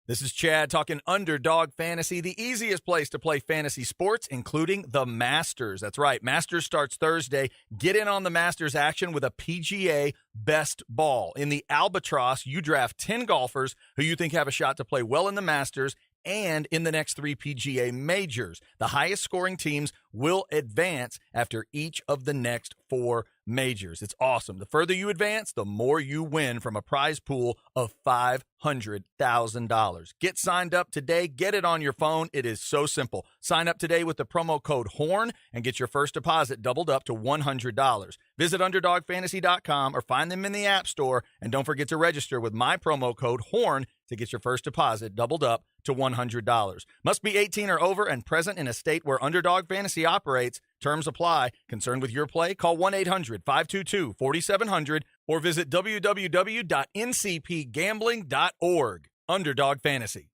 This is Chad talking Underdog Fantasy, the easiest place to play fantasy sports, including the Masters. That's right. Masters starts Thursday. Get in on the Masters action with a PGA best ball. In the Albatross, you draft 10 golfers who you think have a shot to play well in the Masters and in the next 3 PGA majors. The highest scoring teams will advance after each of the next 4 majors. It's awesome. The further you advance, the more you win from a prize pool of $500,000. Get signed up today. Get it on your phone. It is so simple. Sign up today with the promo code HORN and get your first deposit doubled up to $100. Visit UnderdogFantasy.com or find them in the App Store. And don't forget to register with my promo code HORN to get your first deposit doubled up to $100. Must be 18 or over and present in a state where Underdog Fantasy operates. Terms apply. Concerned with your play? Call 1-800-522-4700 or visit www.ncpgambling.org. Underdog Fantasy.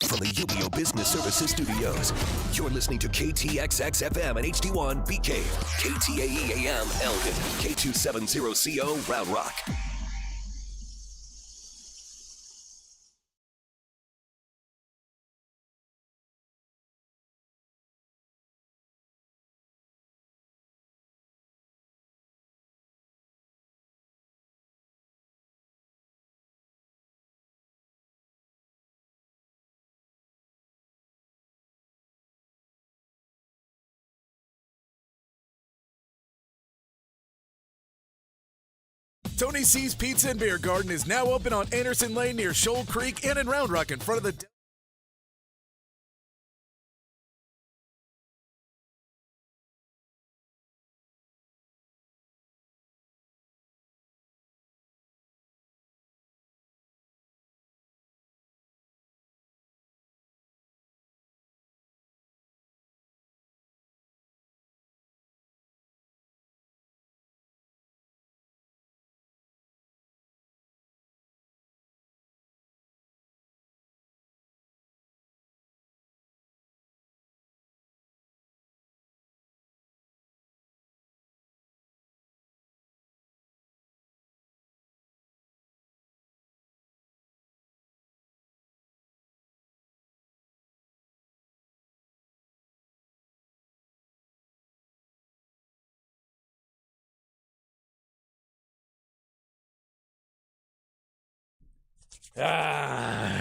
From the UBO Business Services Studios, you're listening to KTXX-FM and HD1 BK, KTAE-AM Elgin, K270CO Round Rock. Tony C's Pizza and Beer Garden is now open on Anderson Lane near Shoal Creek and in Round Rock in front of the...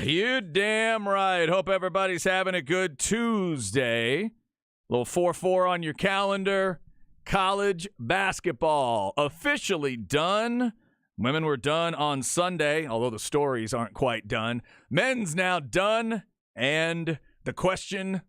You damn right. Hope everybody's having a good Tuesday. Little 4-4 on your calendar. College basketball officially done. Women were done on Sunday, although the stories aren't quite done. Men's now done. And the question,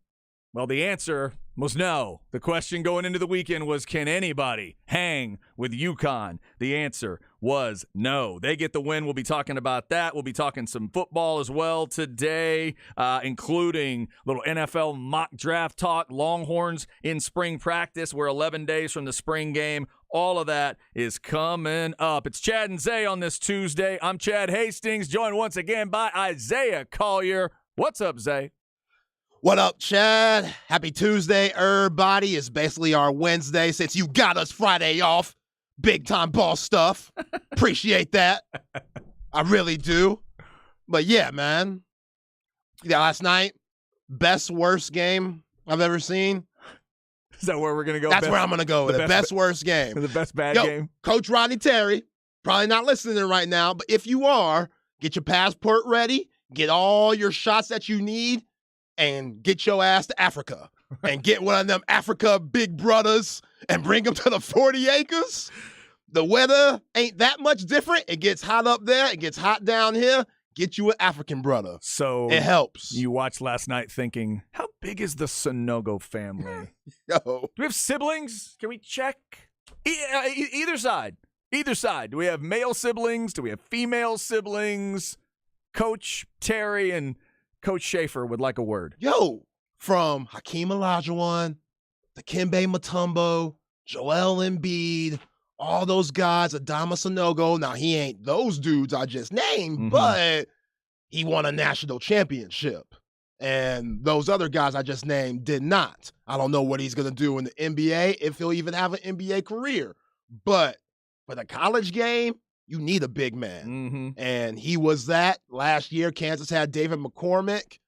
well, the answer was no. The question going into the weekend was, can anybody hang with UConn? The answer was no. They get the win. We'll be talking about that. We'll be talking some football as well today, including a little NFL mock draft talk, Longhorns in spring practice. We're 11 days from the spring game. All of that is coming up. It's Chad and Zay on this Tuesday. I'm Chad Hastings, joined once again by Isaiah Collier. What's up, Zay? What up, Chad? Happy Tuesday, everybody. It's basically our Wednesday since you got us Friday off. Big time ball stuff. Appreciate that. I really do. But yeah, man. Yeah, last night, best, worst game I've ever seen. Is that where we're going to go? That's where I'm going to go with it. Best, worst game. The best bad game? Coach Rodney Terry, probably not listening right now, but if you are, get your passport ready. Get all your shots that you need. and get your ass to Africa and get one of them Africa big brothers and bring them to the 40 acres. The weather ain't that much different. It gets hot up there. It gets hot down here. Get you an African brother. So it helps. You watched last night thinking, how big is the Sonogo family? Yo. Do we have siblings? Can we check? Either side. Either side. Do we have male siblings? Do we have female siblings? Coach Terry and Coach Schaefer would like a word. Yo, from Hakeem Olajuwon, Dikembe Mutombo, Joel Embiid, all those guys, Adama Sanogo. Now, he ain't those dudes I just named, but he won a national championship. And those other guys I just named did not. I don't know what he's going to do in the NBA, if he'll even have an NBA career. But for the college game, you need a big man. And he was that. Last year, Kansas had David McCormick.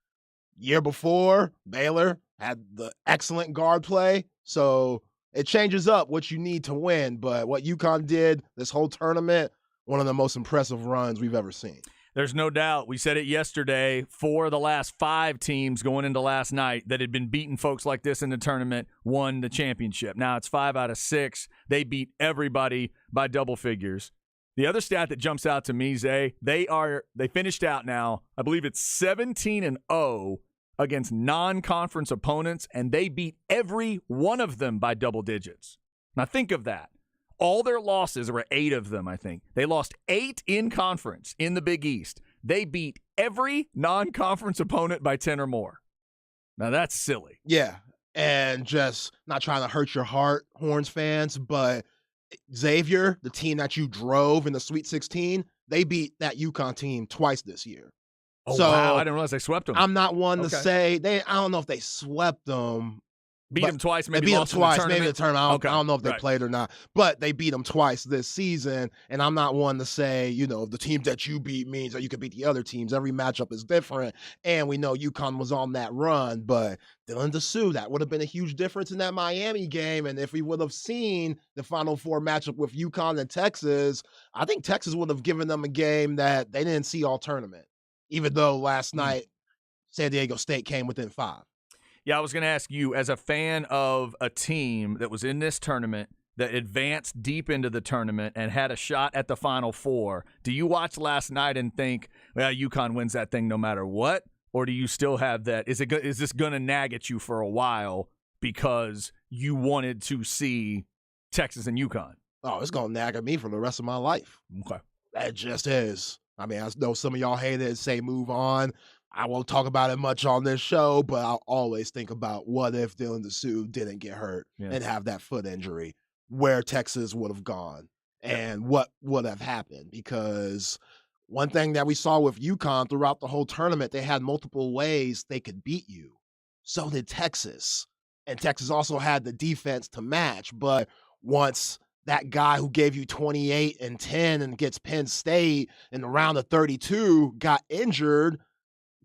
Year before, Baylor had the excellent guard play. So it changes up what you need to win. But what UConn did this whole tournament, one of the most impressive runs we've ever seen. There's no doubt. We said it yesterday. 4 of the last 5 teams going into last night that had been beating folks like this in the tournament won the championship. Now it's 5 out of 6. They beat everybody by double figures. The other stat that jumps out to me, Zay, they finished out now, I believe it's 17-0 against non-conference opponents, and they beat every one of them by double digits. Now think of that. All their losses, there were 8 of them, I think. They lost 8 in conference in the Big East. They beat every non-conference opponent by 10 or more. Now that's silly. Yeah, and just not trying to hurt your heart, Horns fans, but Xavier, the team that you drove in the Sweet 16, they beat that UConn team twice this year. Oh, so, wow. I didn't realize they swept them. I'm not one to say I don't know if they swept them. Beat them twice, maybe they beat lost them twice, in the maybe the tournament. I don't know if they right. played or not, but they beat them twice this season. And I'm not one to say, the team that you beat means that you can beat the other teams. Every matchup is different, and we know UConn was on that run. But Dylan Dessou, that would have been a huge difference in that Miami game. And if we would have seen the Final Four matchup with UConn and Texas, I think Texas would have given them a game that they didn't see all tournament. Even though last night San Diego State came within 5. Yeah, I was going to ask you, as a fan of a team that was in this tournament, that advanced deep into the tournament and had a shot at the Final Four, do you watch last night and think, well, UConn wins that thing no matter what? Or do you still have that? Is this going to nag at you for a while because you wanted to see Texas and UConn? Oh, it's going to nag at me for the rest of my life. Okay. That just is. I mean, I know some of y'all hate it and say move on. I won't talk about it much on this show, but I'll always think about what if Dylan Dessou didn't get hurt and have that foot injury, where Texas would have gone and what would have happened. Because one thing that we saw with UConn throughout the whole tournament, they had multiple ways they could beat you. So did Texas. And Texas also had the defense to match. But once that guy who gave you 28 and 10 and gets Penn State in the round of 32 got injured,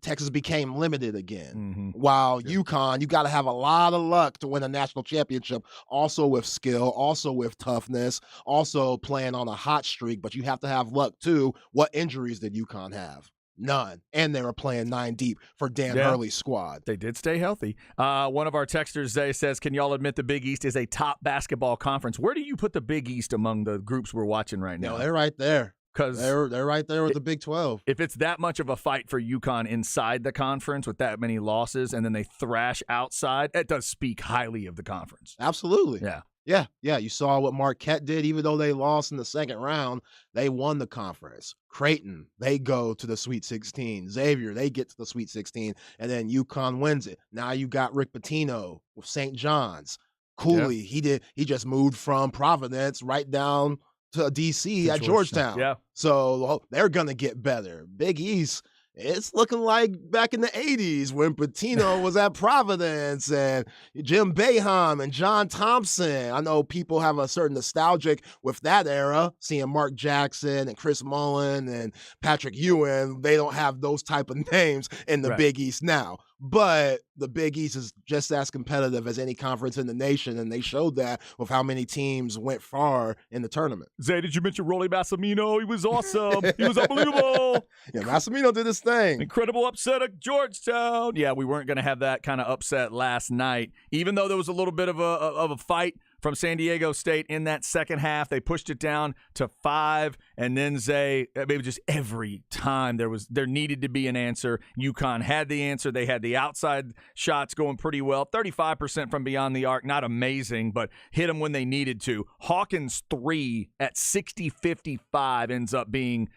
Texas became limited again. While UConn, you got to have a lot of luck to win a national championship, also with skill, also with toughness, also playing on a hot streak, but you have to have luck too. What injuries did UConn have? None. And they were playing 9 deep for Dan Hurley's squad. They did stay healthy. One of our texters, Zay, says, can y'all admit the Big East is a top basketball conference? Where do you put the Big East among the groups we're watching right now? No, they're right there. Because they're right there with the Big 12. If it's that much of a fight for UConn inside the conference with that many losses and then they thrash outside, it does speak highly of the conference. Absolutely. Yeah. Yeah. You saw what Marquette did. Even though they lost in the second round, they won the conference. Creighton, they go to the Sweet 16. Xavier, they get to the Sweet 16, and then UConn wins it. Now you got Rick Pitino with St. John's. Cooley, he just moved from Providence right down to DC at Georgetown. Yeah. So they're going to get better. Big East, it's looking like back in the 80s when Pitino was at Providence and Jim Boeheim and John Thompson. I know people have a certain nostalgic with that era, seeing Mark Jackson and Chris Mullin and Patrick Ewing. They don't have those type of names in the Big East now. But the Big East is just as competitive as any conference in the nation, and they showed that with how many teams went far in the tournament. Zay, did you mention Rolly Massimino? He was awesome. He was unbelievable. Yeah, Massimino did his thing. Incredible upset at Georgetown. Yeah, we weren't going to have that kind of upset last night, even though there was a little bit of a fight from San Diego State in that second half. They pushed it down to 5, and then Zay, maybe just every time there needed to be an answer. UConn had the answer. They had the outside shots going pretty well. 35% from beyond the arc, not amazing, but hit them when they needed to. Hawkins' 3 at 60-55 ends up being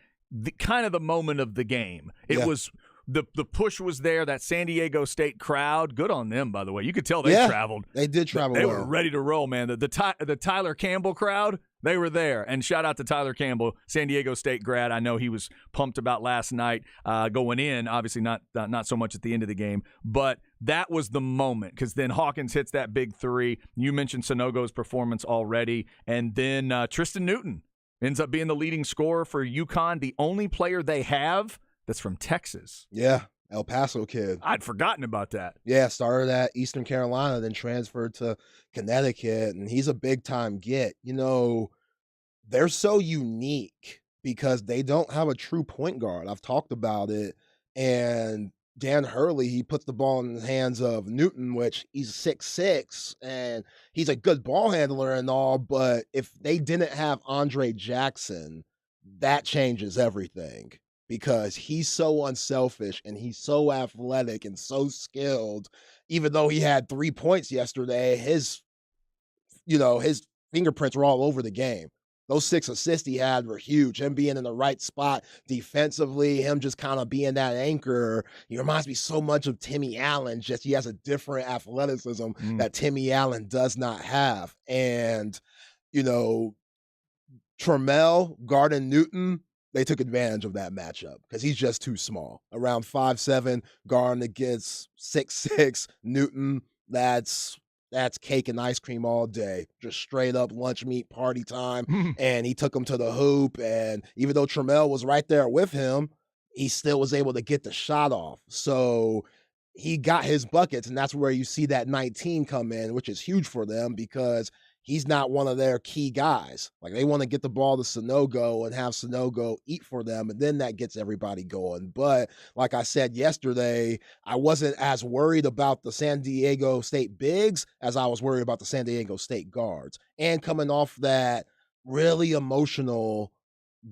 kind of the moment of the game. It was the push was there. That San Diego State crowd, good on them, by the way. You could tell they traveled. They did travel. They were ready to roll, man. The Tyler Campbell crowd, they were there. And shout out to Tyler Campbell, San Diego State grad. I know he was pumped about last night going in. Obviously not so much at the end of the game, but that was the moment, because then Hawkins hits that big 3. You mentioned Sonogo's performance already, and then Tristan Newton ends up being the leading scorer for UConn, the only player they have that's from Texas. Yeah, El Paso kid. I'd forgotten about that. Yeah, started at Eastern Carolina, then transferred to Connecticut, and he's a big-time get. You know, they're so unique because they don't have a true point guard. I've talked about it, and Dan Hurley, he puts the ball in the hands of Newton, which he's 6'6", and he's a good ball handler and all, but if they didn't have Andre Jackson, that changes everything. Because he's so unselfish and he's so athletic and so skilled. Even though he had 3 points yesterday, his fingerprints were all over the game. Those 6 assists he had were huge. Him being in the right spot defensively, him just kind of being that anchor. He reminds me so much of Timmy Allen, just he has a different athleticism that Timmy Allen does not have. And, Trammell, Garden Newton, they took advantage of that matchup because he's just too small. Around 5'7", guarding against 6'6", Newton, that's cake and ice cream all day. Just straight up lunch meat party time. And he took him to the hoop. And even though Trammell was right there with him, he still was able to get the shot off. So he got his buckets, and that's where you see that 19 come in, which is huge for them because he's not one of their key guys. Like, they want to get the ball to Sonogo and have Sonogo eat for them, and then that gets everybody going. But like I said yesterday, I wasn't as worried about the San Diego State bigs as I was worried about the San Diego State guards. And coming off that really emotional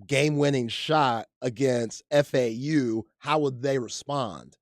game-winning shot against FAU, how would they respond?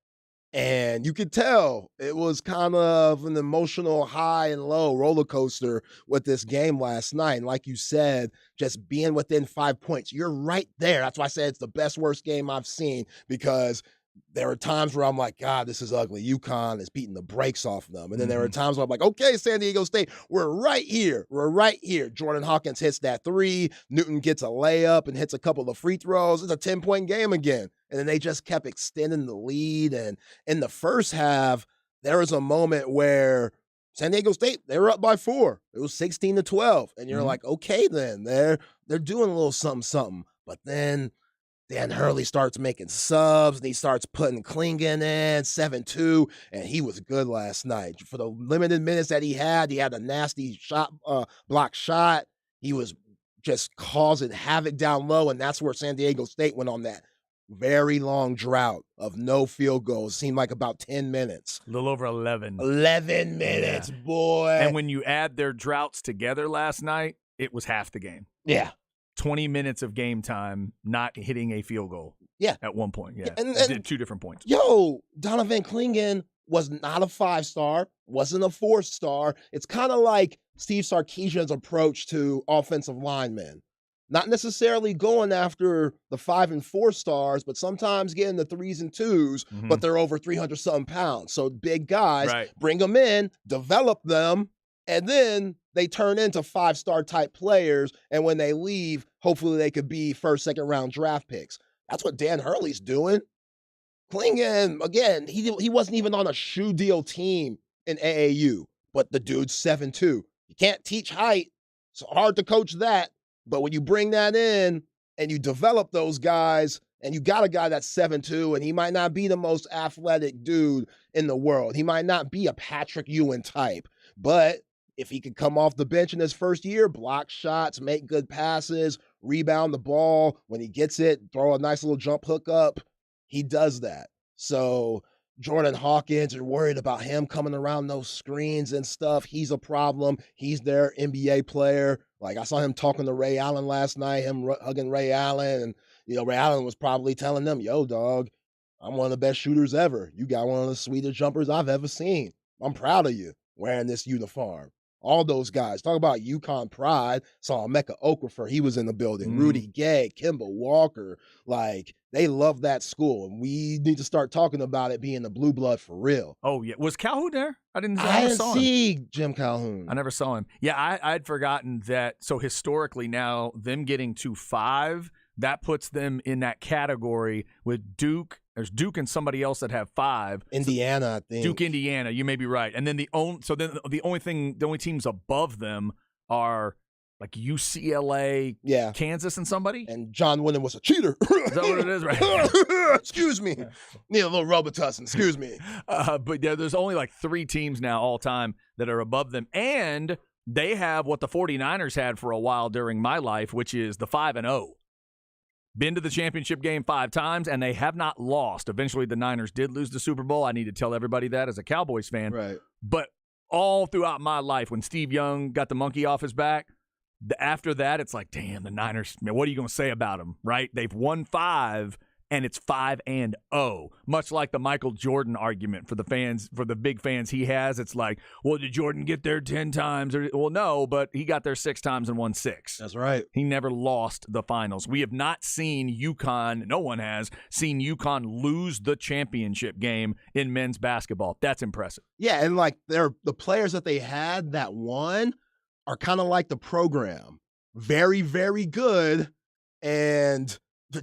And you could tell it was kind of an emotional high and low roller coaster with this game last night. And like you said, just being within 5 points, you're right there. That's why I said it's the best, worst game I've seen, because there are times where I'm like, God, this is ugly. UConn is beating the brakes off them. And then there are times where I'm like, okay, San Diego State, we're right here. We're right here. Jordan Hawkins hits that 3. Newton gets a layup and hits a couple of free throws. It's a 10-point game again. And then they just kept extending the lead. And in the first half, there was a moment where San Diego State, they were up by 4. It was 16-12. And you're like, okay, then they're doing a little something. But then Dan Hurley starts making subs, and he starts putting Clingan in, 7-2, and he was good last night. For the limited minutes that he had a nasty block shot. He was just causing havoc down low, and that's where San Diego State went on that very long drought of no field goals. Seemed like about 10 minutes. A little over 11. 11 minutes, boy. And when you add their droughts together last night, it was half the game. Yeah. 20 minutes of game time, not hitting a field goal. Yeah. At one point, yeah. And did 2 different points. Yo, Donovan Clingan was not a 5-star, wasn't a 4-star. It's kind of like Steve Sarkisian's approach to offensive linemen. Not necessarily going after the 5 and 4 stars, but sometimes getting the 3s and 2s, but they're over 300-something pounds. So big guys, bring them in, develop them, and then they turn into 5-star type players. And when they leave, hopefully they could be first, second round draft picks. That's what Dan Hurley's doing. Clingan, again, he wasn't even on a shoe deal team in AAU, but the dude's 7'2". You can't teach height. It's hard to coach that. But when you bring that in and you develop those guys And you got a guy that's 7'2", and he might not be the most athletic dude in the world. He might not be a Patrick Ewing type. But if he could come off the bench in his first year, block shots, make good passes, rebound the ball, when he gets it, throw a nice little jump hook up, he does that. So Jordan Hawkins, you're worried about him coming around those screens and stuff. He's a problem. He's their NBA player. Like, I saw him talking to Ray Allen last night, him hugging Ray Allen, and Ray Allen was probably telling them, yo, dog, I'm one of the best shooters ever. You got one of the sweetest jumpers I've ever seen. I'm proud of you wearing this uniform. All those guys. Talk about UConn pride. Saw Emeka Okafor. He was in the building. Rudy Gay, Kemba Walker. Like, they love that school. And we need to start talking about it being the blue blood for real. Oh, yeah. Was Calhoun there? I didn't see Jim Calhoun. I never saw him. Yeah, I'd forgotten that. So historically now, them getting to 5, that puts them in that category with Duke. There's Duke and somebody else that have 5. Indiana, I think. Duke, Indiana. You may be right. And then the only teams above them are like UCLA, Kansas, and somebody. And John Wooden was a cheater. Is that what it is? Right. Excuse me. Need a little Robitussin. Excuse me. But yeah, there's only like 3 teams now all time that are above them, and they have what the 49ers had for a while during my life, which is the 5-0. Been to the championship game 5 times, and they have not lost. Eventually, the Niners did lose the Super Bowl. I need to tell everybody that as a Cowboys fan. Right. But all throughout my life, when Steve Young got the monkey off his back, after that, it's like, damn, the Niners, man, what are you going to say about them, right? They've won 5, and it's 5-0. Much like the Michael Jordan argument for the fans, for the big fans he has. It's like, well, did Jordan get there 10 times? Well, no, but he got there 6 times and won 6. That's right. He never lost the finals. We have not seen UConn, no one has seen UConn lose the championship game in men's basketball. That's impressive. Yeah, and like the players that they had that won are kind of like the program. Very, very good, and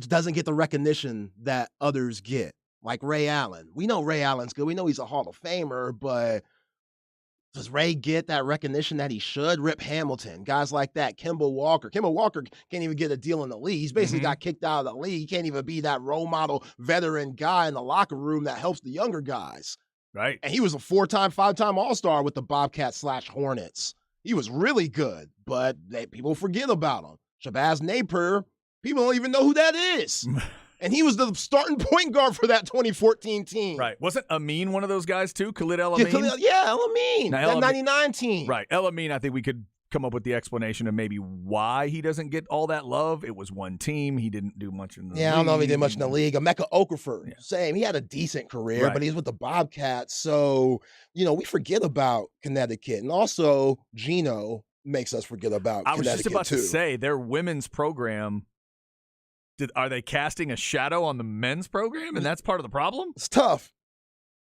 doesn't get the recognition that others get. Like Ray Allen. We know Ray Allen's good. We know he's a Hall of Famer, but does Ray get that recognition that he should? Rip Hamilton, guys like that. Kemba Walker. Kemba Walker can't even get a deal in the league. He's basically got kicked out of the league. He can't even be that role model veteran guy in the locker room that helps the younger guys. Right. And he was a 4-time, 5-time All-Star with the Bobcats/Hornets. He was really good, but people forget about him. Shabazz Napier, people don't even know who that is. And he was the starting point guard for that 2014 team. Right. Wasn't Amin one of those guys too? Khalid El Amin? Yeah, El Amin. That 99 team. Right. El Amin, I think we could come up with the explanation of maybe why he doesn't get all that love. It was one team. He didn't do much in the league. I don't know if he did much in the league. Emeka Okafor, same. He had a decent career, but he's with the Bobcats. So, we forget about Connecticut. And also, Gino makes us forget about Connecticut, I was just about to say, their women's program, are they casting a shadow on the men's program? And that's part of the problem? It's tough.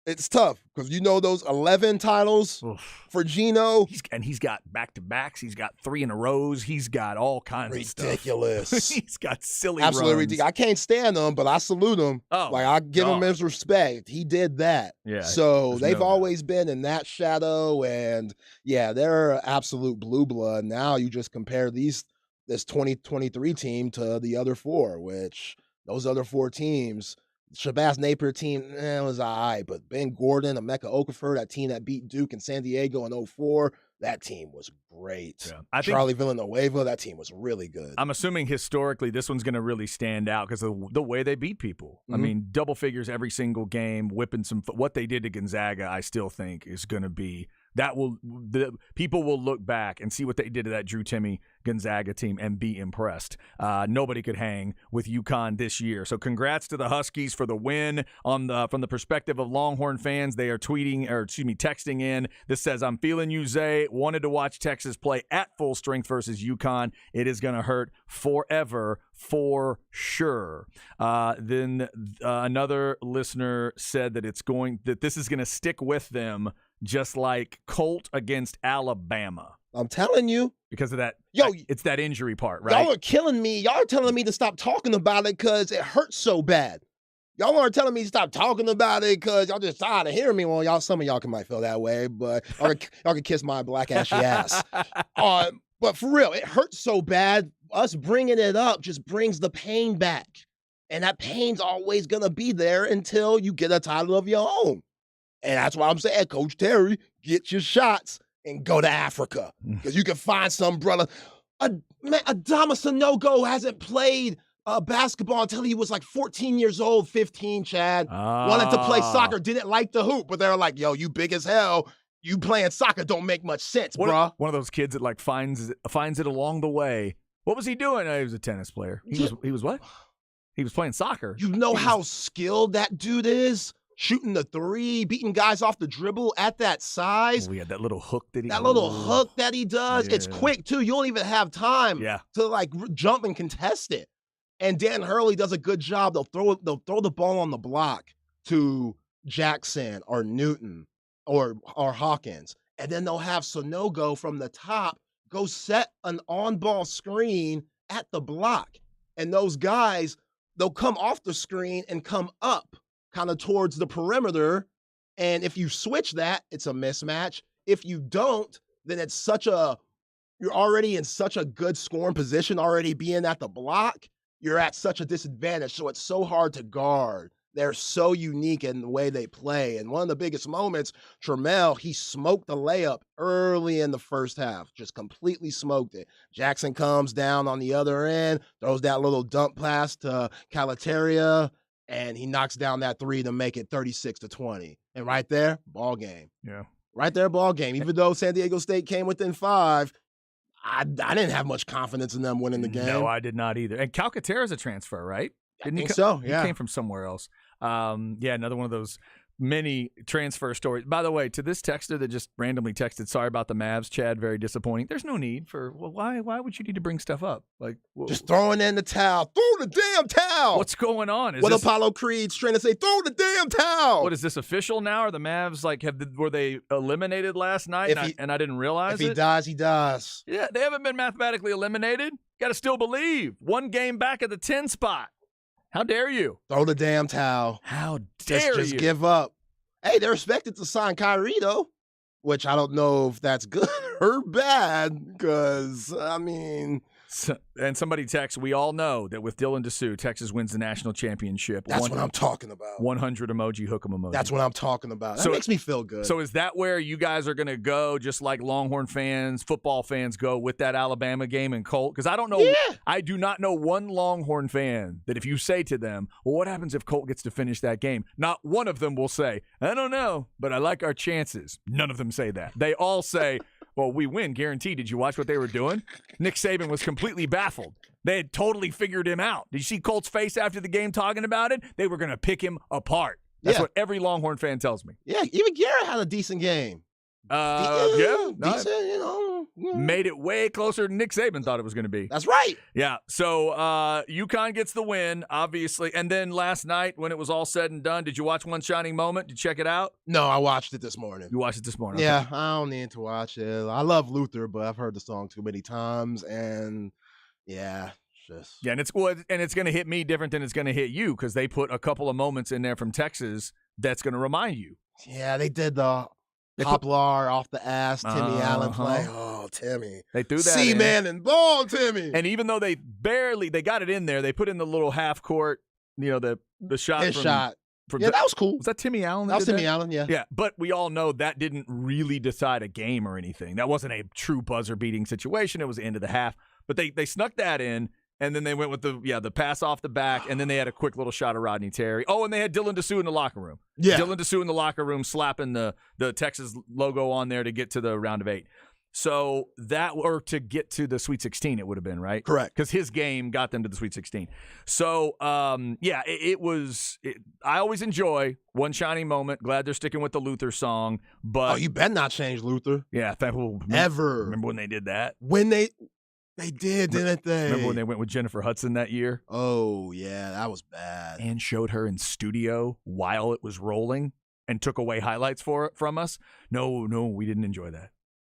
It's tough because those 11 titles for Gino. He's got back-to-backs. He's got 3 in a row. He's got all kinds of stuff. Ridiculous. He's got silly Absolutely runs. ridiculous. I can't stand him, but I salute him. I give him his respect. He did that. Yeah. So they've always been in that shadow, and they're absolute blue blood. Now you just compare this 2023 team to the other 4, which those other 4 teams. Shabazz Napier team was all right, but Ben Gordon, Emeka Okafor, that team that beat Duke and San Diego in 2004, that team was great. Yeah. Charlie Villanueva, that team was really good. I'm assuming historically this one's going to really stand out because of the way they beat people. I mean, double figures every single game, whipping some. What they did to Gonzaga, I still think is going to be. People will look back and see what they did to that Drew Timme Gonzaga team and be impressed. Nobody could hang with UConn this year. So congrats to the Huskies for the win. From the perspective of Longhorn fans, they are texting in. This says, I'm feeling you, Zay. Wanted to watch Texas play at full strength versus UConn. It is going to hurt forever for sure. Then another listener said that this is going to stick with them, just like Colt against Alabama. I'm telling you. Because of that. It's that injury part, right? Y'all are killing me. Y'all are telling me to stop talking about it because it hurts so bad. Y'all aren't telling me to stop talking about it because y'all just tired of hearing me. Well, some of y'all might feel that way, but y'all can kiss my black ashy ass. But for real, it hurts so bad. Us bringing it up just brings the pain back. And that pain's always going to be there until you get a title of your own. And that's why I'm saying, Coach Terry, get your shots and go to Africa. Because you can find some brother. Adama Sanogo hasn't played basketball until he was like 14 years old, 15, Chad. Wanted to play soccer, didn't like the hoop. But they were like, yo, you big as hell. You playing soccer don't make much sense, bro. One of those kids that like finds it along the way. What was he doing? He was a tennis player. He was what? He was playing soccer. You know how skilled that dude is? Shooting the three, beating guys off the dribble at that size. Oh, yeah, that little hook that he does. Yeah. It's quick, too. You don't even have time to, like, jump and contest it. And Dan Hurley does a good job. They'll throw the ball on the block to Jackson or Newton or Hawkins. And then they'll have Sanogo from the top go set an on-ball screen at the block. And those guys, they'll come off the screen and come up kind of towards the perimeter. And if you switch that, it's a mismatch. If you don't, then you're already in such a good scoring position, already being at the block, you're at such a disadvantage. So it's so hard to guard. They're so unique in the way they play. And one of the biggest moments, Trammell, he smoked the layup early in the first half, just completely smoked it. Jackson comes down on the other end, throws that little dump pass to Calateria, and he knocks down that three to make it 36-20. And right there, ball game. Yeah. Right there, ball game. Even though San Diego State came within 5, I didn't have much confidence in them winning the game. No, I did not either. And Calcaterra's a transfer, right? Didn't I think so, yeah. He came from somewhere else. Another one of those many transfer stories. By the way, to this texter that just randomly texted, sorry about the Mavs, Chad, very disappointing. There's no need for, why would you need to bring stuff up? Like, just throwing in the towel. Throw the damn towel. What's going on? Apollo Creed's trying to say, throw the damn towel. What, is this official now? Are the Mavs, like, were they eliminated last night and I didn't realize it? If he dies, he dies. Yeah, they haven't been mathematically eliminated. Got to still believe. One game back at the 10 spot. How dare you? Throw the damn towel. How dare you? Just give up. Hey, they're expected to sign Kyrie, though, which I don't know if that's good or bad because, I mean. And somebody texts, we all know that with Dylan Dessou, Texas wins the national championship. That's what I'm talking about. 100 emoji, hook 'em emoji. That's what I'm talking about. That makes me feel good. So is that where you guys are going to go, just like Longhorn fans, football fans go with that Alabama game and Colt? Because I don't know. Yeah. I do not know one Longhorn fan that if you say to them, well, what happens if Colt gets to finish that game? Not one of them will say, I don't know, but I like our chances. None of them say that. They all say, well, we win, guaranteed. Did you watch what they were doing? Nick Saban was completely baffled. They had totally figured him out. Did you see Colt's face after the game talking about it? They were going to pick him apart. That's what every Longhorn fan tells me. Yeah, even Garrett had a decent game. Decent, made it way closer than Nick Saban thought it was going to be. That's right. Yeah, so UConn gets the win, obviously. And then last night, when it was all said and done, did you watch One Shining Moment? Did you check it out? No, I watched it this morning. You watched it this morning? Yeah, okay. I don't need to watch it. I love Luther, but I've heard the song too many times, and yeah. Yeah, and it's going to hit me different than it's going to hit you because they put a couple of moments in there from Texas that's going to remind you. Yeah, they did the Poplar off the ass, Timmy Allen play. Oh, Timmy. They threw that C-Man and ball, Timmy. And even though they got it in there, they put in the little half court, the shot. His shot. Yeah, that was cool. Was that Timmy Allen? That was Timmy Allen, yeah. Yeah, but we all know that didn't really decide a game or anything. That wasn't a true buzzer-beating situation. It was the end of the half. But they snuck that in. And then they went with the pass off the back, and then they had a quick little shot of Rodney Terry. Oh, and they had Dylan Dessou in the locker room. Yeah. Dylan Dessou in the locker room slapping the Texas logo on there to get to the round of 8. So to get to the Sweet 16, it would have been, right? Correct. Because his game got them to the Sweet 16. So, it was – I always enjoy One Shining Moment. Glad they're sticking with the Luther song. But you better not change Luther. Yeah. Ever. Remember when they did that? They did, didn't they? Remember when they went with Jennifer Hudson that year? Oh, yeah, that was bad. And showed her in studio while it was rolling and took away highlights from us? No, we didn't enjoy that.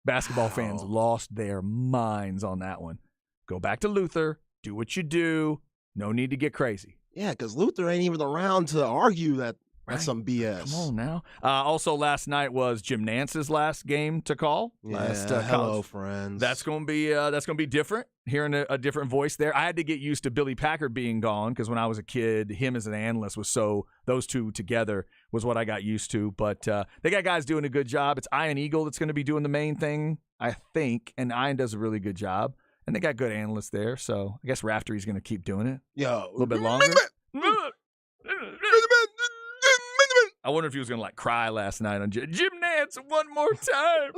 Basketball fans lost their minds on that one. Go back to Luther. Do what you do. No need to get crazy. Yeah, because Luther ain't even around to argue that That's some BS. Come on now. Also, last night was Jim Nance's last game to call. Yeah, hello, friends. That's gonna be different. Hearing a different voice there. I had to get used to Billy Packard being gone because when I was a kid, him as an analyst was those two together was what I got used to. But they got guys doing a good job. It's Ian Eagle that's going to be doing the main thing, I think, and Ian does a really good job. And they got good analysts there, so I guess Raftery's going to keep doing it a little bit longer. I wonder if he was going to cry last night on Jim Nance one more time.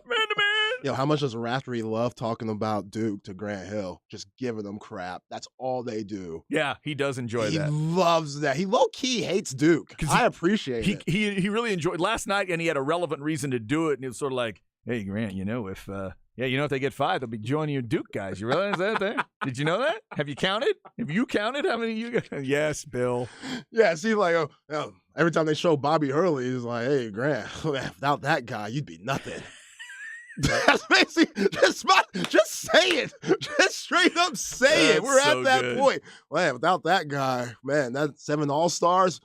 Man to man. Yo, how much does Raftery love talking about Duke to Grant Hill? Just giving them crap. That's all they do. Yeah, he does enjoy that. He loves that. He low-key hates Duke. I appreciate it. He really enjoyed last night, and he had a relevant reason to do it, and it was sort of like, hey, Grant, if they get 5, they'll be joining your Duke guys. You realize that thing? Did you know that? Have you counted? Have you counted how many you got? Yes, Bill. Yeah, see, every time they show Bobby Hurley, he's like, hey, Grant, without that guy, you'd be nothing. That's basically just say it. Just straight up say it. We're at that point. Man, without that guy, man, that 7 All-Stars,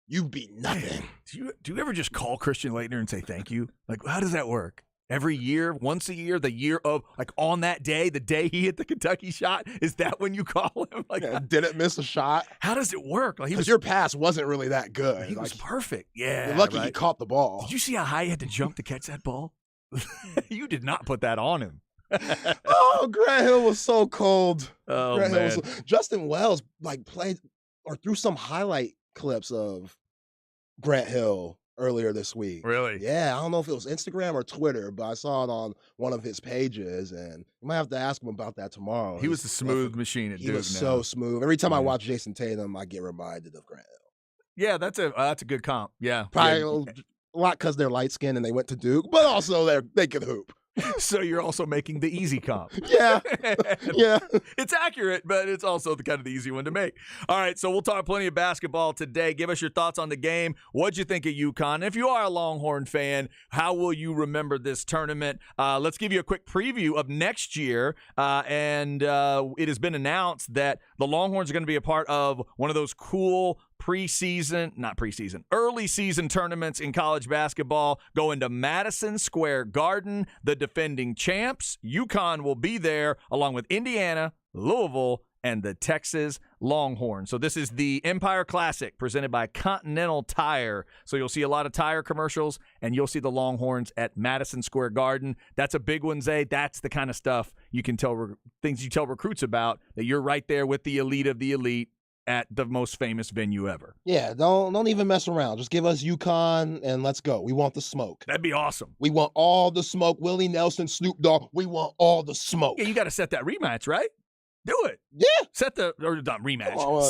you'd be nothing. Do you ever just call Christian Laettner and say thank you? How does that work? Every year, once a year, the year of, on that day, the day he hit the Kentucky shot, is that when you call him? Didn't miss a shot. How does it work? Your pass wasn't really that good. He was perfect. Yeah. You're lucky he caught the ball. Did you see how high he had to jump to catch that ball? You did not put that on him. Oh, Grant Hill was so cold. Oh, man. Justin Wells played or threw some highlight clips of Grant Hill earlier this week. Really? Yeah, I don't know if it was Instagram or Twitter, but I saw it on one of his pages, and you might have to ask him about that tomorrow. He was a smooth machine at Duke. He was so smooth. Every time I watch Jason Tatum, I get reminded of Grant Hill. Yeah, that's a good comp. Yeah, probably a lot because they're light skinned and they went to Duke, but also they can hoop. So you're also making the easy comp. Yeah. Yeah. It's accurate, but it's also the easy one to make. All right, so we'll talk plenty of basketball today. Give us your thoughts on the game. What'd you think of UConn? If you are a Longhorn fan, how will you remember this tournament? Let's give you a quick preview of next year. And it has been announced that the Longhorns are going to be a part of one of those cool early season tournaments in college basketball going to Madison Square Garden, the defending champs. UConn will be there along with Indiana, Louisville, and the Texas Longhorns. So this is the Empire Classic presented by Continental Tire. So you'll see a lot of tire commercials, and you'll see the Longhorns at Madison Square Garden. That's a big one, Zay. That's the kind of stuff you can things you tell recruits about, that you're right there with the elite of the elite at the most famous venue ever. Yeah, don't even mess around. Just give us UConn and let's go. We want the smoke. That'd be awesome. We want all the smoke. Willie Nelson, Snoop Dogg. We want all the smoke. Yeah, you got to set that rematch, right? Do it. Yeah. Set the not rematch. Oh,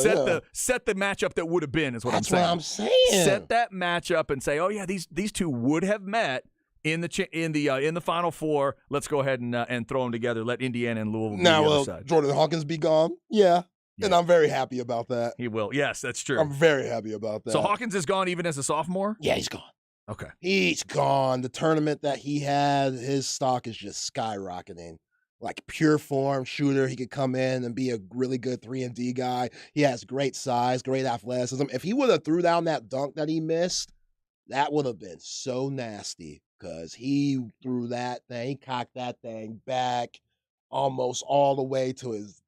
set the matchup that would have been is what I'm saying. That's what I'm saying. Set that matchup and say, oh yeah, these two would have met in the Final Four. Let's go ahead and throw them together. Let Indiana and Louisville be the other side. Jordan Hawkins be gone? Yeah. And I'm very happy about that. He will. Yes, that's true. I'm very happy about that. So Hawkins is gone even as a sophomore? Yeah, he's gone. Okay. He's gone. The tournament that he had, his stock is just skyrocketing. Pure form shooter. He could come in and be a really good 3-and-D guy. He has great size, great athleticism. If he would have threw down that dunk that he missed, that would have been so nasty because he threw that thing, he cocked that thing back almost all the way to his,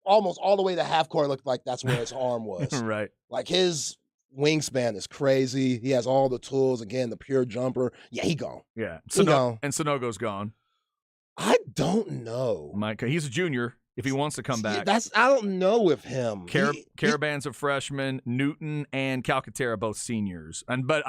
almost all the way to half court. Looked like that's where his arm was. Right. His wingspan is crazy. He has all the tools. Again, the pure jumper. Yeah, he gone. Yeah. Gone. And Sonogo's gone. I don't know. He's a junior. If he wants to come back. I don't know with him. Caravan's a freshman. Newton and Calcaterra both seniors. But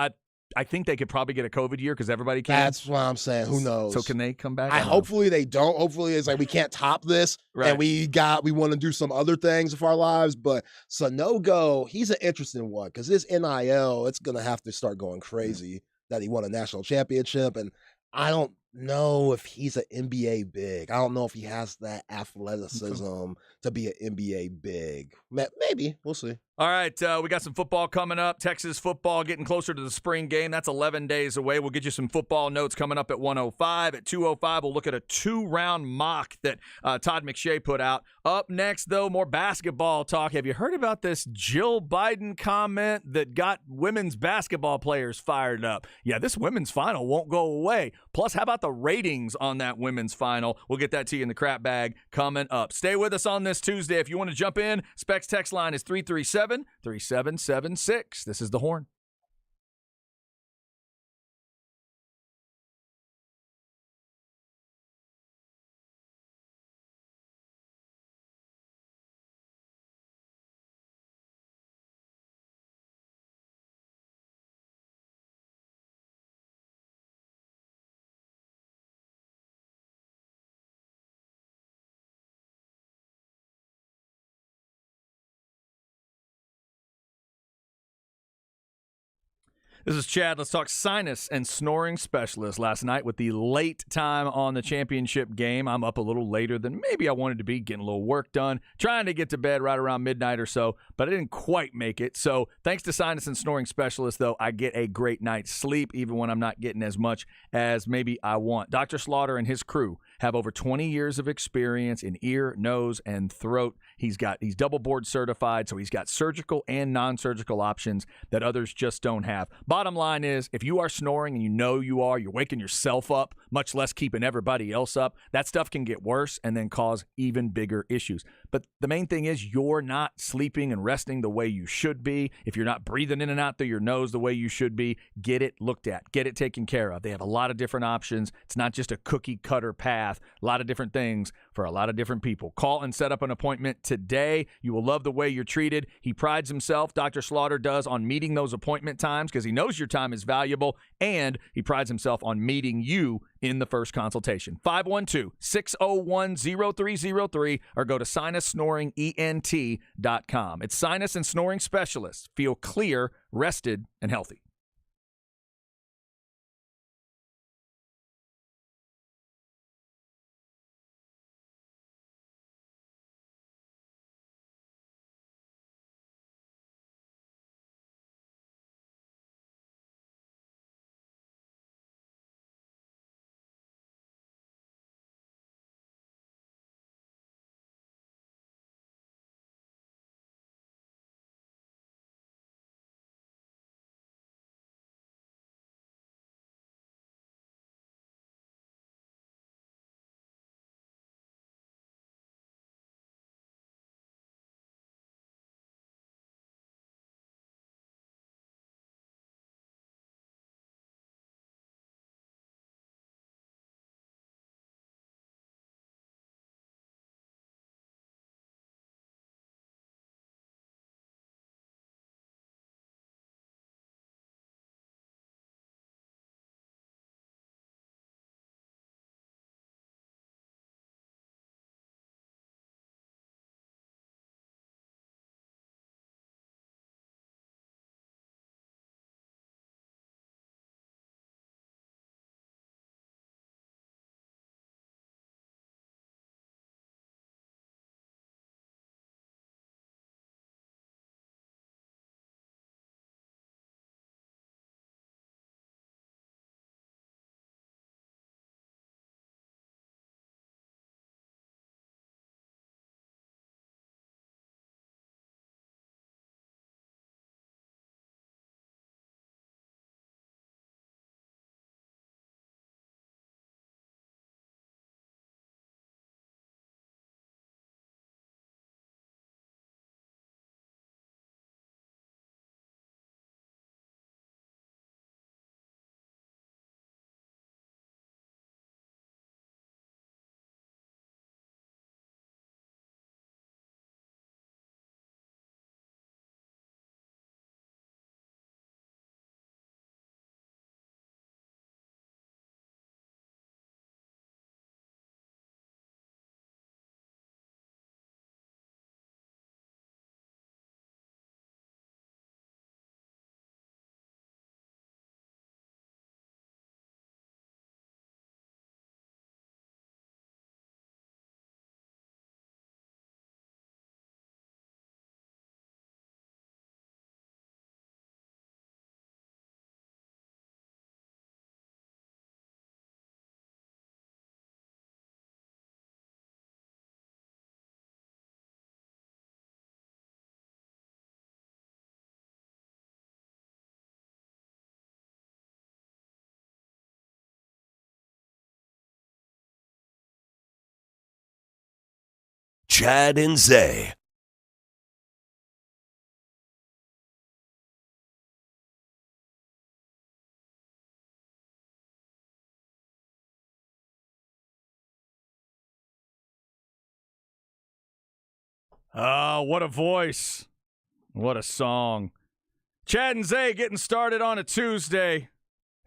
I think they could probably get a COVID year because everybody can. That's what I'm saying. Who knows? So can they come back? Hopefully they don't. Hopefully it's we can't top this. Right. And we want to do some other things with our lives. But Sonogo, he's an interesting one because his NIL, it's going to have to start going crazy that he won a national championship. And I don't know if he's an NBA big. I don't know if he has that athleticism to be an NBA big. Maybe. We'll see. All right, we got some football coming up. Texas football getting closer to the spring game. That's 11 days away. We'll get you some football notes coming up at 1:05. At 2:05, we'll look at a 2-round mock that Todd McShay put out. Up next, though, more basketball talk. Have you heard about this Jill Biden comment that got women's basketball players fired up? Yeah, this women's final won't go away. Plus, how about the ratings on that women's final? We'll get that to you in the crap bag coming up. Stay with us on this Tuesday. If you want to jump in, Specs text line is 337-3776. This is The Horn. This is Chad. Let's talk sinus and snoring specialist. Last night with the late time on the championship game, I'm up a little later than maybe I wanted to be, getting a little work done, trying to get to bed right around midnight or so, but I didn't quite make it. So thanks to sinus and snoring specialist, though, I get a great night's sleep, even when I'm not getting as much as maybe I want. Dr. Slaughter and his crew have over 20 years of experience in ear, nose, and throat. He's double board certified, so he's got surgical and non-surgical options that others just don't have. Bottom line is, if you are snoring and you know you're waking yourself up, much less keeping everybody else up, that stuff can get worse and then cause even bigger issues. But the main thing is you're not sleeping and resting the way you should be. If you're not breathing in and out through your nose the way you should be, get it looked at. Get it taken care of. They have a lot of different options. It's not just a cookie-cutter path. A lot of different things for a lot of different people. Call and set up an appointment today. You will love the way you're treated. He prides himself, Dr. Slaughter does, on meeting those appointment times because he knows your time is valuable, and he prides himself on meeting you in the first consultation. 512-601-0303 or go to sinussnoringent.com. It's sinus and snoring specialists. Feel clear, rested, and healthy. Chad and Zay. Oh, what a voice. What a song. Chad and Zay getting started on a Tuesday.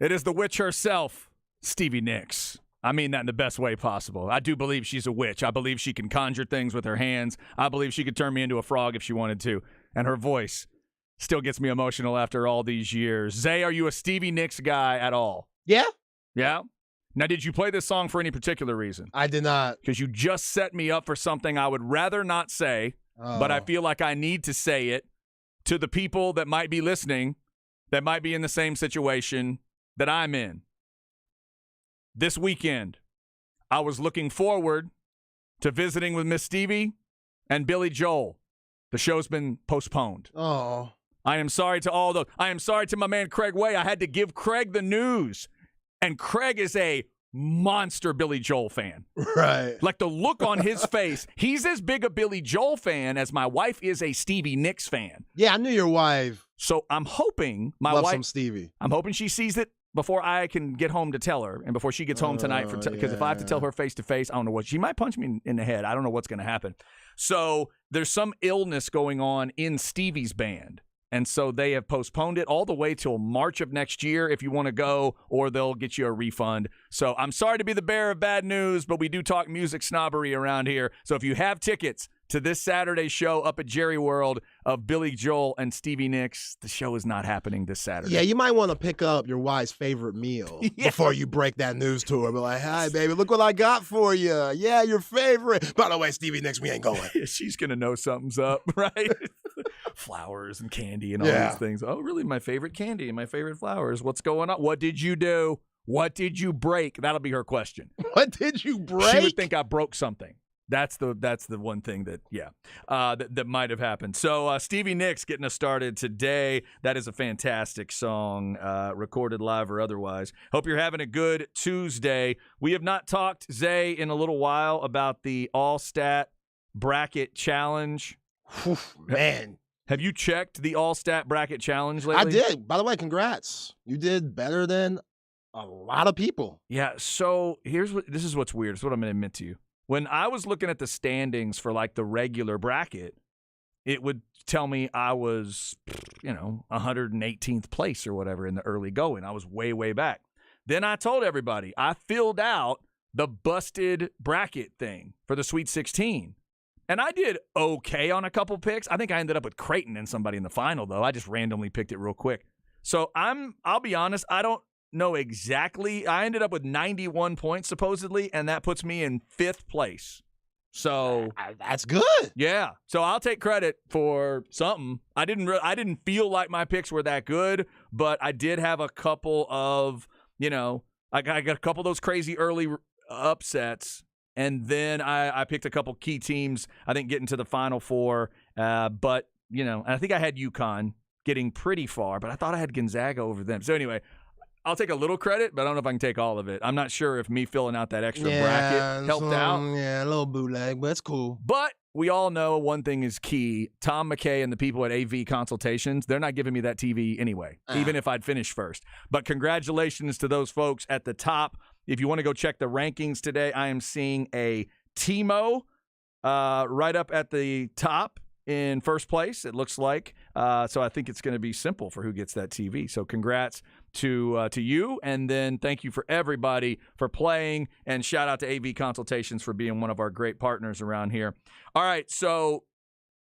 It is the witch herself, Stevie Nicks. I mean that in the best way possible. I do believe she's a witch. I believe she can conjure things with her hands. I believe she could turn me into a frog if she wanted to. And her voice still gets me emotional after all these years. Zay, are you a Stevie Nicks guy at all? Yeah, Yeah? Now, did you play this song for any particular reason? I did not. Because you just set me up for something I would rather not say, but I feel like I need to say it to the people that might be listening, that might be in the same situation that I'm in. This weekend, I was looking forward to visiting with Miss Stevie and Billy Joel. The show's been postponed. Oh. I am sorry to all those. I am sorry to my man Craig Way. I had to give Craig the news. And Craig is a monster Billy Joel fan. Right. Like the look on his face, he's as big a Billy Joel fan as my wife is a Stevie Nicks fan. Yeah, I knew your wife So I'm hoping my loves wife, some Stevie. I'm hoping she sees it before I can get home to tell her and before she gets home tonight. Because if I have to tell her face to face, I don't know what, she might punch me in the head. I don't know what's going to happen. So there's some illness going on in Stevie's band. And so they have postponed it all the way till March of next year if you want to go, or they'll get you a refund. So I'm sorry to be the bearer of bad news, but we do talk music snobbery around here. So if you have tickets to this Saturday show up at Jerry World of Billy Joel and Stevie Nicks, the show is not happening this Saturday. Yeah, you might want to pick up your wife's favorite meal before you break that news to her. Be like, hi, baby, look what I got for you. Yeah, your favorite. By the way, Stevie Nicks, we ain't going. She's going to know something's up, right? Flowers and candy and all these things. Oh, really? My favorite candy and my favorite flowers. What's going on? What did you do? What did you break? That'll be her question. What did you break? She would think I broke something. That's the one thing that that might have happened. So Stevie Nicks getting us started today. That is a fantastic song, recorded live or otherwise. Hope you're having a good Tuesday. We have not talked, Zay, in a little while about the All-Stat Bracket Challenge. Man. Have you checked the All-Stat Bracket Challenge lately? I did. By the way, congrats. You did better than a lot of people. Yeah, so this is what's weird. It's what I'm going to admit to you. When I was looking at the standings for like the regular bracket, it would tell me I was, 118th place or whatever in the early going. I was way, way back. Then I told everybody I filled out the busted bracket thing for the Sweet 16. And I did okay on a couple picks. I think I ended up with Creighton and somebody in the final, though. I just randomly picked it real quick. So I'll be honest, I don't know exactly. I ended up with 91 points, supposedly, and that puts me in 5th place. So that's good. Yeah. So I'll take credit for something. I didn't feel like my picks were that good, but I did have a couple of, I got a couple of those crazy early upsets. And then I picked a couple key teams, I think, getting to the Final Four. But, I think I had UConn getting pretty far, but I thought I had Gonzaga over them. So anyway, I'll take a little credit, but I don't know if I can take all of it. I'm not sure if me filling out that extra bracket helped out. Yeah, a little bootleg, but it's cool. But we all know one thing is key. Tom McKay and the people at AV Consultations, they're not giving me that TV anyway, even if I'd finish first. But congratulations to those folks at the top. If you want to go check the rankings today, I am seeing a Timo right up at the top in first place, it looks like. So I think it's going to be simple for who gets that TV. So congrats to you, and then thank you for everybody for playing, and shout out to AV Consultations for being one of our great partners around here. All right, so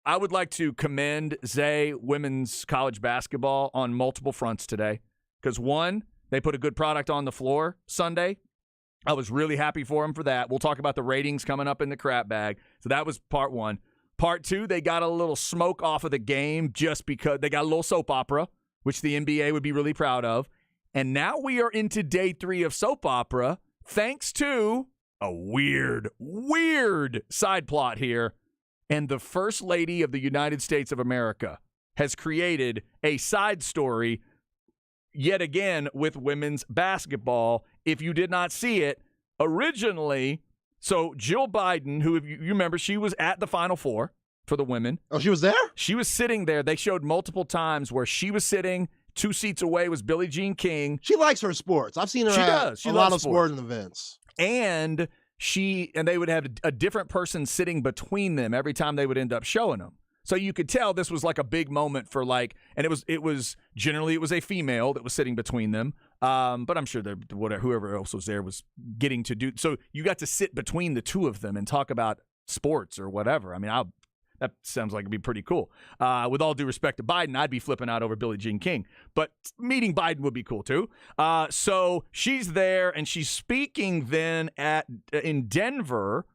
I would like to commend Zay women's college basketball on multiple fronts today, because one, they put a good product on the floor Sunday. I was really happy for them for that. We'll talk about the ratings coming up in the crap bag. So that was part one. Part two, they got a little smoke off of the game just because they got a little soap opera, which the NBA would be really proud of. And now we are into day 3 of soap opera, thanks to a weird side plot here. And the First Lady of the United States of America has created a side story yet again with women's basketball. If you did not see it, originally So Jill Biden, who you remember, she was at the Final Four for the women. Oh, she was there? She was sitting there. They showed multiple times where she was sitting. 2 seats away was Billie Jean King. She likes her sports. I've seen her She at does. She a loves lot of sporting events. And they would have a different person sitting between them every time they would end up showing them. So you could tell this was like a big moment for and it was generally it was a female that was sitting between them. But I'm sure whoever else was there was getting to do. So you got to sit between the two of them and talk about sports or whatever. I mean, that sounds like it'd be pretty cool. With all due respect to Biden, I'd be flipping out over Billie Jean King. But meeting Biden would be cool, too. So she's there, and she's speaking then in Denver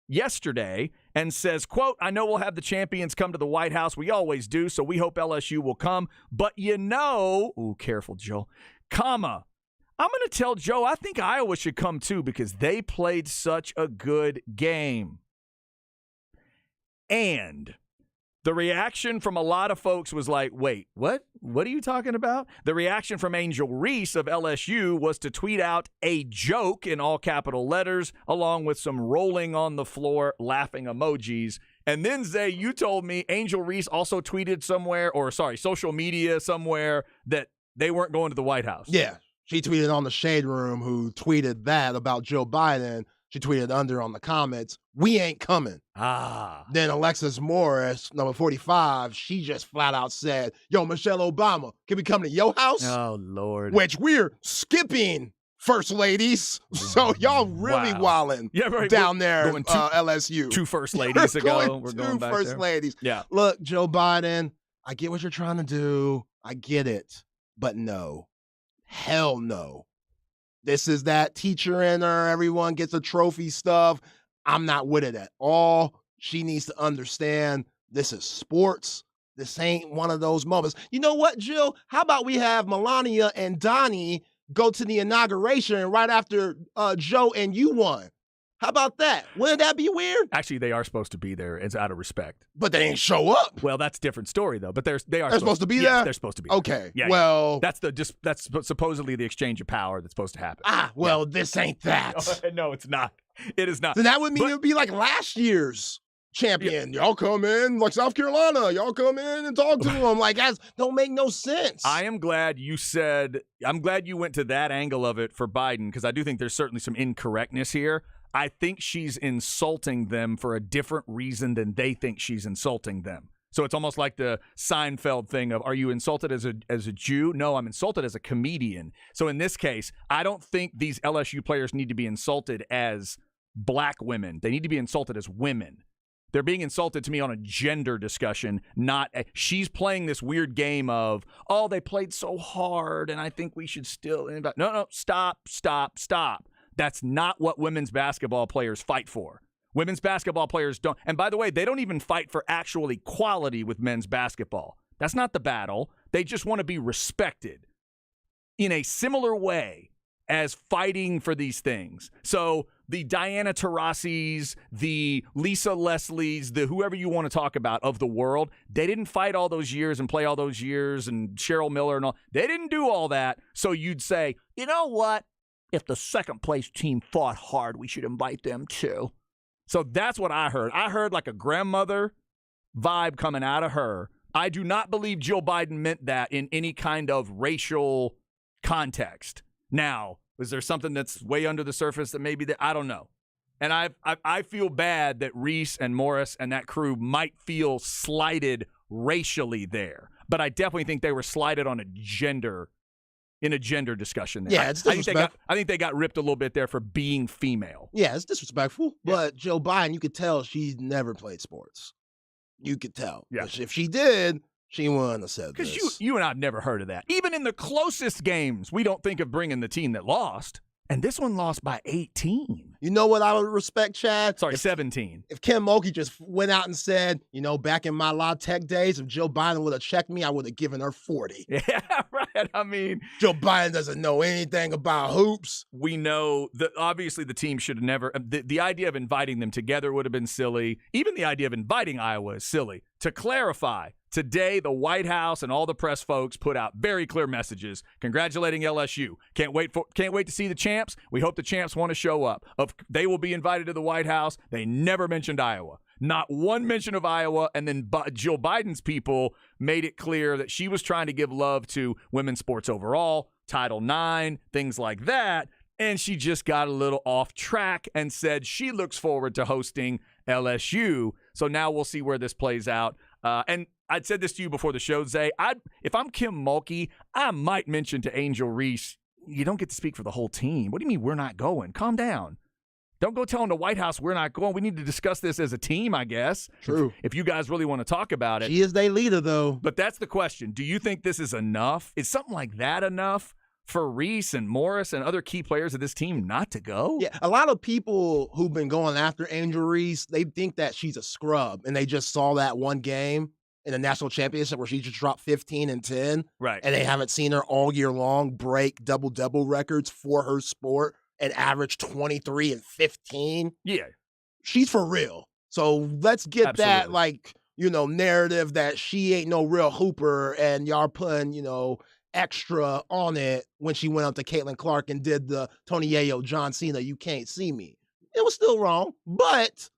yesterday and says, quote, "I know we'll have the champions come to the White House. We always do, so we hope LSU will come. But ooh, careful, Jill, I'm going to tell Joe I think Iowa should come, too, because they played such a good game." And the reaction from a lot of folks was like, wait, what? What are you talking about? The reaction from Angel Reese of LSU was to tweet out a joke in all capital letters, along with some rolling on the floor, laughing emojis. And then, Zay, you told me Angel Reese also tweeted social media somewhere that they weren't going to the White House. Yeah. She tweeted on the Shade Room, who tweeted that about Joe Biden. She tweeted under on the comments, "We ain't coming." Then Alexis Morris, number 45, she just flat out said, "Yo, Michelle Obama, can we come to your house?" Oh, Lord. Which we're skipping first ladies. So y'all really wilding down there at LSU. 2 first ladies ago. We're going back first there. ladies. Yeah. Look, Joe Biden, I get what you're trying to do. I get it. But no. Hell no. This is that teacher in her, everyone gets a trophy stuff. I'm not with it at all. She needs to understand this is sports. This ain't one of those moments. You know what, Jill? How about we have Melania and Donnie go to the inauguration right after Joe and you won? How about that? Wouldn't that be weird? Actually, they are supposed to be there. It's out of respect. But they ain't show up. Well, that's a different story, though. But they are supposed to be yes, there? They're supposed to be okay. there. Yeah, well. yeah. That's supposedly the exchange of power that's supposed to happen. This ain't that. No, it's not. It is not. Then that would mean it would be like last year's champion. Y'all come in, like South Carolina. Y'all come in and talk to them. Like, that don't make no sense. I'm glad you went to that angle of it for Biden, because I do think there's certainly some incorrectness here. I think she's insulting them for a different reason than they think she's insulting them. So it's almost like the Seinfeld thing of, are you insulted as a Jew? No, I'm insulted as a comedian. So in this case, I don't think these LSU players need to be insulted as black women. They need to be insulted as women. They're being insulted to me on a gender discussion, she's playing this weird game of, oh, they played so hard and I think we should still. No, stop. That's not what women's basketball players fight for. Women's basketball players don't. And by the way, they don't even fight for actual equality with men's basketball. That's not the battle. They just want to be respected in a similar way as fighting for these things. So the Diana Taurasi's, the Lisa Leslie's, the whoever you want to talk about of the world, they didn't fight all those years and play all those years, and Cheryl Miller and all. They didn't do all that. So you'd say, you know what? If the second place team fought hard, we should invite them too. So that's what I heard. I heard like a grandmother vibe coming out of her. I do not believe Jill Biden meant that in any kind of racial context. Now, is there something that's way under the surface that maybe that I don't know. And I feel bad that Reese and Morris and that crew might feel slighted racially there. But I definitely think they were slighted on in a gender discussion there. Yeah, it's disrespectful. I think they got ripped a little bit there for being female. Yeah, it's disrespectful. Yeah. But Joe Biden, you could tell she's never played sports. You could tell. Yeah. If she did, she wouldn't have said this. Because you and I have never heard of that. Even in the closest games, we don't think of bringing the team that lost. And this one lost by 18. You know what I would respect, Chad? 17. If Kim Mulkey just went out and said, back in my La Tech days, if Joe Biden would have checked me, I would have given her 40. Yeah, right. I mean, Joe Biden doesn't know anything about hoops. we know that obviously the team should have never. The idea of inviting them together would have been silly. Even the idea of inviting Iowa is silly. To clarify, today the White House and all the press folks put out very clear messages congratulating LSU. Can't wait to see the champs. We hope the champs want to show up. They will be invited to the White House. They never mentioned Iowa. Not one mention of Iowa, and then Jill Biden's people made it clear that she was trying to give love to women's sports overall, Title IX, things like that, and she just got a little off track and said she looks forward to hosting LSU. So now we'll see where this plays out. And I'd said this to you before the show, Zay. If I'm Kim Mulkey, I might mention to Angel Reese, you don't get to speak for the whole team. What do you mean we're not going? Calm down. Don't go telling the White House we're not going. We need to discuss this as a team, I guess. True. If you guys really want to talk about it. She is their leader, though. But that's the question. Do you think this is enough? Is something like that enough for Reese and Morris and other key players of this team not to go? Yeah, a lot of people who've been going after Angel Reese, they think that she's a scrub, and they just saw that one game in the national championship where she just dropped 15 and 10. Right. And they haven't seen her all year long break double-double records for her sport and average 23 and 15. Yeah. She's for real. So let's get that, Absolutely. narrative that she ain't no real hooper and y'all putting, extra on it when she went up to Caitlin Clark and did the Tony Yayo, John Cena, you can't see me. It was still wrong, but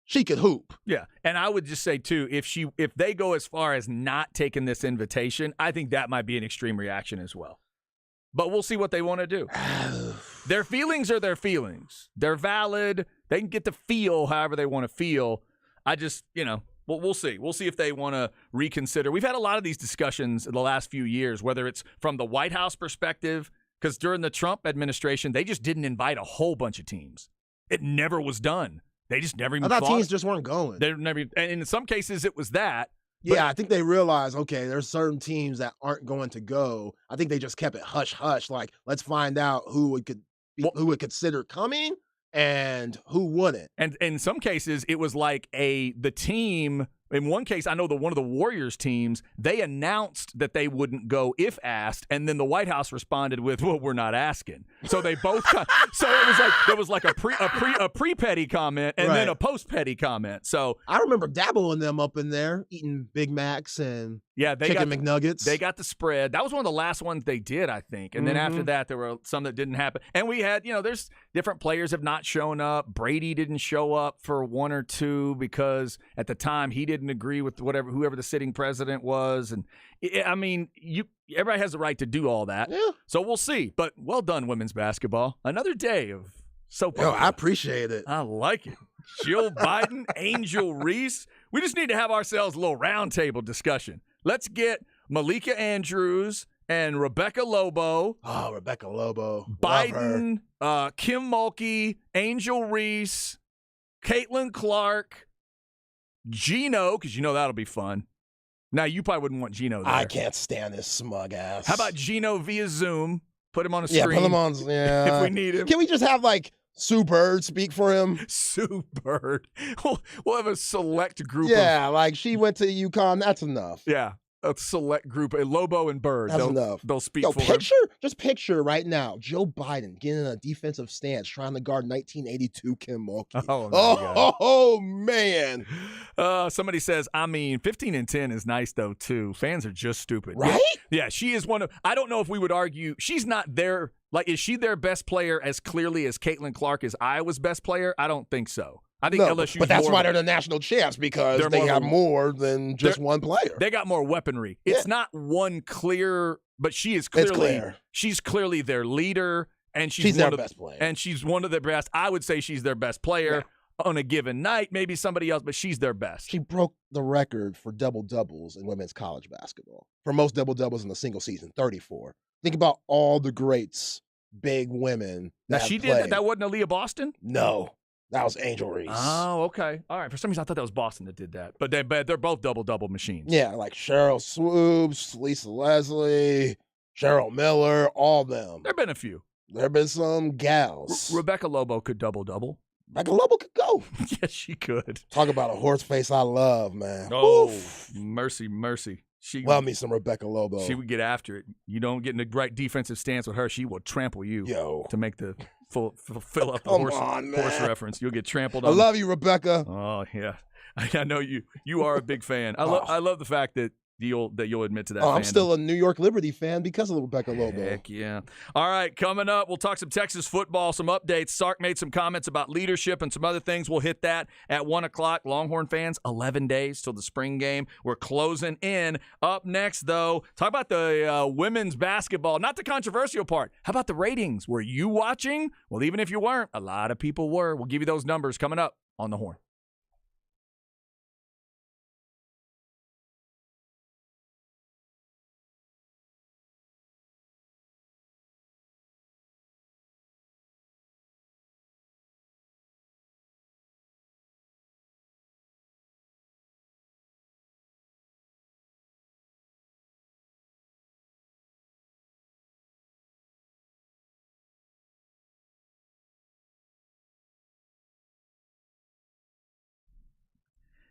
she could hoop. Yeah. And I would just say, too, if they go as far as not taking this invitation, I think that might be an extreme reaction as well. But we'll see what they want to do. Their feelings are their feelings. They're valid. They can get to feel however they want to feel. I just, we'll see. We'll see if they want to reconsider. We've had a lot of these discussions in the last few years, whether it's from the White House perspective, because during the Trump administration, they just didn't invite a whole bunch of teams. It never was done. They just never even thought teams just weren't going. They never, and in some cases, it was that. Yeah, I think they realized, okay, there's certain teams that aren't going to go. I think they just kept it hush-hush, like, let's find out who would consider coming and who wouldn't. And in some cases, it was like the team. In one case, I know one of the Warriors teams, they announced that they wouldn't go if asked, and then the White House responded with, "Well, we're not asking." So they both. So it was like there was like a pre-petty comment and then a post-petty comment. So I remember Dabo and them up in there eating Big Macs and chicken McNuggets. They got the spread. That was one of the last ones they did, I think. And then after that, there were some that didn't happen. And we had, there's different players have not shown up. Brady didn't show up for one or two because at the time he didn't agree with whoever the sitting president was. And I mean, everybody has the right to do all that. Yeah. So we'll see. But well done, women's basketball. Another day of soap opera. I appreciate it. I like it. Jill Biden, Angel Reese. We just need to have ourselves a little roundtable discussion. Let's get Malika Andrews and Rebecca Lobo. Oh, Rebecca Lobo. Biden, Kim Mulkey, Angel Reese, Caitlin Clark, Gino, because that'll be fun. Now, you probably wouldn't want Gino there. I can't stand this smug ass. How about Gino via Zoom? Put him on a screen. Yeah, put him on. Yeah. If we need him. Can we just have, Sue Bird speak for him? Sue Bird. We'll have a select group. Yeah, she went to UConn. That's enough. Yeah, a select group. Lobo and Bird. That's enough. They'll speak for him. Just picture right now Joe Biden getting in a defensive stance trying to guard 1982 Kim Mulkey. Oh, man. Somebody says, 15 and 10 is nice, though, too. Fans are just stupid. Right? Yeah, she is one of – I don't know if we would argue – she's not their – is she their best player as clearly as Caitlin Clark is Iowa's best player? I don't think so. I think LSU. But that's why they're the national champs, because they got more than just one player. They got more weaponry. It's not one clear, but she is clearly she's clearly their leader, and she's their best player. And she's one of their best. I would say she's their best player on a given night. Maybe somebody else, but she's their best. She broke the record for double-doubles in women's college basketball. For most double-doubles in a single season, 34. Think about all the greats, big women. Now, she did that. That wasn't Aaliyah Boston? No. That was Angel Reese. Oh, okay. All right. For some reason, I thought that was Boston that did that. But they're both double-double machines. Yeah, like Cheryl Swoops, Lisa Leslie, Cheryl Miller, all them. There have been a few. There have been some gals. Rebecca Lobo could double-double. Rebecca Lobo could go. Yes, she could. Talk about a horse face I love, man. Oh, Oof. mercy. Love me some Rebecca Lobo. She would get after it. You don't get in the right defensive stance with her, she will trample you. To make the fill up the horse reference. You'll get trampled on. I love you, Rebecca. Oh, yeah. I know you are a big fan. I love the fact that you'll admit to that. I'm still a New York Liberty fan because of Rebecca Lobo. Heck yeah. All right, coming up, we'll talk some Texas football, some updates. Sark made some comments about leadership and some other things. We'll hit that at 1 o'clock. Longhorn fans, 11 days till the spring game. We're closing in. Up next, though, talk about the women's basketball. Not the controversial part. How about the ratings? Were you watching? Well, even if you weren't, a lot of people were. We'll give you those numbers coming up on The Horn.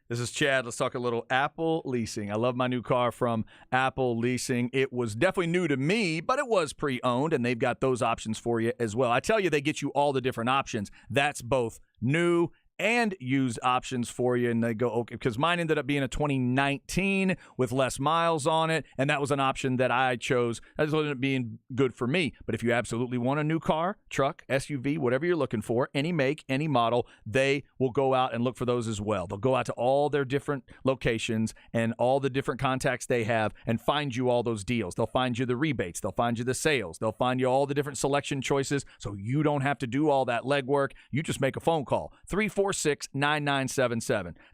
This is Chad. Let's talk a little Apple leasing. I love my new car from Apple Leasing. It was definitely new to me, but it was pre-owned, and they've got those options for you as well. I tell you, they get you all the different options. That's both new and used options for you, and they go, okay, because mine ended up being a 2019 with less miles on it, and that was an option that I chose. That just ended up being good for me. But if you absolutely want a new car, truck, SUV, whatever you're looking for, any make, any model, they will go out and look for those as well. They'll go out to all their different locations and all the different contacts they have and find you all those deals. They'll find you the rebates. They'll find you the sales. They'll find you all the different selection choices, so you don't have to do all that legwork. You just make a phone call. 346-9977.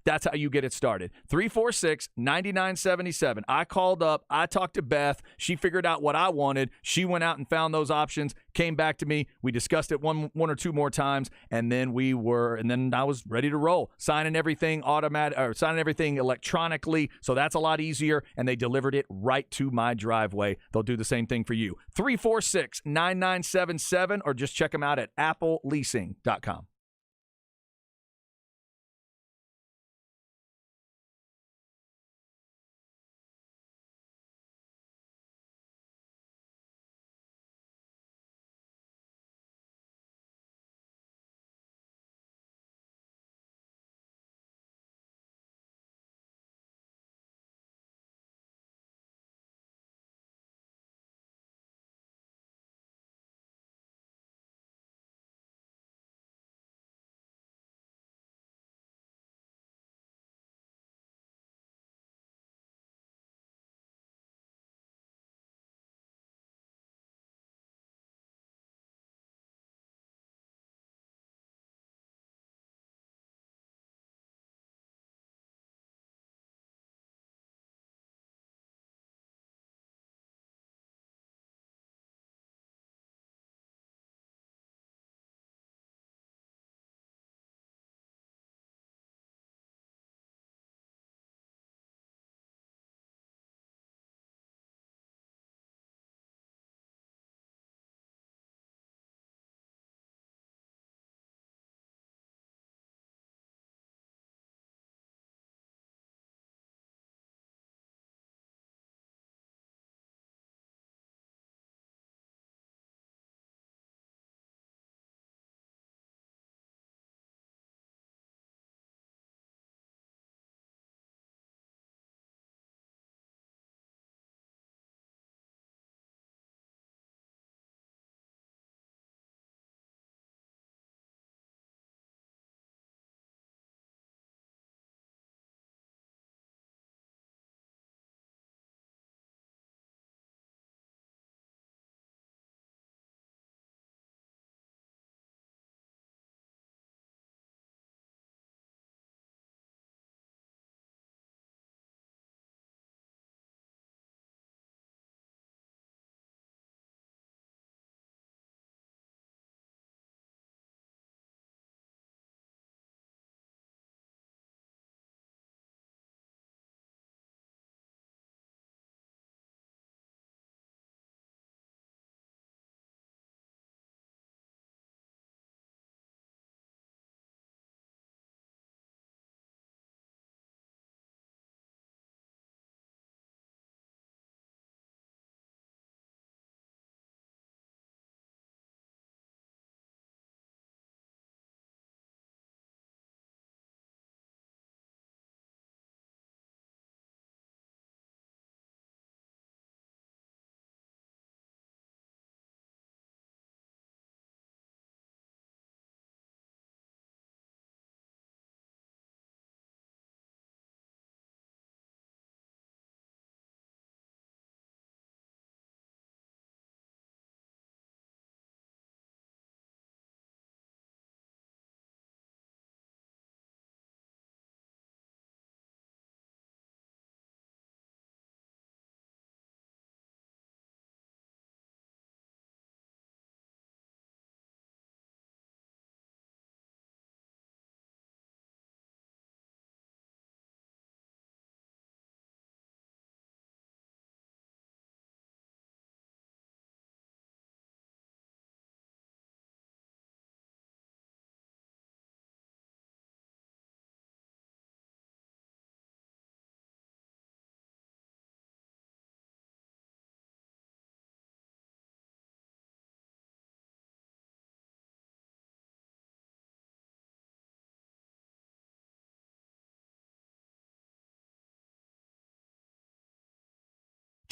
That's how you get it started. 346-9977. I called up. I talked to Beth. She figured out what I wanted. She went out and found those options, came back to me. We discussed it one or two more times, and then I was ready to roll. Signing everything electronically, so that's a lot easier, and they delivered it right to my driveway. They'll do the same thing for you. 346-9977, or just check them out at appleleasing.com.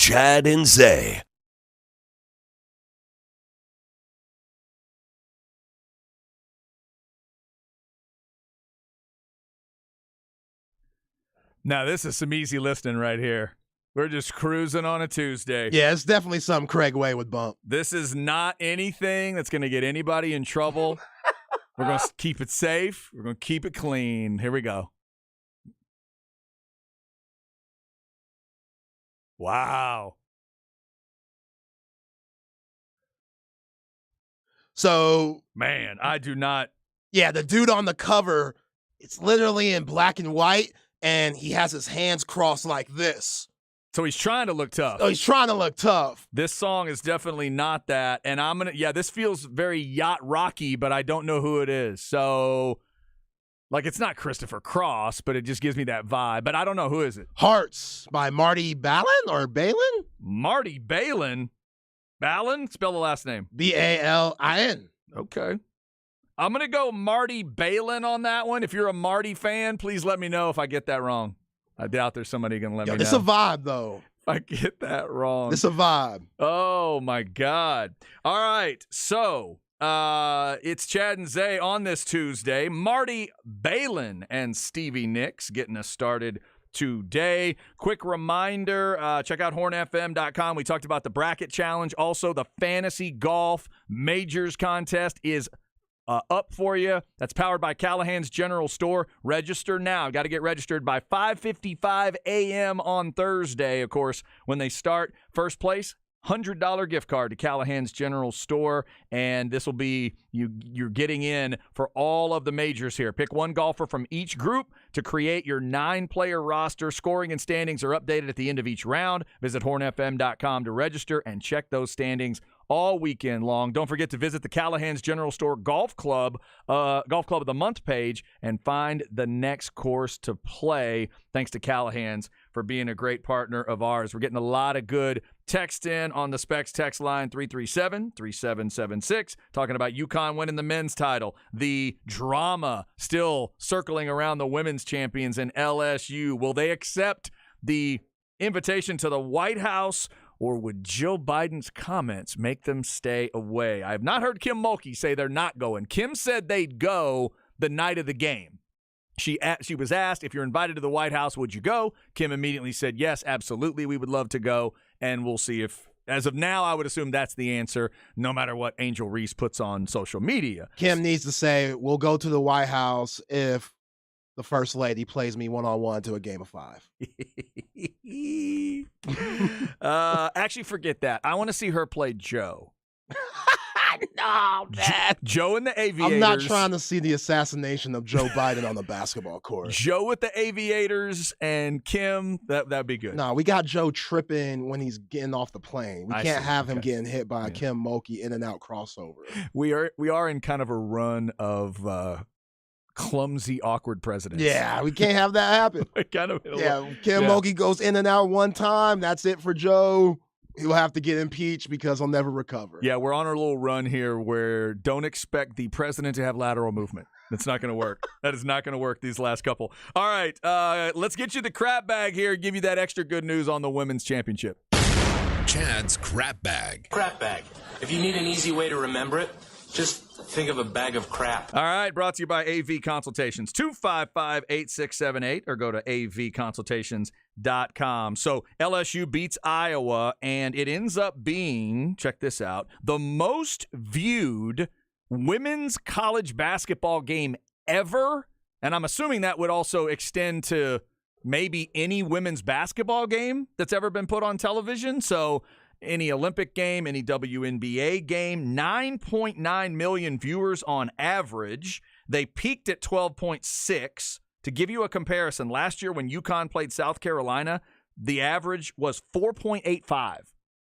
Chad and Zay. Now, this is some easy listening right here. We're just cruising on a Tuesday. Yeah, it's definitely something Craig Way would bump. This is not anything that's going to get anybody in trouble. We're going to keep it safe. We're going to keep it clean. Here we go. Wow. So, Man, I do not. yeah, the dude on the cover, it's literally in black and white, and he has his hands crossed like this. So he's trying to look tough. Oh, he's trying to look tough. This song is definitely not that. And I'm going to, yeah, this feels very yacht rocky, but I don't know who it is. So, like, it's not Christopher Cross, but it just gives me that vibe. But I don't know. Who is it? Hearts by Marty Balin or Balin? Marty Balin. Balin? Spell the last name. Balin. Okay. I'm going to go Marty Balin on that one. If you're a Marty fan, please let me know if I get that wrong. I doubt there's somebody going to let me know. It's a vibe, though. If I get that wrong. It's a vibe. Oh, my God. All right. So it's Chad and Zay on this Tuesday. Marty Balin and Stevie Nicks getting us started today. Quick reminder, check out hornfm.com. We talked about the bracket challenge. Also, the fantasy golf majors contest is up for you. That's powered by Callahan's General Store. Register now. Got to get registered by 5:55 a.m. on Thursday, of course, when they start. First place, $100 gift card to Callahan's General Store, and this will be you're getting in for all of the majors here. Pick one golfer from each group to create your 9-player roster. Scoring and standings are updated at the end of each round. Visit hornfm.com to register and check those standings all weekend long. Don't forget to visit the Callahan's General Store Golf Club of the Month page and find the next course to play. Thanks to Callahan's for being a great partner of ours. We're getting a lot of good text in on the Specs text line 337-3776, talking about UConn winning the men's title. The drama still circling around the women's champions in LSU. Will they accept the invitation to the White House, or would Joe Biden's comments make them stay away? I have not heard Kim Mulkey say they're not going. Kim said they'd go the night of the game. She was asked, if you're invited to the White House, would you go? Kim immediately said, yes, absolutely, we would love to go. And we'll see if, as of now, I would assume that's the answer, no matter what Angel Reese puts on social media. Kim needs to say, we'll go to the White House if the First Lady plays me one-on-one to a game of 5. Actually, forget that. I want to see her play Joe. No, man. Joe and the Aviators. I'm not trying to see the assassination of Joe Biden on the basketball court. Joe with the Aviators and Kim, that'd be good. No, we got Joe tripping when he's getting off the plane. We can't have him getting hit by a Kim Mulkey in-and-out crossover. We are in kind of a run of clumsy, awkward presidents. Yeah, we can't have that happen. Kim Mulkey goes in and out one time. That's it for Joe. He'll have to get impeached because he'll never recover. Yeah, we're on our little run here where don't expect the president to have lateral movement. That's not going to work. That is not going to work these last couple. All right, let's get you the crap bag here, give you that extra good news on the women's championship. Chad's crap bag. Crap bag. If you need an easy way to remember it, just think of a bag of crap. All right, brought to you by AV Consultations, 255-8678, or go to avconsultations.com. So LSU beats Iowa, and it ends up being, check this out, the most viewed women's college basketball game ever. And I'm assuming that would also extend to maybe any women's basketball game that's ever been put on television. So any Olympic game, any WNBA game, 9.9 million viewers on average. They peaked at 12.6. To give you a comparison, last year when UConn played South Carolina, the average was 4.85.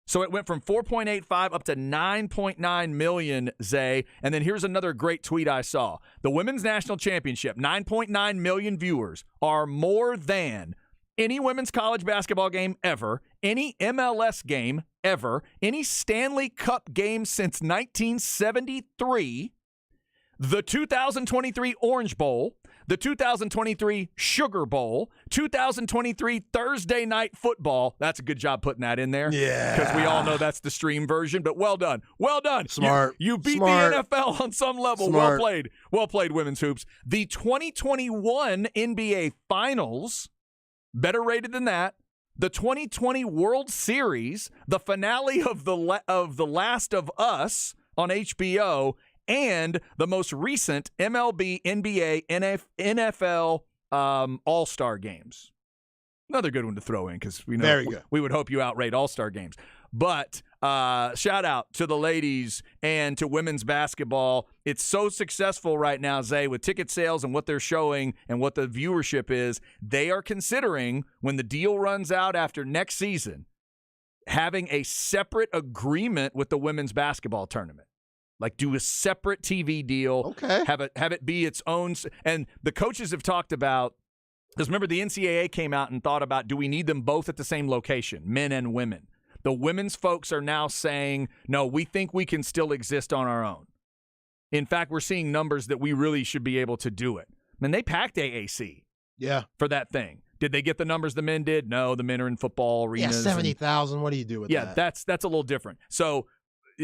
So it went from 4.85 up to 9.9 million, Zay. And then here's another great tweet I saw. The Women's National Championship, 9.9 million viewers, are more than any women's college basketball game ever, any MLS game ever, any Stanley Cup game since 1973, the 2023 Orange Bowl, the 2023 Sugar Bowl, 2023 Thursday Night Football. That's a good job putting that in there. Yeah. Because we all know that's the stream version, but well done. Well done. Smart. You beat Smart. the NFL on some level. Smart. Well played. Well played, women's hoops. The 2021 NBA Finals, better rated than that. The 2020 World Series, the finale of The Last of Us on HBO, and the most recent MLB, NBA, NFL All-Star games. Another good one to throw in because we know Very good. we would hope you outrate All-Star games. But shout out to the ladies and to women's basketball. It's so successful right now, Zay, with ticket sales and what they're showing and what the viewership is. They are considering, when the deal runs out after next season, having a separate agreement with the women's basketball tournament. Like, do a separate TV deal. Okay. Have it be its own. And the coaches have talked about, because remember the NCAA came out and thought about, do we need them both at the same location, men and women? The women's folks are now saying, no, we think we can still exist on our own. In fact, we're seeing numbers that we really should be able to do it. I mean, they packed AAC Yeah. for that thing. Did they get the numbers the men did? No, the men are in football Yeah, arenas. 70,000. What do you do with that? Yeah, that's a little different. So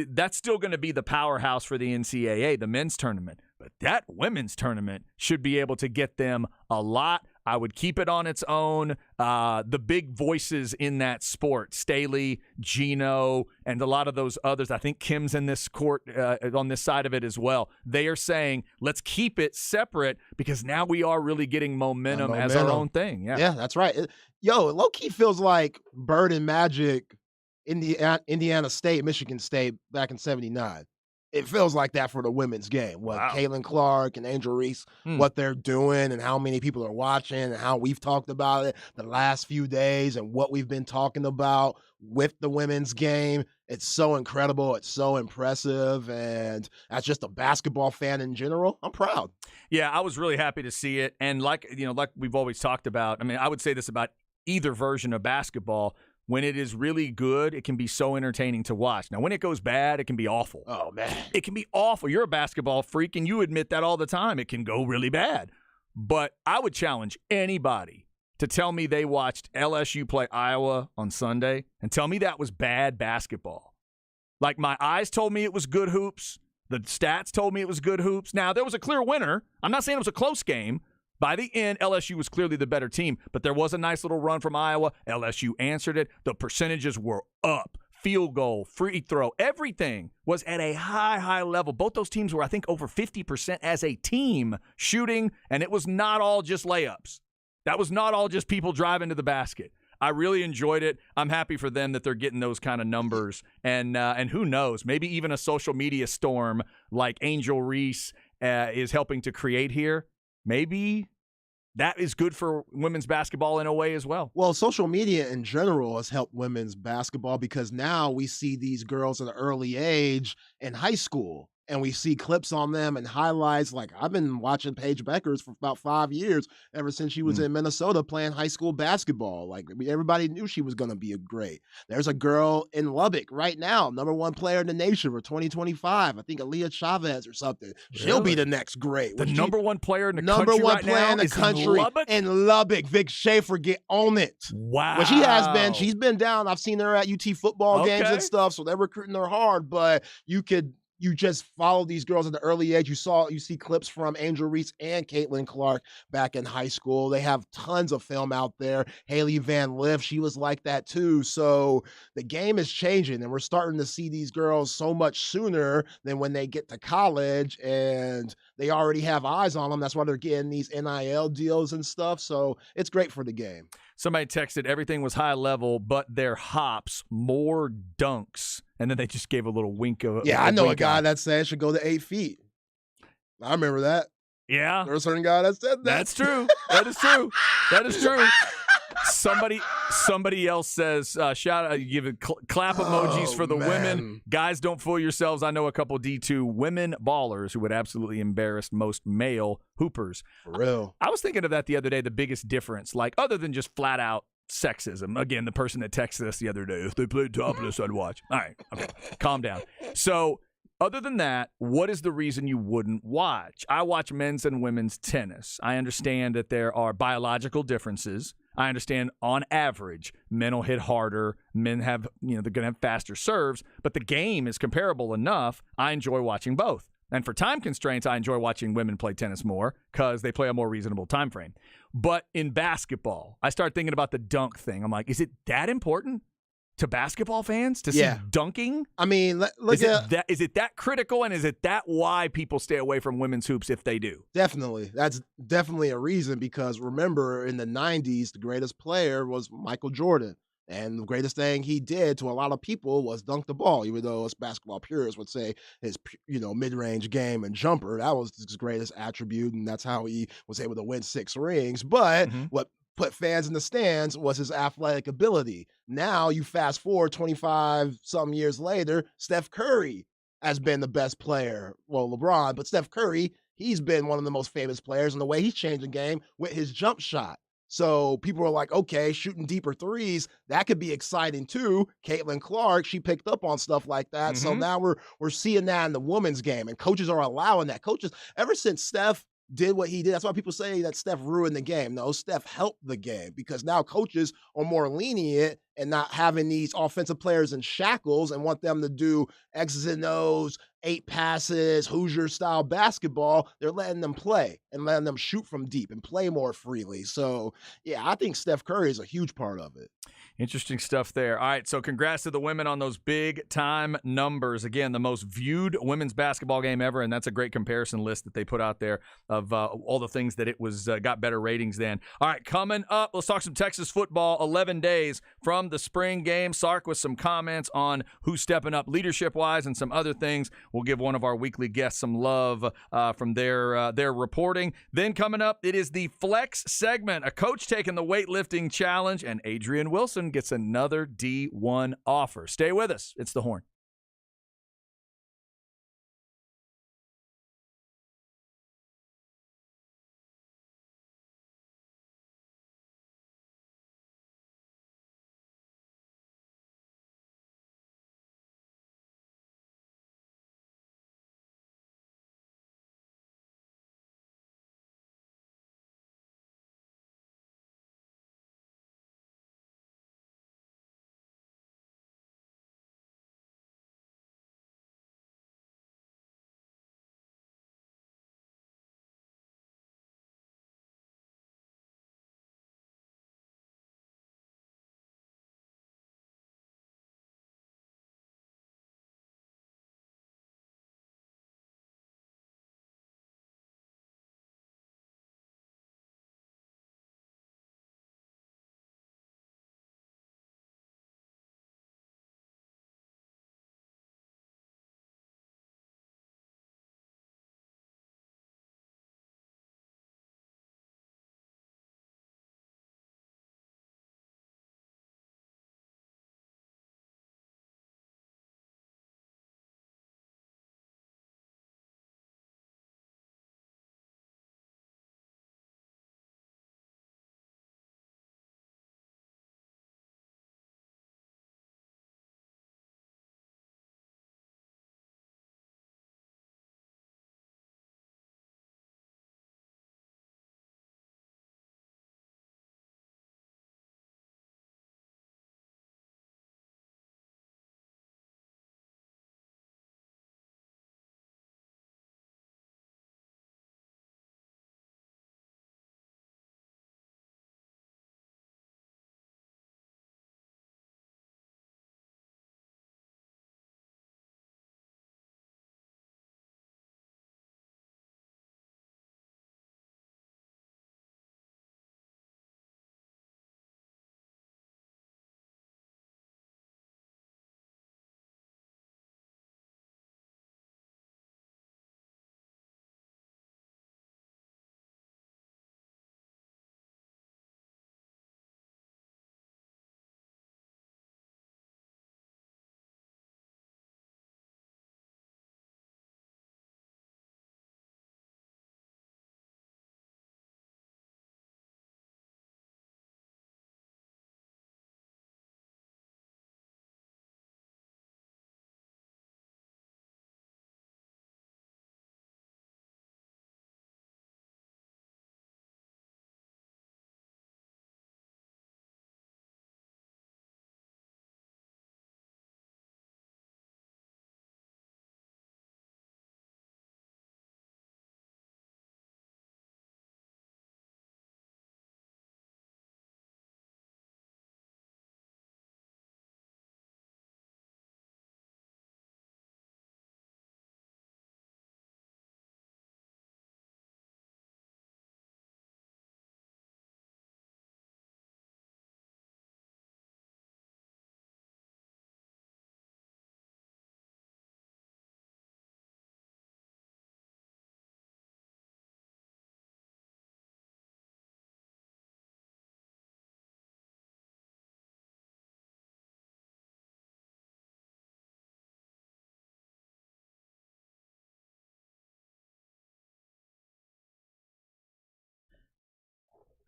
that's still going to be the powerhouse for the NCAA, the men's tournament. But that women's tournament should be able to get them a lot. I would keep it on its own. The big voices in that sport, Staley, Gino, and a lot of those others. I think Kim's in this court on this side of it as well. They are saying, let's keep it separate because now we are really getting momentum as our own thing. Yeah, that's right. It low-key feels like Bird and Magic, Indiana State, Michigan State back in 79. It feels like that for the women's game. Wow. Caitlin Clark and Angel Reese, what they're doing and how many people are watching and how we've talked about it the last few days and what we've been talking about with the women's game. It's so incredible. It's so impressive. And as just a basketball fan in general, I'm proud. Yeah, I was really happy to see it. And like we've always talked about, I mean, I would say this about either version of basketball. When it is really good, it can be so entertaining to watch. Now, when it goes bad, it can be awful. Oh, man. It can be awful. You're a basketball freak, and you admit that all the time. It can go really bad. But I would challenge anybody to tell me they watched LSU play Iowa on Sunday and tell me that was bad basketball. Like, my eyes told me it was good hoops. The stats told me it was good hoops. Now, there was a clear winner. I'm not saying it was a close game. By the end, LSU was clearly the better team, but there was a nice little run from Iowa. LSU answered it. The percentages were up. Field goal, free throw, everything was at a high, high level. Both those teams were, I think, over 50% as a team shooting, and it was not all just layups. That was not all just people driving to the basket. I really enjoyed it. I'm happy for them that they're getting those kind of numbers. And who knows, maybe even a social media storm like Angel Reese is helping to create here. Maybe that is good for women's basketball in a way as well. Well, social media in general has helped women's basketball because now we see these girls at an early age in high school. And we see clips on them and highlights. Like, I've been watching Paige Beckers for about 5 years, ever since she was in Minnesota playing high school basketball. Like, everybody knew she was going to be great. There's a girl in Lubbock right now, #1 player in the nation for 2025. I think Aaliyah Chavez or something. She'll be the next great. The #1 player in the number country one right player now in the is country in Lubbock? in Lubbock. Vic Schaefer, get on it. Wow. Well, she has been. She's been down. I've seen her at UT football games Okay. and stuff, so they're recruiting her hard. But you just follow these girls at the early age. You see clips from Angel Reese and Caitlin Clark back in high school. They have tons of film out there. Haley Van Lith, she was like that too. So the game is changing, and we're starting to see these girls so much sooner than when they get to college, and they already have eyes on them. That's why they're getting these NIL deals and stuff. So it's great for the game. Somebody texted everything was high level, but their hops, more dunks. And then they just gave a little wink of Yeah, I know a wink guy on. that said it should go to 8 feet. I remember that. Yeah. There's a certain guy that said that. That's true. That is true. That is true. Somebody else says, shout out, give it clap emojis for the women. Guys, don't fool yourselves. I know a couple D2 women ballers who would absolutely embarrass most male hoopers. For real. I was thinking of that the other day, the biggest difference, like other than just flat out sexism. Again, the person that texted us the other day, if they played topless, I'd watch. All right. Okay. Calm down. So Other than that, what is the reason you wouldn't watch? I watch men's and women's tennis. I understand that there are biological differences. I understand on average, men will hit harder. Men have, they're going to have faster serves, but the game is comparable enough. I enjoy watching both. And for time constraints, I enjoy watching women play tennis more because they play a more reasonable time frame. But in basketball, I start thinking about the dunk thing. I'm like, is it that important to basketball fans to see dunking? I mean, look at is it that critical, and is it that why people stay away from women's hoops if they do? Definitely. That's definitely a reason, because remember, in the 90s, the greatest player was Michael Jordan. And the greatest thing he did to a lot of people was dunk the ball, even though us basketball purists would say his, mid-range game and jumper, that was his greatest attribute, and that's how he was able to win 6 rings. But what put fans in the stands was his athletic ability. Now you fast forward 25-something years later, Steph Curry has been the best player. Well, LeBron, but Steph Curry, he's been one of the most famous players in the way he's changed the game with his jump shot. So people are like, okay, shooting deeper threes, that could be exciting too. Caitlin Clark, she picked up on stuff like that. So now we're seeing that in the women's game, and coaches are allowing that. Coaches, ever since Steph did what he did, that's why people say that Steph ruined the game. No, Steph helped the game, because now coaches are more lenient and not having these offensive players in shackles and want them to do X's and O's, 8 passes, Hoosier-style basketball. They're letting them play and letting them shoot from deep and play more freely. So, yeah, I think Steph Curry is a huge part of it. Interesting stuff there. All right, so congrats to the women on those big-time numbers. Again, the most viewed women's basketball game ever, and that's a great comparison list that they put out there of all the things that it was got better ratings than. All right, coming up, let's talk some Texas football. 11 days from the spring game. Sark with some comments on who's stepping up leadership-wise and some other things. We'll give one of our weekly guests some love from their reporting. Then coming up, it is the Flex segment, a coach taking the weightlifting challenge, and Adrian Wilson gets another D1 offer. Stay with us. It's The Horn.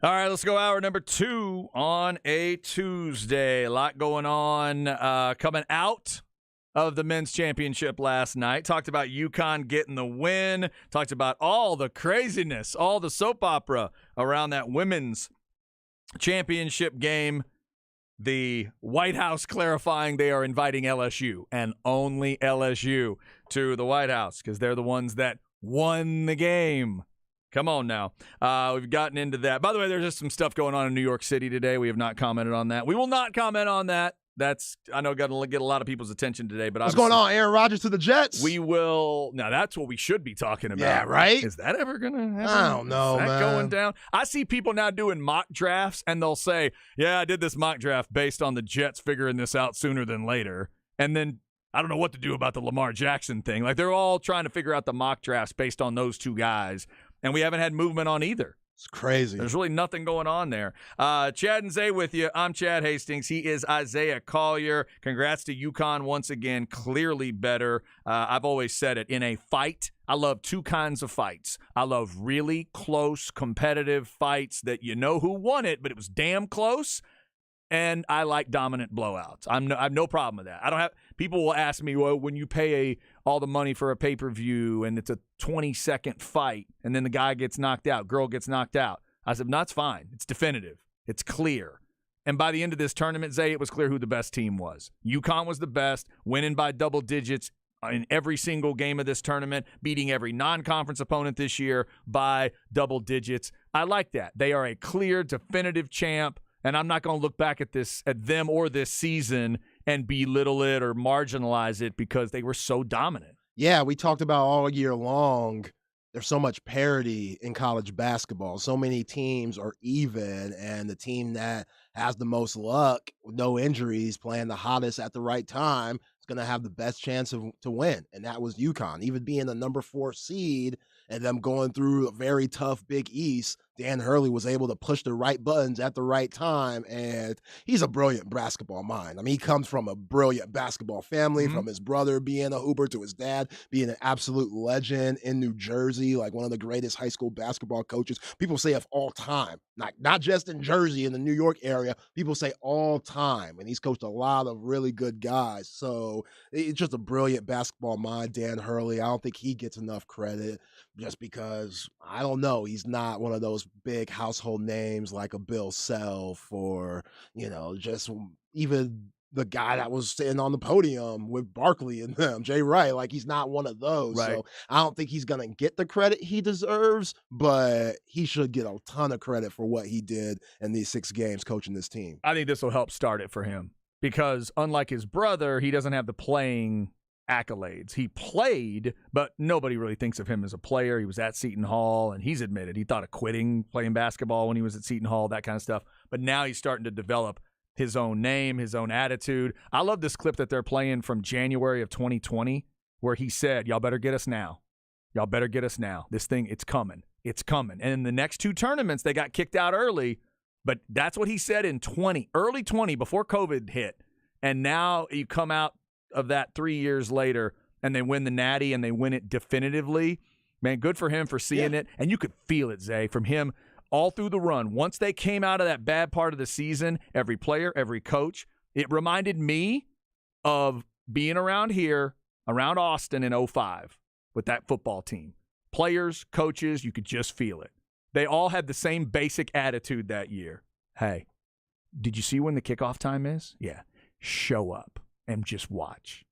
All right, let's go hour number 2 on a Tuesday. A lot going on coming out of the men's championship last night. Talked about UConn getting the win. Talked about all the craziness, all the soap opera around that women's championship game. The White House clarifying they are inviting LSU and only LSU to the White House because they're the ones that won the game. Come on now. We've gotten into that. By the way, there's just some stuff going on in New York City today. We have not commented on that. We will not comment on that. That's, I know, got to get a lot of people's attention today. But what's going on? Aaron Rodgers to the Jets? We will. Now, that's what we should be talking about. Yeah, right? Is that ever going to happen? I don't know, Is that man. going down? I see people now doing mock drafts, and they'll say, yeah, I did this mock draft based on the Jets figuring this out sooner than later. And then I don't know what to do about the Lamar Jackson thing. Like, they're all trying to figure out the mock drafts based on those two guys, and we haven't had movement on either. It's crazy. There's really nothing going on there. Chad and Zay with you. I'm Chad Hastings. He is Isaiah Collier. Congrats to UConn once again. Clearly better. I've always said it. In a fight, I love two kinds of fights. I love really close, competitive fights that you know who won it, but it was damn close. And I like dominant blowouts. I have no problem with that. I don't have. People will ask me, well, when you pay all the money for a pay-per-view and it's a 20-second fight and then the guy gets knocked out, girl gets knocked out. I said, no, it's fine. It's definitive. It's clear. And by the end of this tournament, Zay, it was clear who the best team was. UConn was the best, winning by double digits in every single game of this tournament, beating every non-conference opponent this year by double digits. I like that. They are a clear, definitive champ. And I'm not going to look back at them or this season and belittle it or marginalize it because they were so dominant. Yeah, we talked about all year long. There's so much parity in college basketball. So many teams are even, and the team that has the most luck with no injuries, playing the hottest at the right time, is going to have the best chance to win. And that was UConn. Even being the number 4 seed and them going through a very tough Big East, Dan Hurley was able to push the right buttons at the right time, and he's a brilliant basketball mind. I mean, he comes from a brilliant basketball family, from his brother being a hooper to his dad being an absolute legend in New Jersey, like one of the greatest high school basketball coaches. People say of all time, not just in Jersey, in the New York area, people say all time, and he's coached a lot of really good guys. So it's just a brilliant basketball mind, Dan Hurley. I don't think he gets enough credit just because, I don't know, he's not one of those big household names like a Bill Self or, just even the guy that was sitting on the podium with Barkley and them, Jay Wright. Like, he's not one of those. Right. So I don't think he's going to get the credit he deserves, but he should get a ton of credit for what he did in these 6 games coaching this team. I think this will help start it for him because unlike his brother, he doesn't have the playing accolades. He played, but nobody really thinks of him as a player. He was at Seton Hall, and he's admitted he thought of quitting playing basketball when he was at Seton Hall, that kind of stuff. But now he's starting to develop his own name, his own attitude. I love this clip that they're playing from January of 2020 where he said, y'all better get us now. Y'all better get us now. This thing, it's coming. It's coming. And in the next 2 tournaments, they got kicked out early, but that's what he said in early 20, before COVID hit. And now you come out of that 3 years later and they win the Natty and they win it definitively. Man, good for him for seeing it. And you could feel it, Zay, from him all through the run. Once they came out of that bad part of the season, every player, every coach, it reminded me of being around here, around Austin in 2005 with that football team. Players, coaches, you could just feel it. They all had the same basic attitude that year. Hey, did you see when the kickoff time is? Yeah. Show up and just watch.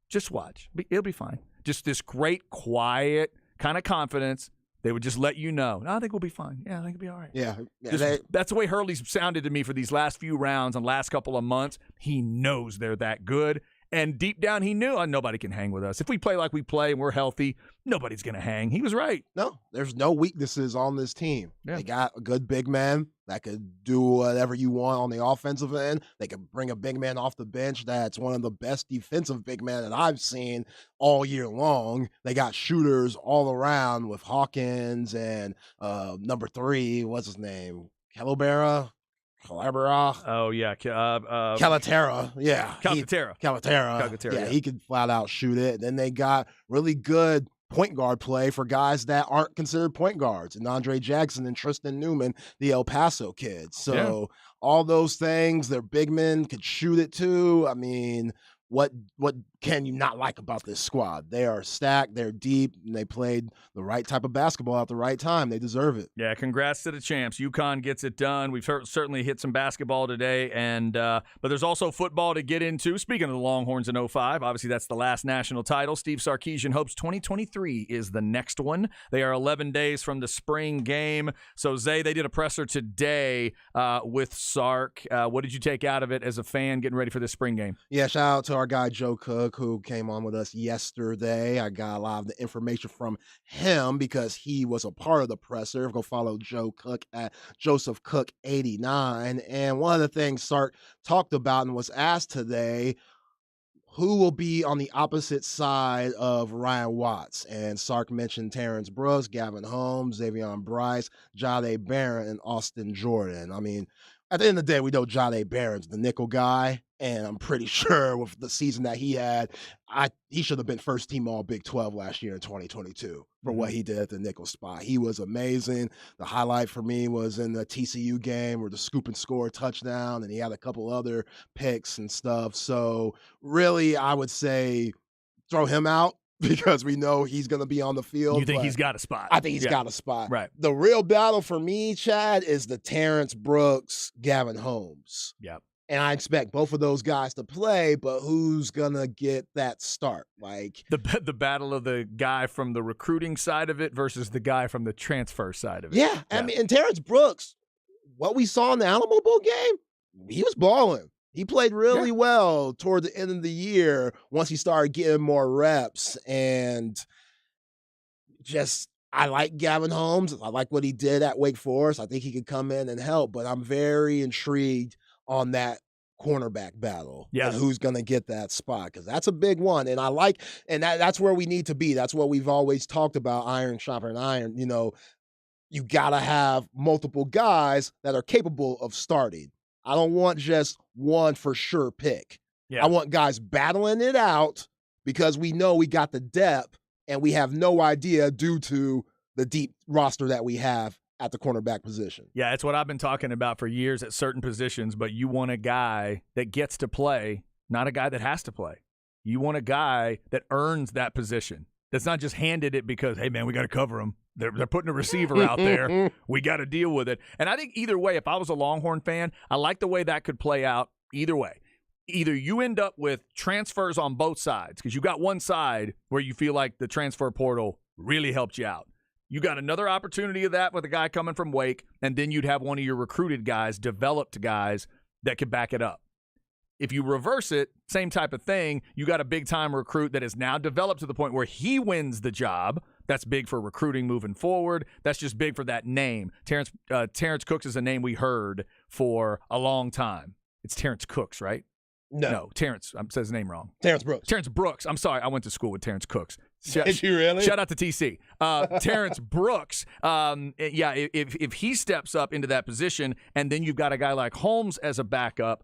Just watch. It'll be fine. Just this great, quiet kind of confidence. They would just let you know. No, I think we'll be fine. Yeah, I think it'll be all right. Yeah. That's the way Hurley's sounded to me for these last few rounds and last couple of months. He knows they're that good. And deep down, he knew nobody can hang with us. If we play like we play and we're healthy, nobody's going to hang. He was right. No, there's no weaknesses on this team. Yeah. They got a good big man that could do whatever you want on the offensive end. They could bring a big man off the bench that's one of the best defensive big men that I've seen all year long. They got shooters all around with Hawkins and number 3, what's his name? Calabera? Oh, yeah. Calcaterra. Yeah. Calcaterra. Calcaterra. Calcaterra, Yeah, yeah. he could flat out shoot it. Then they got really good point guard play for guys that aren't considered point guards, and Andre Jackson and Tristan Newman, the El Paso kids. So all those things, their big men could shoot it too. I mean, what can you not like about this squad? They are stacked, they're deep, and they played the right type of basketball at the right time. They deserve it. Yeah, congrats to the champs. UConn gets it done. We've certainly hit some basketball today, and but there's also football to get into. Speaking of the Longhorns in 05, obviously that's the last national title. Steve Sarkisian hopes 2023 is the next one. They are 11 days from the spring game. So, Zay, they did a presser today with Sark. What did you take out of it as a fan getting ready for this spring game? Yeah, shout out to our guy Joe Cook, who came on with us yesterday. I got a lot of the information from him because he was a part of the presser. Go follow Joe Cook at Joseph Cook 89. And one of the things Sark talked about and was asked today, who will be on the opposite side of Ryan Watts? And Sark mentioned Terrence Brooks, Gavin Holmes, Xavion Bryce, Jahdae Barron, and Austin Jordan. I mean, at the end of the day, we know Jahdae Barron's the nickel guy, and I'm pretty sure with the season that he had, he should have been first team all Big 12 last year in 2022 for what he did at the nickel spot. He was amazing. The highlight for me was in the TCU game where the scoop and score touchdown, and he had a couple other picks and stuff. So really, I would say throw him out, because we know he's going to be on the field. You think he's got a spot? I think he's got a spot. Right. The real battle for me, Chad, is the Terrence Brooks, Gavin Holmes. Yep. And I expect both of those guys to play, but who's going to get that start? Like the battle of the guy from the recruiting side of it versus the guy from the transfer side of it. Yeah. I mean, and Terrence Brooks, what we saw in the Alamo Bowl game, he was balling. He played really well toward the end of the year once he started getting more reps. And I like Gavin Holmes. I like what he did at Wake Forest. I think he could come in and help, but I'm very intrigued on that cornerback battle. Yeah. And who's going to get that spot, because that's a big one. And that's where we need to be. That's what we've always talked about, iron sharpening iron. You know, you got to have multiple guys that are capable of starting. I don't want just one for sure pick. Yeah. I want guys battling it out because we know we got the depth and we have no idea due to the deep roster that we have at the cornerback position. Yeah, it's what I've been talking about for years at certain positions, but you want a guy that gets to play, not a guy that has to play. You want a guy that earns that position. That's not just handed it because, hey, man, we got to cover him. They're putting a receiver out there. We got to deal with it. And I think either way, if I was a Longhorn fan, I like the way that could play out either way. Either you end up with transfers on both sides because you got one side where you feel like the transfer portal really helped you out. You got another opportunity of that with a guy coming from Wake, and then you'd have one of your recruited guys, developed guys that could back it up. If you reverse it, same type of thing, you got a big-time recruit that is now developed to the point where he wins the job. That's big for recruiting moving forward. That's just big for that name. Terrence Cooks is a name we heard for a long time. It's Terrence Cooks, right? No, Terrence. I said his name wrong. Terrence Brooks. Terrence Brooks. I'm sorry. I went to school with Terrence Cooks. Did you really? Shout out to TC. Terrence Brooks. If he steps up into that position, and then you've got a guy like Holmes as a backup,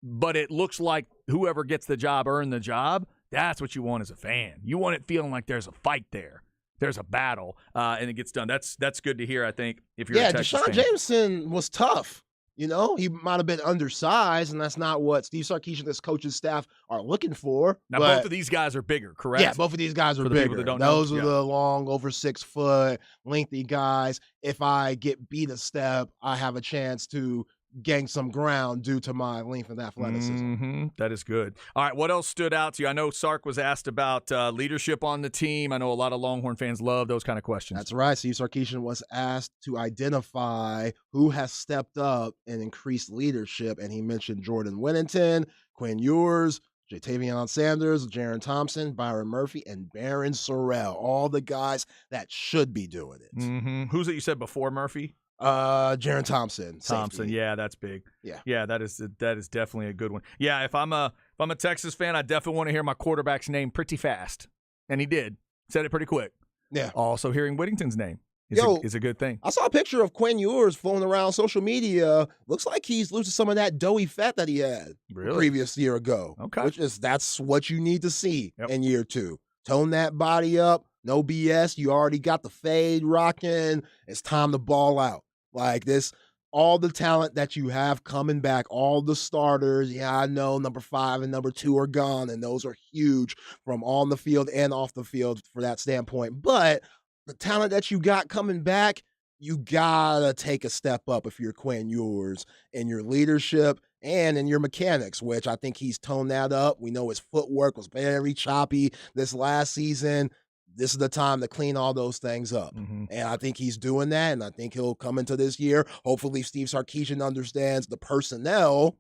but it looks like whoever gets the job earned the job, that's what you want as a fan. You want it feeling like there's a fight there. There's a battle, and it gets done. That's good to hear, I think, if you're a Texas Deshaun fan. Jameson was tough. You know, he might have been undersized, and that's not what Steve Sarkisian and his coaching staff are looking for. Now, both of these guys are bigger, correct? Yeah, both of these guys are For the people bigger. that don't know, Those are the long, over 6 foot, lengthy guys. If I get beat a step, I have a chance to gain some ground due to my length and athleticism. Mm-hmm. That is good. All right, what else stood out to you? I know Sark was asked about leadership on the team. I know a lot of Longhorn fans love those kind of questions. That's right. Steve Sarkisian was asked to identify who has stepped up and increased leadership, and he mentioned Jordan Whittington, Quinn Ewers, Jatavion Sanders, Jaron Thompson, Byron Murphy, and Barron Sorrell. All the guys that should be doing it. Mm-hmm. Who's it you said before Murphy? Jaron Thompson. Thompson, safety. yeah, that's big. Yeah, that is definitely a good one. Yeah, if I'm a Texas fan, I definitely want to hear my quarterback's name pretty fast, and he did. Said it pretty quick. Yeah. Also, hearing Whittington's name is a good thing. I saw a picture of Quinn Ewers floating around social media. Looks like he's losing some of that doughy fat that he had the previous year ago. Okay, that's what you need to see in year 2. Tone that body up. No BS. You already got the fade rocking. It's time to ball out. Like this, all the talent that you have coming back, all the starters. Yeah, I know number 5 and number 2 are gone, and those are huge from on the field and off the field for that standpoint. But the talent that you got coming back, you gotta take a step up if you're Quinn Ewers in your leadership and in your mechanics, which I think he's toned that up. We know his footwork was very choppy this last season. This is the time to clean all those things up. Mm-hmm. And I think he's doing that, and I think he'll come into this year. Hopefully Steve Sarkisian understands the personnel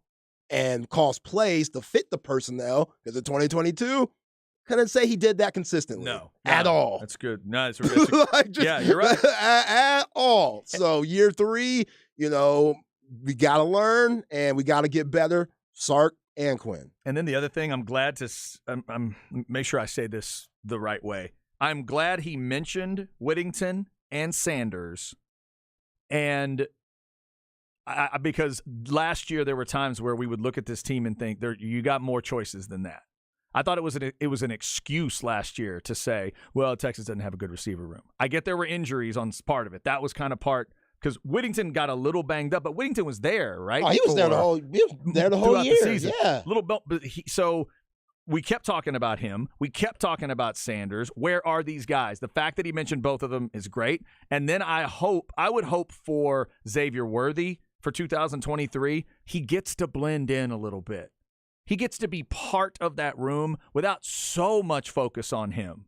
and calls plays to fit the personnel, because in 2022, couldn't say he did that consistently. No. At all. That's good. No, it's good. Like Yeah, you're right. At all. So year 3, we got to learn, and we got to get better, Sark and Quinn. And then the other thing, I'm glad to make sure I say this the right way. I'm glad he mentioned Whittington and Sanders, and because last year there were times where we would look at this team and think, you got more choices than that. I thought it was an excuse last year to say, well, Texas doesn't have a good receiver room. I get there were injuries on part of it. That was kind of part, because Whittington got a little banged up, but Whittington was there, right? Oh, he was there the whole year. The season. Yeah. So we kept talking about him. We kept talking about Sanders. Where are these guys? The fact that he mentioned both of them is great. And then I would hope for Xavier Worthy for 2023. He gets to blend in a little bit. He gets to be part of that room without so much focus on him.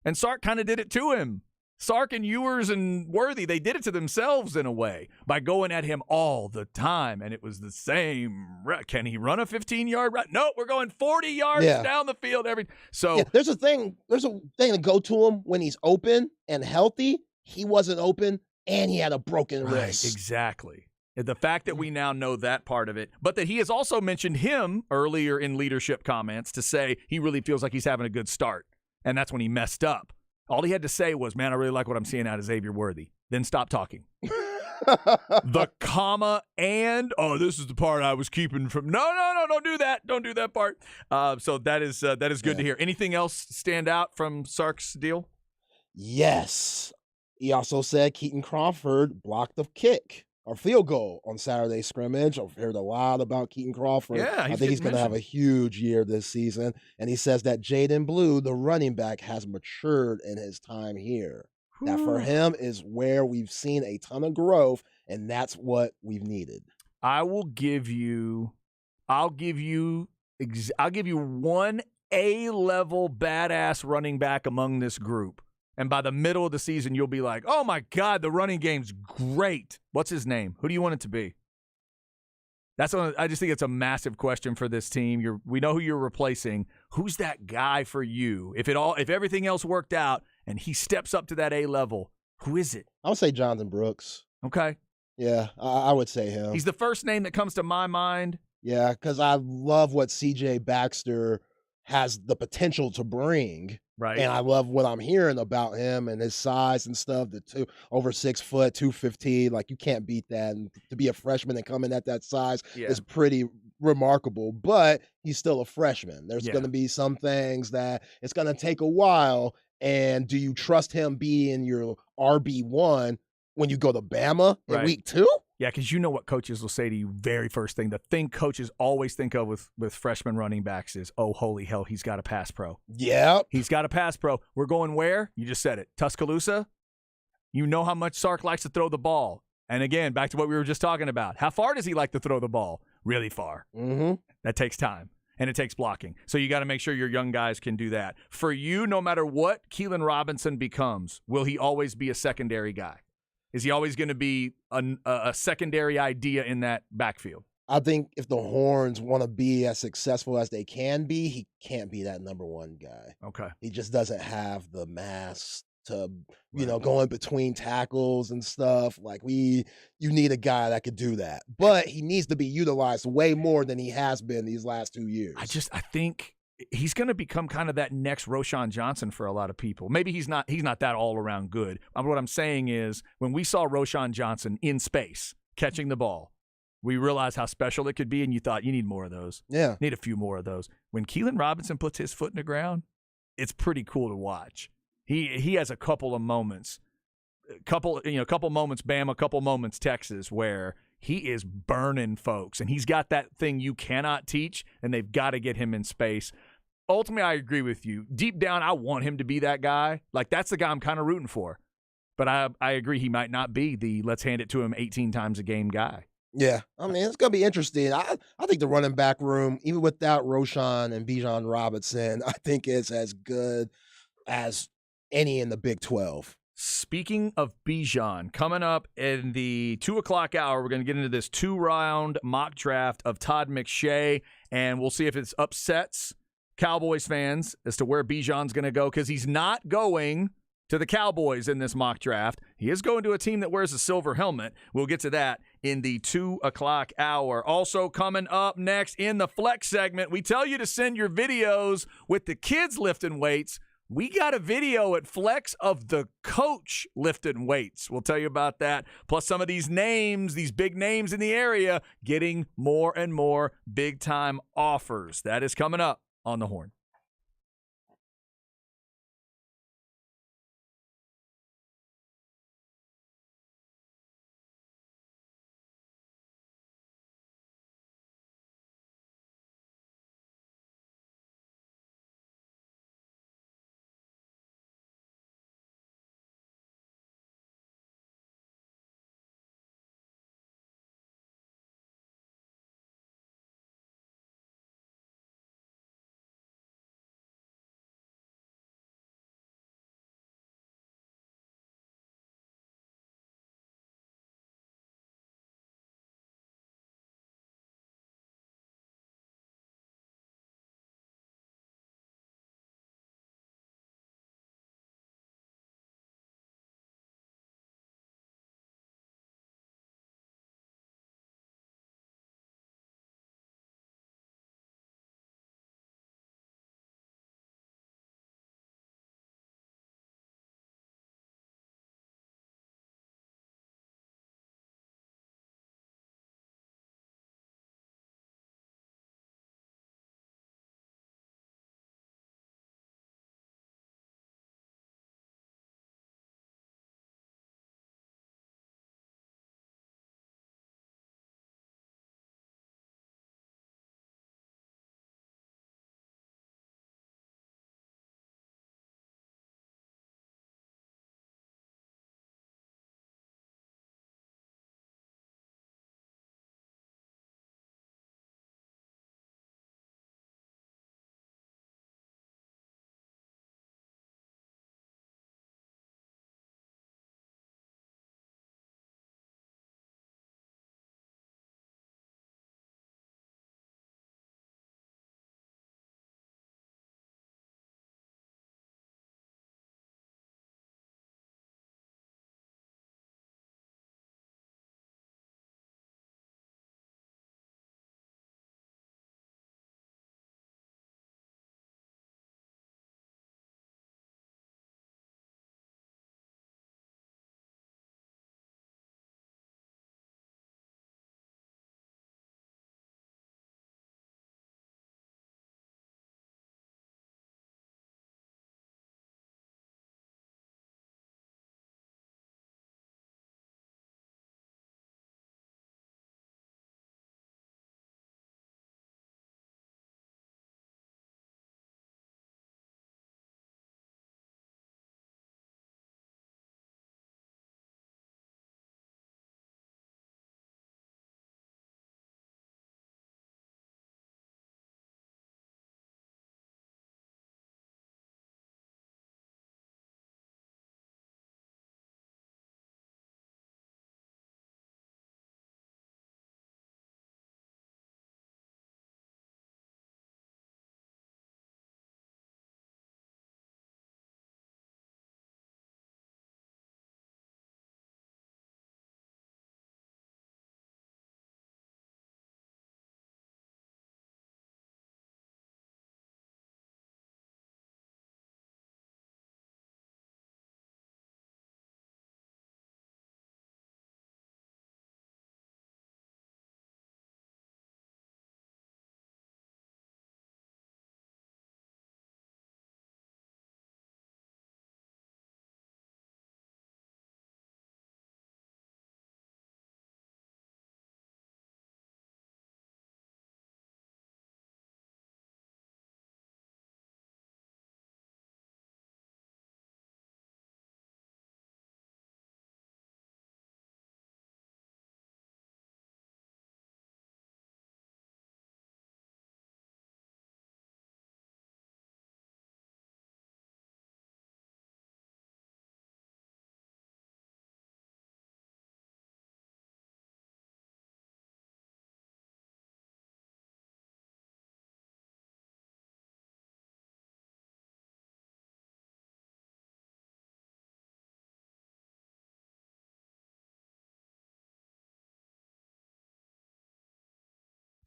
And Sark kind of did it to him. Sark and Ewers and Worthy, they did it to themselves in a way by going at him all the time. And it was the same. Can he run a 15-yard route? No, we're going 40 yards down the field. There's a thing to go to him when he's open and healthy. He wasn't open, and he had a broken wrist. Exactly. The fact that we now know that part of it, but that he has also mentioned him earlier in leadership comments to say he really feels like he's having a good start. And that's when he messed up. All he had to say was, man, I really like what I'm seeing out of Xavier Worthy. Then stop talking. The comma and, this is the part I was keeping from. No, don't do that. Don't do that part. So that is good to hear. Anything else stand out from Sark's deal? Yes. He also said Keaton Crawford blocked the kick or field goal on Saturday scrimmage. I've heard a lot about Keaton Crawford. Yeah, I think he's going to have a huge year this season. And he says that Jaden Blue, the running back, has matured in his time here. That for him is where we've seen a ton of growth, and that's what we've needed. I'll give you one A-level badass running back among this group. And by the middle of the season, you'll be like, oh, my God, the running game's great. What's his name? Who do you want it to be? I just think it's a massive question for this team. We know who you're replacing. Who's that guy for you? If everything else worked out and he steps up to that A level, who is it? I would say Jonathan Brooks. Okay. Yeah, I would say him. He's the first name that comes to my mind. Yeah, because I love what C.J. Baxter has the potential to bring. Right. And I love what I'm hearing about him and his size and stuff. Over 6 foot, 215. Like, you can't beat that. And to be a freshman and come in at that size is pretty remarkable. But he's still a freshman. There's going to be some things that it's going to take a while. And do you trust him being your RB1 when you go to Bama in week 2? Yeah, because you know what coaches will say to you very first thing. The thing coaches always think of with freshman running backs is, oh, holy hell, he's got a pass pro. Yeah. He's got a pass pro. We're going where? You just said it. Tuscaloosa? You know how much Sark likes to throw the ball. And again, back to what we were just talking about. How far does he like to throw the ball? Really far. Mm-hmm. That takes time. And it takes blocking. So you got to make sure your young guys can do that. For you, no matter what Keelan Robinson becomes, will he always be a secondary guy? Is he always going to be a secondary idea in that backfield? I think if the Horns want to be as successful as they can be, he can't be that number one guy. Okay. He just doesn't have the mass to, go in between tackles and stuff. Like, you need a guy that could do that. But he needs to be utilized way more than he has been these last 2 years. I think he's going to become kind of that next Roschon Johnson for a lot of people. Maybe he's not that all-around good. What I'm saying is when we saw Roschon Johnson in space catching the ball, we realized how special it could be, and you thought, you need more of those. Yeah. Need a few more of those. When Keelan Robinson puts his foot in the ground, it's pretty cool to watch. He has a couple of moments, couple moments Bama, couple moments Texas, where he is burning folks, and he's got that thing you cannot teach, and they've got to get him in space. Ultimately, I agree with you. Deep down, I want him to be that guy. Like, that's the guy I'm kind of rooting for. But I agree he might not be the let's hand it to him 18 times a game guy. Yeah, I mean, it's going to be interesting. I think the running back room, even without Roshan and Bijan Robinson, I think is as good as any in the Big 12. Speaking of Bijan, coming up in the 2 o'clock hour, we're going to get into this 2-round mock draft of Todd McShay, and we'll see if it upsets Cowboys fans as to where Bijan's going to go, because he's not going to the Cowboys in this mock draft. He is going to a team that wears a silver helmet. We'll get to that in the 2 o'clock hour. Also coming up next in the Flex segment, we tell you to send your videos with the kids lifting weights. We got a video at Flex of the coach lifting weights. We'll tell you about that. Plus some of these names, these big names in the area, getting more and more big-time offers. That is coming up on The Horn.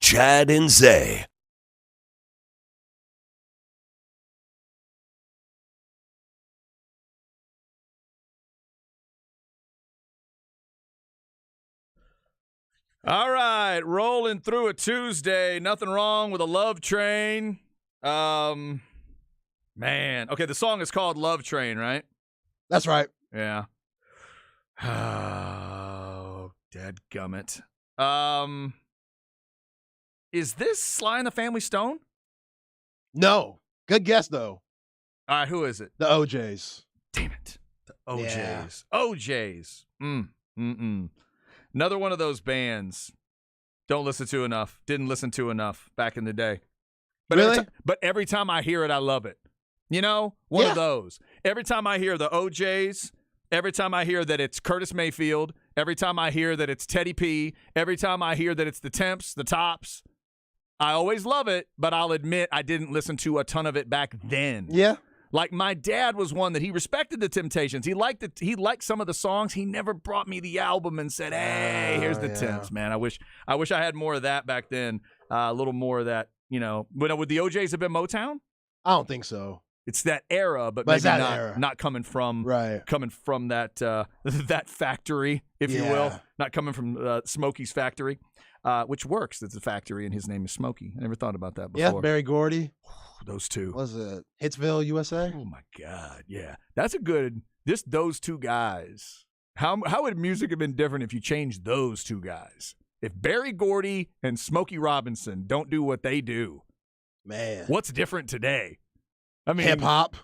Chad and Zay. All right, rolling through a Tuesday. Nothing wrong with a love train. Man. Okay, the song is called Love Train, right? That's right. Yeah. Oh, dadgummit. Is this Sly and the Family Stone? No. Good guess, though. All right, who is it? The OJs. Damn it. The OJs. Yeah. OJs. Another one of those bands. Don't listen to enough. Didn't listen to enough back in the day. But Really? Every time I hear it, I love it. You know, one of those. Every time I hear the OJs, every time I hear that it's Curtis Mayfield, every time I hear that it's Teddy P, every time I hear that it's the Temps, the Tops, I always love it, but I'll admit I didn't listen to a ton of it back then. Yeah. Like my dad was one that he respected the Temptations. He liked some of the songs. He never brought me the album and said, "Hey, here's the Temps, man." I wish I had more of that back then. A little more of that, you know. Would the OJs have been Motown? I don't think so. It's that era, but it's maybe that era. not coming from Right. coming from that that factory, if you will. Not coming from Smokey's factory, which works. It's a factory, and his name is Smokey. I never thought about that before. Yeah, Barry Gordy. Those two. Was it Hitsville, USA? Oh my God, yeah, that's a good. Those two guys. How would music have been different if you changed those two guys? If Barry Gordy and Smokey Robinson don't do what they do, Man. what's different today? I mean, Hip hop.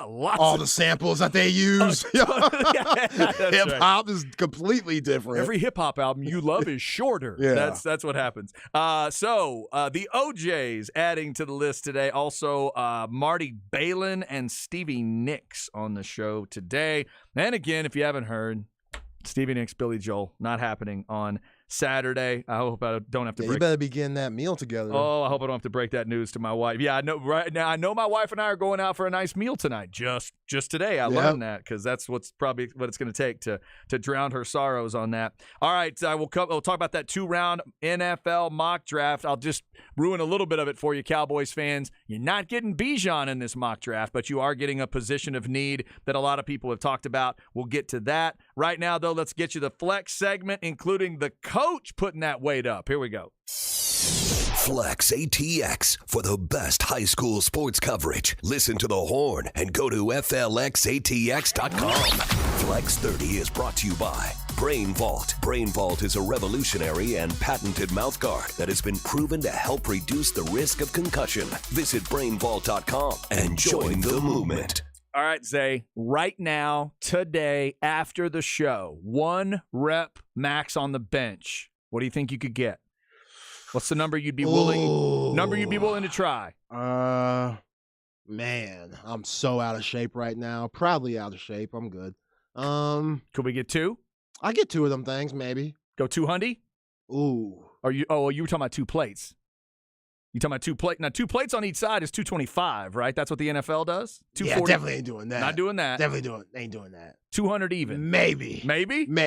All the samples that they use. Hip hop is completely different. Every hip hop album you love is shorter. Yeah. That's what happens. So the OJs adding to the list today. Also, Marty Balin and Stevie Nicks on the show today. And again, if you haven't heard, Stevie Nicks, Billy Joel, not happening on Saturday. I hope I don't have to You break. better be getting that meal together. Oh, I hope I don't have to break that news to my wife. Yeah, I know. Right now, I know my wife and I are going out for a nice meal tonight. Just today, I learned that because that's what's probably what it's going to take to drown her sorrows on that. All right, we'll talk about that 2-round NFL mock draft. I'll just ruin a little bit of it for you, Cowboys fans. You're not getting Bijan in this mock draft, but you are getting a position of need that a lot of people have talked about. We'll get to that. Right now, though, let's get you the flex segment, including the coach putting that weight up. Here we go. Flex ATX for the best high school sports coverage. Listen to the Horn and go to FLXATX.com. Flex 30 is brought to you by Brain Vault. Brain Vault is a revolutionary and patented mouthguard that has been proven to help reduce the risk of concussion. Visit BrainVault.com and join the movement. All right, Zay, right now, today, after the show, 1 rep max on the bench. What do you think you could get? What's the number you'd be willing to try? Man, I'm so out of shape right now. Probably out of shape. I'm good. Could we get 2? I get 2 of them things, maybe. Go 200? Ooh. You were talking about 2 plates. You talking about 2 plates? Now, 2 plates on each side is $225, right? That's what the NFL does? Yeah, definitely ain't doing that. Not doing that. Ain't doing that. 200 even. Maybe.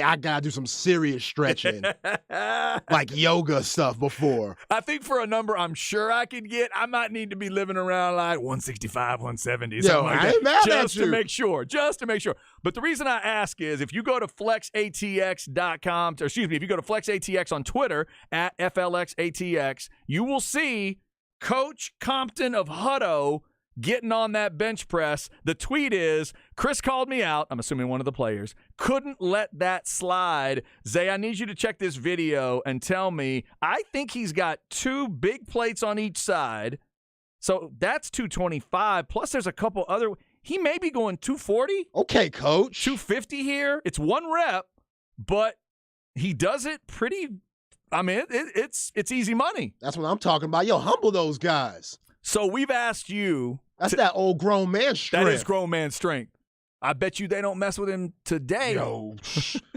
I gotta do some serious stretching. Like yoga stuff before. I think for a number I'm sure I could get, I might need to be living around like 165, 170, something like I that. ain't mad at Just you. to make sure. But the reason I ask is if you go to flexatx.com, if you go to flexatx on Twitter at FLXATX, you will see Coach Compton of Hutto getting on that bench press. The tweet is, Chris called me out, I'm assuming one of the players, couldn't let that slide. Zay, I need you to check this video and tell me, I think he's got 2 big plates on each side. So that's 225, plus there's a couple other, he may be going 240. Okay, coach. 250 here. It's 1 rep, but he does it pretty, I mean, it's easy money. That's what I'm talking about. Yo, humble those guys. So we've asked you. That's that old grown man strength. That is grown man strength. I bet you they don't mess with him today. Yo,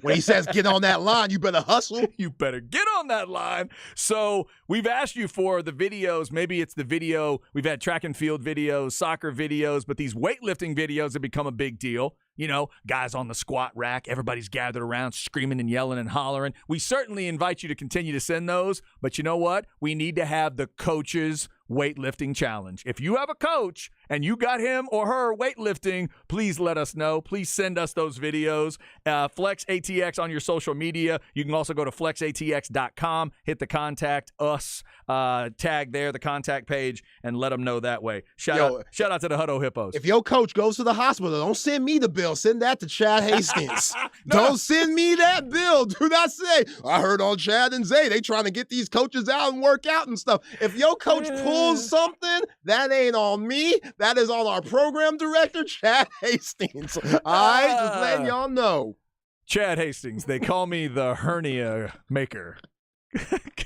when he says get on that line, you better hustle. You better get on that line. So we've asked you for the videos. Maybe it's the video. We've had track and field videos, soccer videos, but these weightlifting videos have become a big deal. You know, guys on the squat rack, everybody's gathered around screaming and yelling and hollering. We certainly invite you to continue to send those, but you know what? We need to have the coaches weightlifting challenge. If you have a coach and you got him or her weightlifting, please let us know. Please send us those videos. Flex ATX on your social media. You can also go to flexatx.com, hit the contact us tag there, the contact page, and let them know that way. Shout out to the Hutto Hippos. If your coach goes to the hospital, don't send me the bill. Send that to Chad Hastings. Don't send me that bill. Do not say, I heard on Chad and Zay, they trying to get these coaches out and work out and stuff. If your coach pulls something, that ain't on me. That is on our program director, Chad Hastings. All right, just letting y'all know. Chad Hastings. They call me the hernia maker.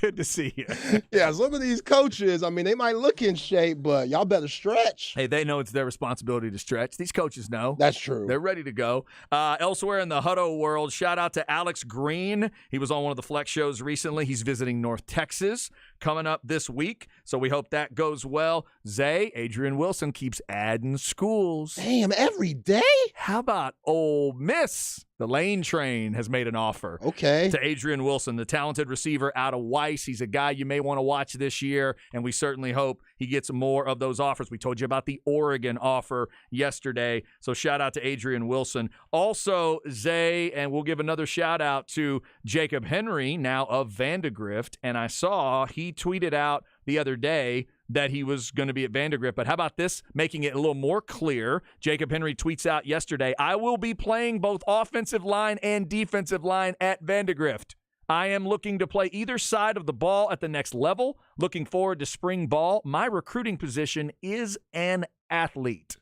Good to see you. Yeah, some of these coaches, I mean, they might look in shape, but y'all better stretch. Hey, they know it's their responsibility to stretch. These coaches know. That's true. They're ready to go. Elsewhere in the Hutto world, shout out to Alex Green. He was on one of the Flex shows recently. He's visiting North Texas coming up this week, so we hope that goes well. Zay, Adrian Wilson keeps adding schools. Damn, every day? How about Ole Miss? The Lane Train has made an offer to Adrian Wilson, the talented receiver out of Weiss. He's a guy you may want to watch this year, and we certainly hope he gets more of those offers. We told you about the Oregon offer yesterday, so shout out to Adrian Wilson. Also, Zay, and we'll give another shout out to Jacob Henry, now of Vandegrift, and I saw he tweeted out the other day that he was going to be at Vandegrift. But how about this, making it a little more clear? Jacob Henry tweets out yesterday, I will be playing both offensive line and defensive line at Vandegrift. I am looking to play either side of the ball at the next level. Looking forward to spring ball. My recruiting position is an athlete.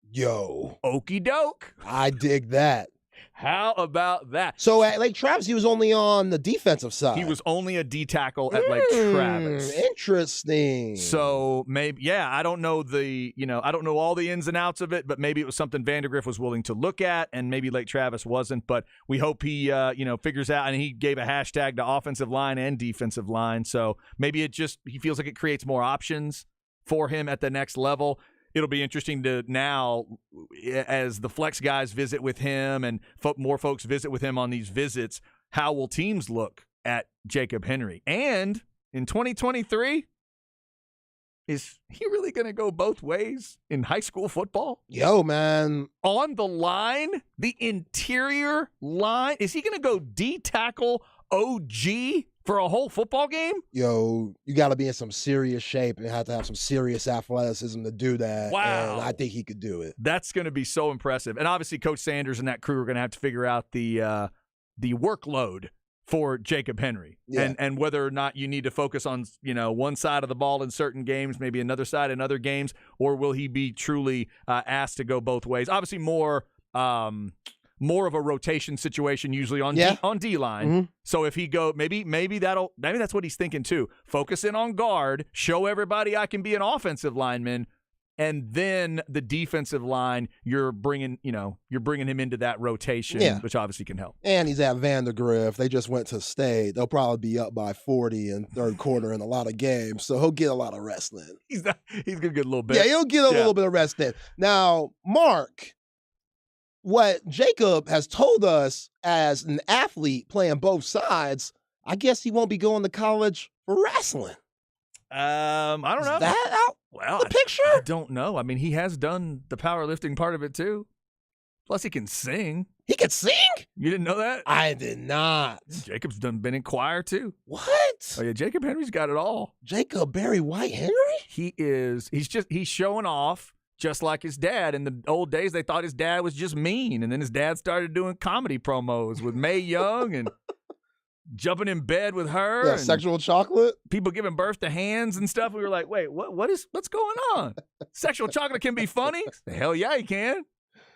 Yo. Okie doke. I dig that. How about that? So at Lake Travis, he was only on the defensive side. He was only a D tackle at Lake Travis. Interesting. So maybe, I don't know I don't know all the ins and outs of it, but maybe it was something Vandegrift was willing to look at, and maybe Lake Travis wasn't. But we hope he, figures out. And he gave a hashtag to offensive line and defensive line. So maybe he feels like it creates more options for him at the next level. It'll be interesting to now, as the Flex guys visit with him and more folks visit with him on these visits, how will teams look at Jacob Henry? And in 2023, is he really going to go both ways in high school football? Yo, man. On the line, the interior line, is he going to go D tackle OG for a whole football game? Yo, you got to be in some serious shape and have to have some serious athleticism to do that. Wow. And I think he could do it. That's going to be so impressive. And obviously, Coach Sanders and that crew are going to have to figure out the workload for Jacob Henry and whether or not you need to focus on, one side of the ball in certain games, maybe another side in other games, or will he be truly asked to go both ways? Obviously, more of a rotation situation usually on D-line. Mm-hmm. So if he maybe that's what he's thinking too. Focus in on guard, show everybody I can be an offensive lineman, and then the defensive line, you're bringing him into that rotation, which obviously can help. And he's at Vandegrift. They just went to state. They'll probably be up by 40 in third quarter in a lot of games, so he'll get a lot of rest in. He's going to get a little bit. Yeah, he'll get a little bit of rest in. Now, Mark, what Jacob has told us as an athlete playing both sides, I guess he won't be going to college for wrestling. I don't know. Is that out the picture? I don't know. I mean, he has done the powerlifting part of it too. Plus, he can sing. He can sing? You didn't know that? I did not. Jacob's been in choir too. What? Oh yeah, Jacob Henry's got it all. Jacob Barry White Henry? He's showing off. Just like his dad. In the old days, they thought his dad was just mean. And then his dad started doing comedy promos with Mae Young and jumping in bed with her. Yeah, and sexual chocolate. People giving birth to hands and stuff. We were like, wait, what's going on? Sexual chocolate can be funny? Hell yeah, he can.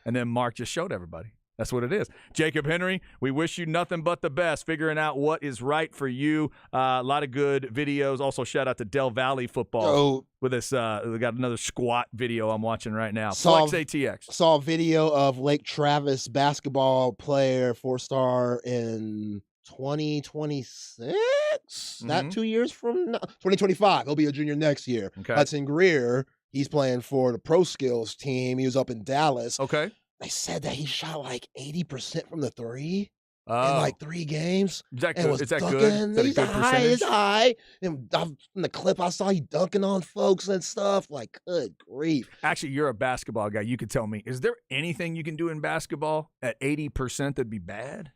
And then Mark just showed everybody. That's what it is. Jacob Henry, we wish you nothing but the best, figuring out what is right for you. A lot of good videos. Also, shout out to Del Valley Football with this. We got another squat video I'm watching right now. Flex ATX. Saw a video of Lake Travis basketball player, 4-star in 2026. Not 2 years from now. 2025. He'll be a junior next year. Okay. Hudson Greer. He's playing for the Pro Skills team. He was up in Dallas. Okay. They said that he shot like 80% from the three in Oh. like 3 games. Is that And good? was Is that dunking. good? Is that a He's good high, percentage? he's high. And in the clip I saw, he dunking on folks and stuff. Like, good grief. Actually, you're a basketball guy. You could tell me, is there anything you can do in basketball at 80% that'd be bad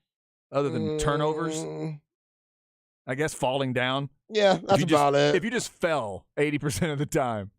other than turnovers? Mm, I guess falling down. Yeah, that's about it. If you just fell 80% of the time,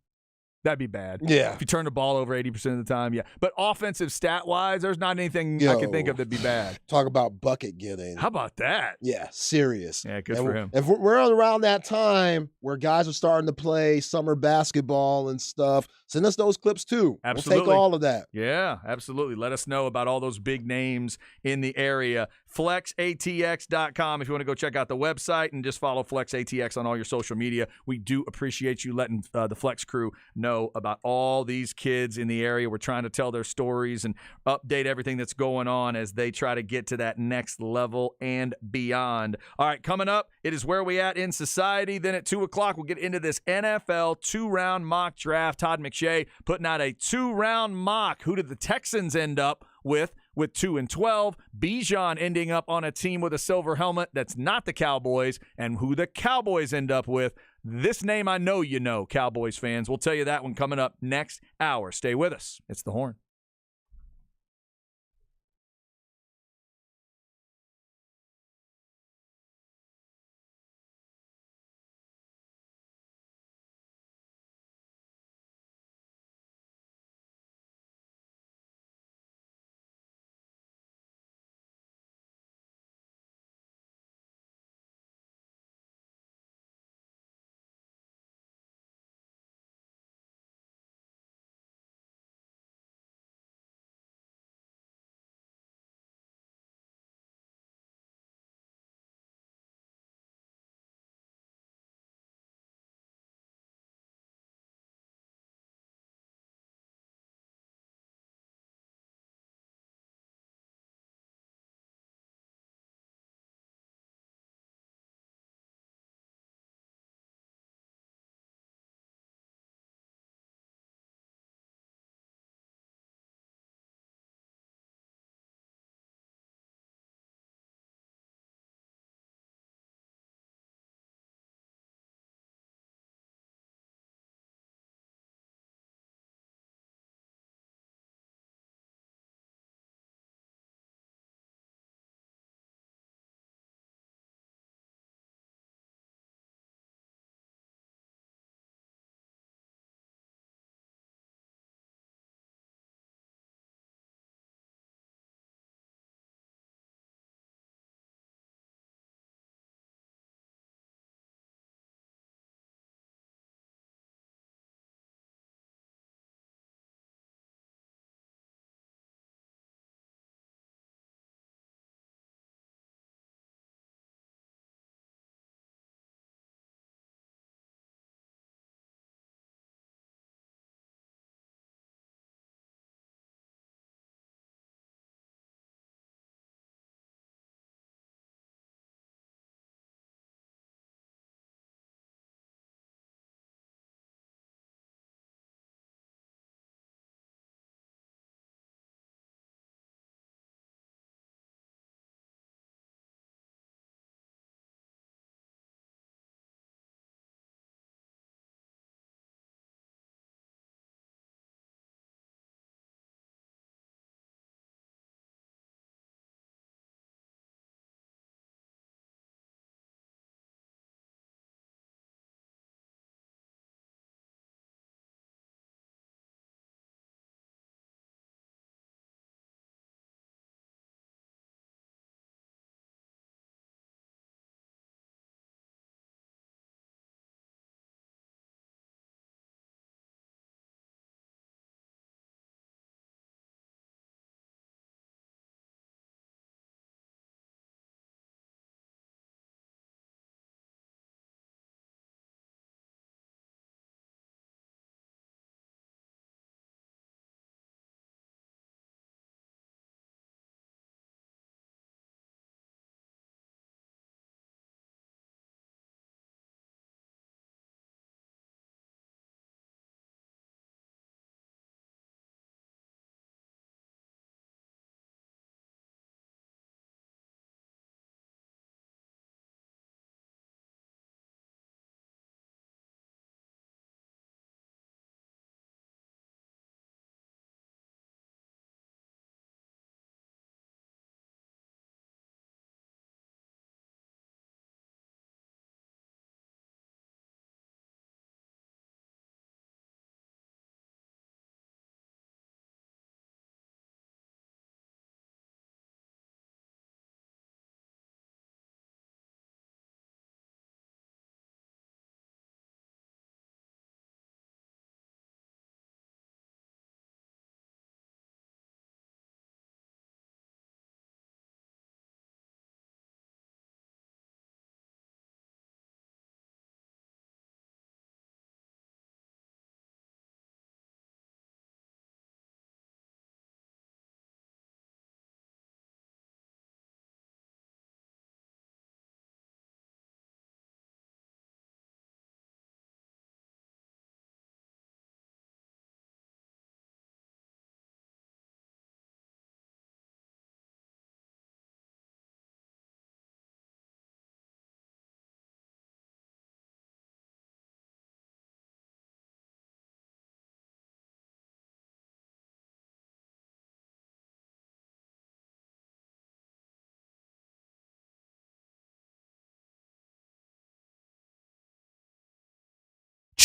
that'd be bad. Yeah. If you turn the ball over 80% of the time, yeah. But offensive stat-wise, there's not anything I can think of that'd be bad. Talk about bucket getting. How about that? Yeah, serious. Yeah, good And for him. If we're around that time where guys are starting to play summer basketball and stuff, send us those clips too. Absolutely. We'll take all of that. Yeah, absolutely. Let us know about all those big names in the area. FlexATX.com if you want to go check out the website and just follow FlexATX on all your social media. We do appreciate you letting the Flex crew know about all these kids in the area. We're trying to tell their stories and update everything that's going on as they try to get to that next level and beyond. All right, coming up, it is Where We At in Society. Then at 2 o'clock, we'll get into this NFL 2-round mock draft. Todd McShay putting out a 2-round mock. Who did the Texans end up with 2-12? Bijan ending up on a team with a silver helmet that's not the Cowboys, and who the Cowboys end up with. This name I know you know, Cowboys fans. We'll tell you that one coming up next hour. Stay with us. It's The Horn.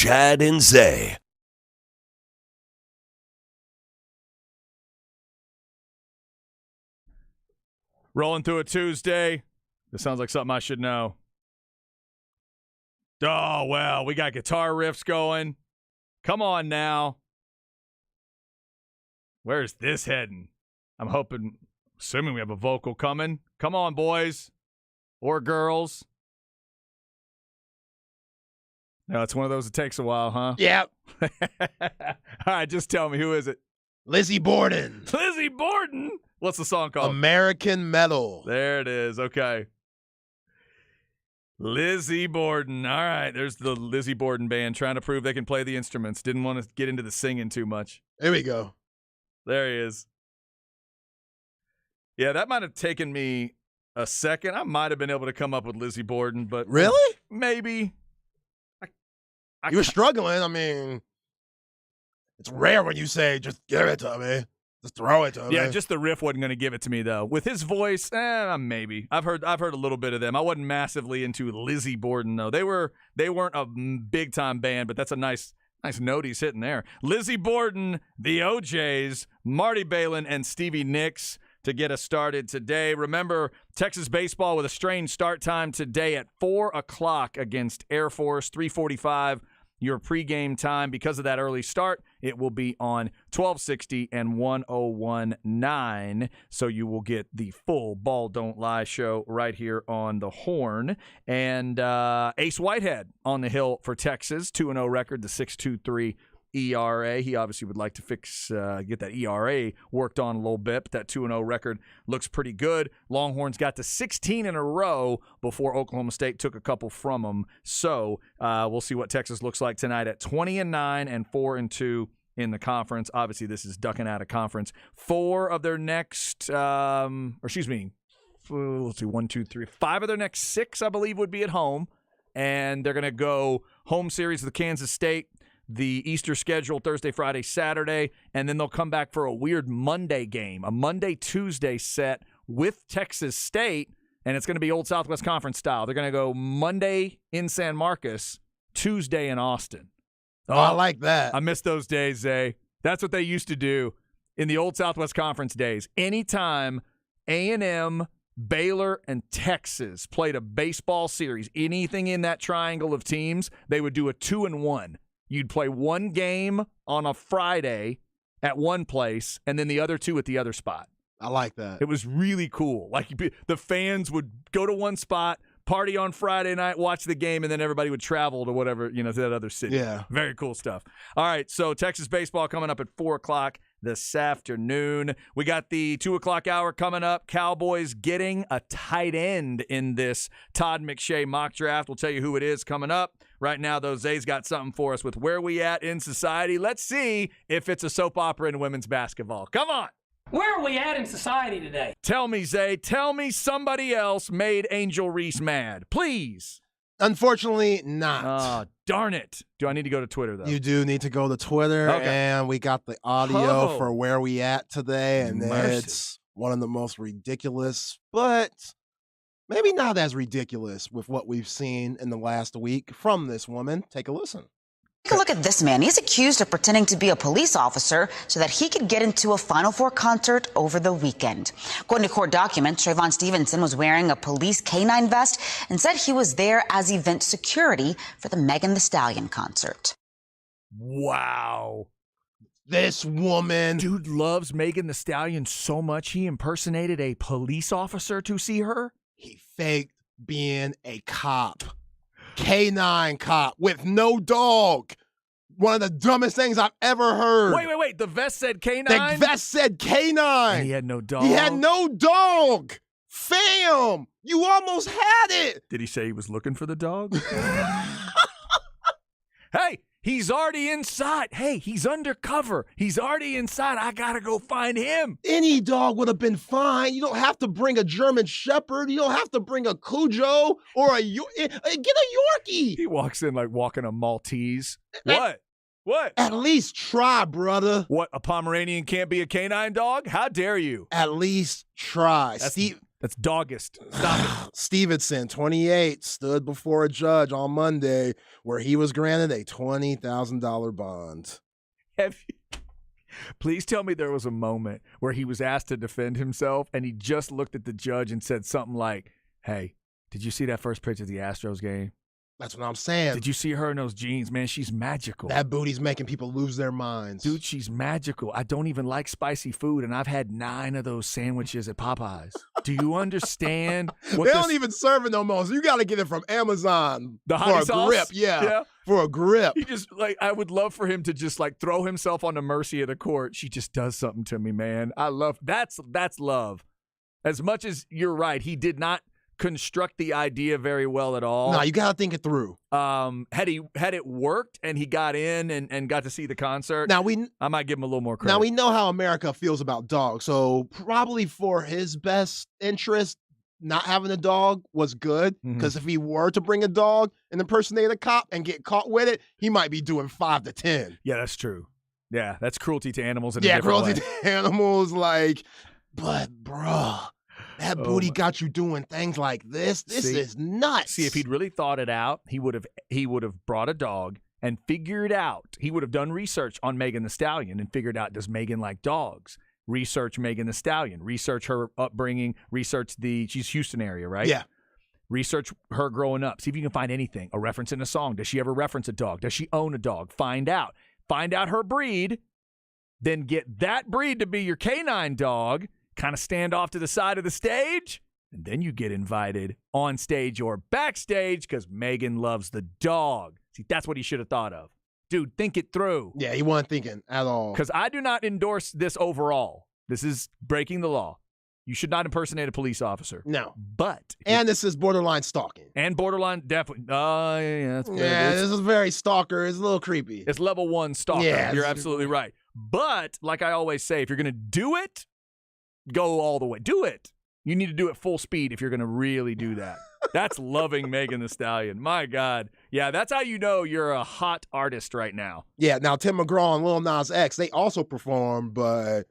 Chad and Zay. Rolling through a Tuesday. This sounds like something I should know. Oh, well, we got guitar riffs going. Come on now. Where's this heading? I'm assuming we have a vocal coming. Come on, boys or girls. No, it's one of those that takes a while, huh? Yep. All right, just tell me, who is it? Lizzie Borden. Lizzie Borden? What's the song called? American Metal. There it is. Okay. Lizzie Borden. All right, there's the Lizzie Borden band trying to prove they can play the instruments. Didn't want to get into the singing too much. Here we go. There he is. Yeah, that might have taken me a second. I might have been able to come up with Lizzie Borden, but Really? maybe. You were struggling. I mean, it's rare when you say, just give it to me. Just throw it to me. Yeah, just the riff wasn't going to give it to me, though. With his voice, maybe. I've heard a little bit of them. I wasn't massively into Lizzie Borden, though. They weren't a big-time band, but that's a nice note he's hitting there. Lizzie Borden, the OJs, Marty Balin, and Stevie Nicks to get us started today. Remember, Texas baseball with a strange start time today at 4 o'clock against Air Force, 3:45 your pregame time. Because of that early start, it will be on 1260 and 1019, so you will get the full Ball Don't Lie show right here on the Horn. And Ace Whitehead on the hill for Texas, 2-0 record, the 6.23 ERA. He obviously would like to get that ERA worked on a little bit, but that 2-0 record looks pretty good. Longhorns got to 16 in a row before Oklahoma State took a couple from them. So we'll see what Texas looks like tonight at 20-9 and 4-2 in the conference. Obviously, this is ducking out of conference. 4 of their next, 5 of their next 6, I believe, would be at home. And they're going to go home series with Kansas State, the Easter schedule, Thursday, Friday, Saturday, and then they'll come back for a weird Monday game, a Monday-Tuesday set with Texas State, and it's going to be Old Southwest Conference style. They're going to go Monday in San Marcos, Tuesday in Austin. Oh, I like that. I miss those days, Zay. That's what they used to do in the Old Southwest Conference days. Anytime A&M, Baylor, and Texas played a baseball series, anything in that triangle of teams, they would do a 2-1. You'd play one game on a Friday at one place, and then the other 2 at the other spot. I like that. It was really cool. Like, the fans would go to one spot, party on Friday night, watch the game, and then everybody would travel to whatever, to that other city. Yeah. Very cool stuff. All right, so Texas baseball coming up at 4 o'clock this afternoon. We got the 2 o'clock hour coming up. Cowboys getting a tight end in this Todd McShay mock draft. We'll tell you who it is coming up. Right now, though, Zay's got something for us with where we at in society. Let's see if it's a soap opera in women's basketball. Come on. Where are we at in society today? Tell me, Zay. Tell me somebody else made Angel Reese mad. Please. Unfortunately, not. Oh, darn it. Do I need to go to Twitter, though? You do need to go to Twitter, Okay. and we got the audio Oh. for where we at today, and Mercy. it's one of the most ridiculous, but maybe not as ridiculous with what we've seen in the last week from this woman. Take a listen. Take a look at this man. He's accused of pretending to be a police officer so that he could get into a Final Four concert over the weekend. According to court documents, Trayvon Stevenson was wearing a police canine vest and said he was there as event security for the Megan Thee Stallion concert. Wow. This woman. Dude loves Megan Thee Stallion so much he impersonated a police officer to see her? He faked being a cop. K9 cop with no dog. One of the dumbest things I've ever heard. Wait. The vest said K9? The vest said K9. And he had no dog? He had no dog. Fam, you almost had it. Did he say he was looking for the dog? Hey, he's already inside. Hey, he's undercover. He's already inside. I got to go find him. Any dog would have been fine. You don't have to bring a German Shepherd. You don't have to bring a Cujo or get a Yorkie. He walks in like walking a Maltese. That- What? At least try, brother. What, a Pomeranian can't be a canine dog? How dare you? At least try. That's- Steve, That's doggist. Stop it. Stevenson, 28, stood before a judge on Monday where he was granted a $20,000 bond. Please tell me there was a moment where he was asked to defend himself and he just looked at the judge and said something like, hey, did you see that first pitch of the Astros game? That's what I'm saying. Did you see her in those jeans? Man, she's magical. That booty's making people lose their minds. Dude, she's magical. I don't even like spicy food, and I've had 9 of those sandwiches at Popeyes. Do you understand? They don't even serve it no more, so you got to get it from Amazon the for a sauce? grip. Yeah, for a grip. He just, like, I would love for him to just, like, throw himself on the mercy of the court. She just does something to me, man. I love that's love. As much as you're right, he did not construct the idea very well at all. No, you got to think it through. Had it worked and he got in and got to see the concert, I might give him a little more credit. Now we know how America feels about dogs, so probably for his best interest, not having a dog was good, because if he were to bring a dog and impersonate a cop and get caught with it, he might be doing 5 to 10. Yeah, that's true. Yeah, that's cruelty to animals in a different way. Cruelty to animals, but bruh, that booty got you doing things like this. This is nuts. See, if he'd really thought it out, he would have brought a dog and figured out. He would have done research on Megan Thee Stallion and figured out, does Megan like dogs? Research Megan Thee Stallion. Research her upbringing. Research she's Houston area, right? Yeah. Research her growing up. See if you can find anything. A reference in a song. Does she ever reference a dog? Does she own a dog? Find out. Find out her breed. Then get that breed to be your canine dog. Kind of stand off to the side of the stage, and then you get invited on stage or backstage because Megan loves the dog. See, that's what he should have thought of. Dude, think it through. Yeah, he wasn't thinking at all. Because I do not endorse this overall. This is breaking the law. You should not impersonate a police officer. No. But. And this is borderline stalking. And borderline, definitely. Oh, yeah, that's good. Yeah, this is very stalker. It's a little creepy. It's level 1 stalker. Yeah, you're absolutely right. But, like I always say, if you're going to do it, go all the way. Do it. You need to do it full speed if you're going to really do that. That's loving Megan Thee Stallion. My God. Yeah, that's how you know you're a hot artist right now. Yeah, now Tim McGraw and Lil Nas X, they also perform, but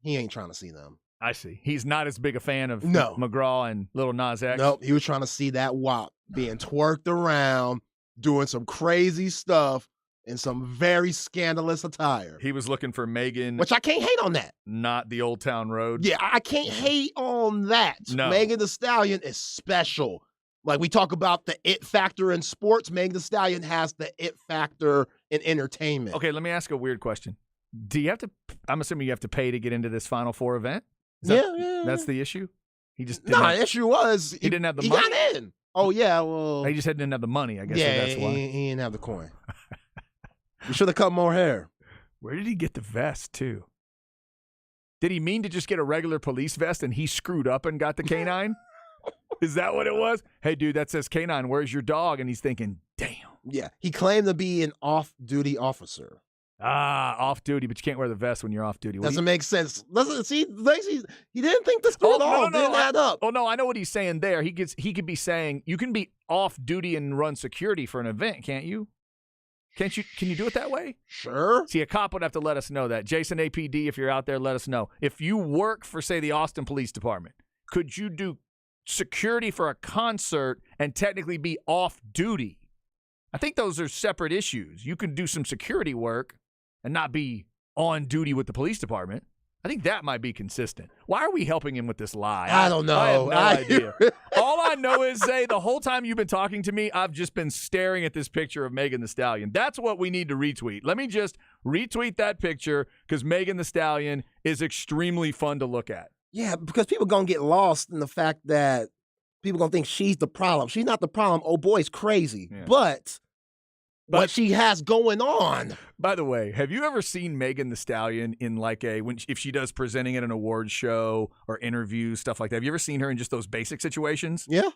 he ain't trying to see them. I see. He's not as big a fan of No. McGraw and Lil Nas X. Nope, he was trying to see that WAP being twerked around, doing some crazy stuff in some very scandalous attire. He was looking for Megan. Which I can't hate on that. Not the Old Town Road. Yeah, I can't hate on that. No. Megan Thee Stallion is special. Like we talk about the it factor in sports, Megan Thee Stallion has the it factor in entertainment. Okay, let me ask a weird question. Do you have to, I'm assuming you have to pay to get into this Final Four event? Yeah. That's the issue? He just didn't the issue was he didn't have the he money. got in. Oh, yeah, well. He just didn't have the money, I guess. Yeah, so that's why. he didn't have the coin. You should have cut more hair. Where did he get the vest, too? Did he mean to just get a regular police vest and he screwed up and got the canine? Is that what it was? Hey, dude, that says canine. Where's your dog? And he's thinking, damn. Yeah, he claimed to be an off-duty officer. Off duty, but you can't wear the vest when you're off duty. Doesn't make sense. He didn't think this through at all. Didn't add up. Oh, no, I know what he's saying there. He could be saying, you can be off duty and run security for an event, can't you? Can you do it that way? Sure. See, a cop would have to let us know that. Jason APD, if you're out there, let us know. If you work for, say, the Austin Police Department, could you do security for a concert and technically be off duty? I think those are separate issues. You can do some security work and not be on duty with the police department. I think that might be consistent. Why are we helping him with this lie? I don't know. I have no idea. All I know is, Zay, the whole time you've been talking to me, I've just been staring at this picture of Megan Thee Stallion. That's what we need to retweet. Let me just retweet that picture because Megan Thee Stallion is extremely fun to look at. Yeah, because people going to get lost in the fact that people going to think she's the problem. She's not the problem. Oh, boy's crazy. Yeah. But what she has going on. By the way, have you ever seen Megan Thee Stallion in if she does presenting at an award show or interviews, stuff like that? Have you ever seen her in just those basic situations? Yeah.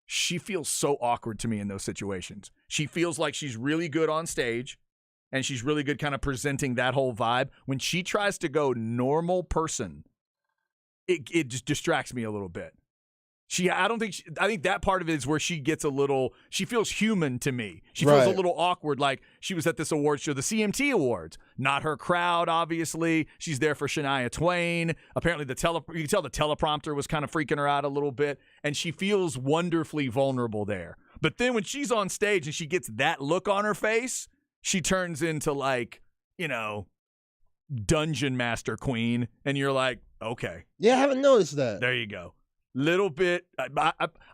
She feels so awkward to me in those situations. She feels like she's really good on stage and she's really good kind of presenting that whole vibe. When she tries to go normal person, it just distracts me a little bit. I think that part of it is where she gets she feels human to me. She feels a Right. little awkward, like she was at this award show, the CMT Awards. Not her crowd, obviously. She's there for Shania Twain. Apparently, you can tell the teleprompter was kind of freaking her out a little bit, and she feels wonderfully vulnerable there. But then when she's on stage and she gets that look on her face, she turns into Dungeon Master Queen, and you're like, okay. Yeah, I haven't noticed that. There you go. Little bit.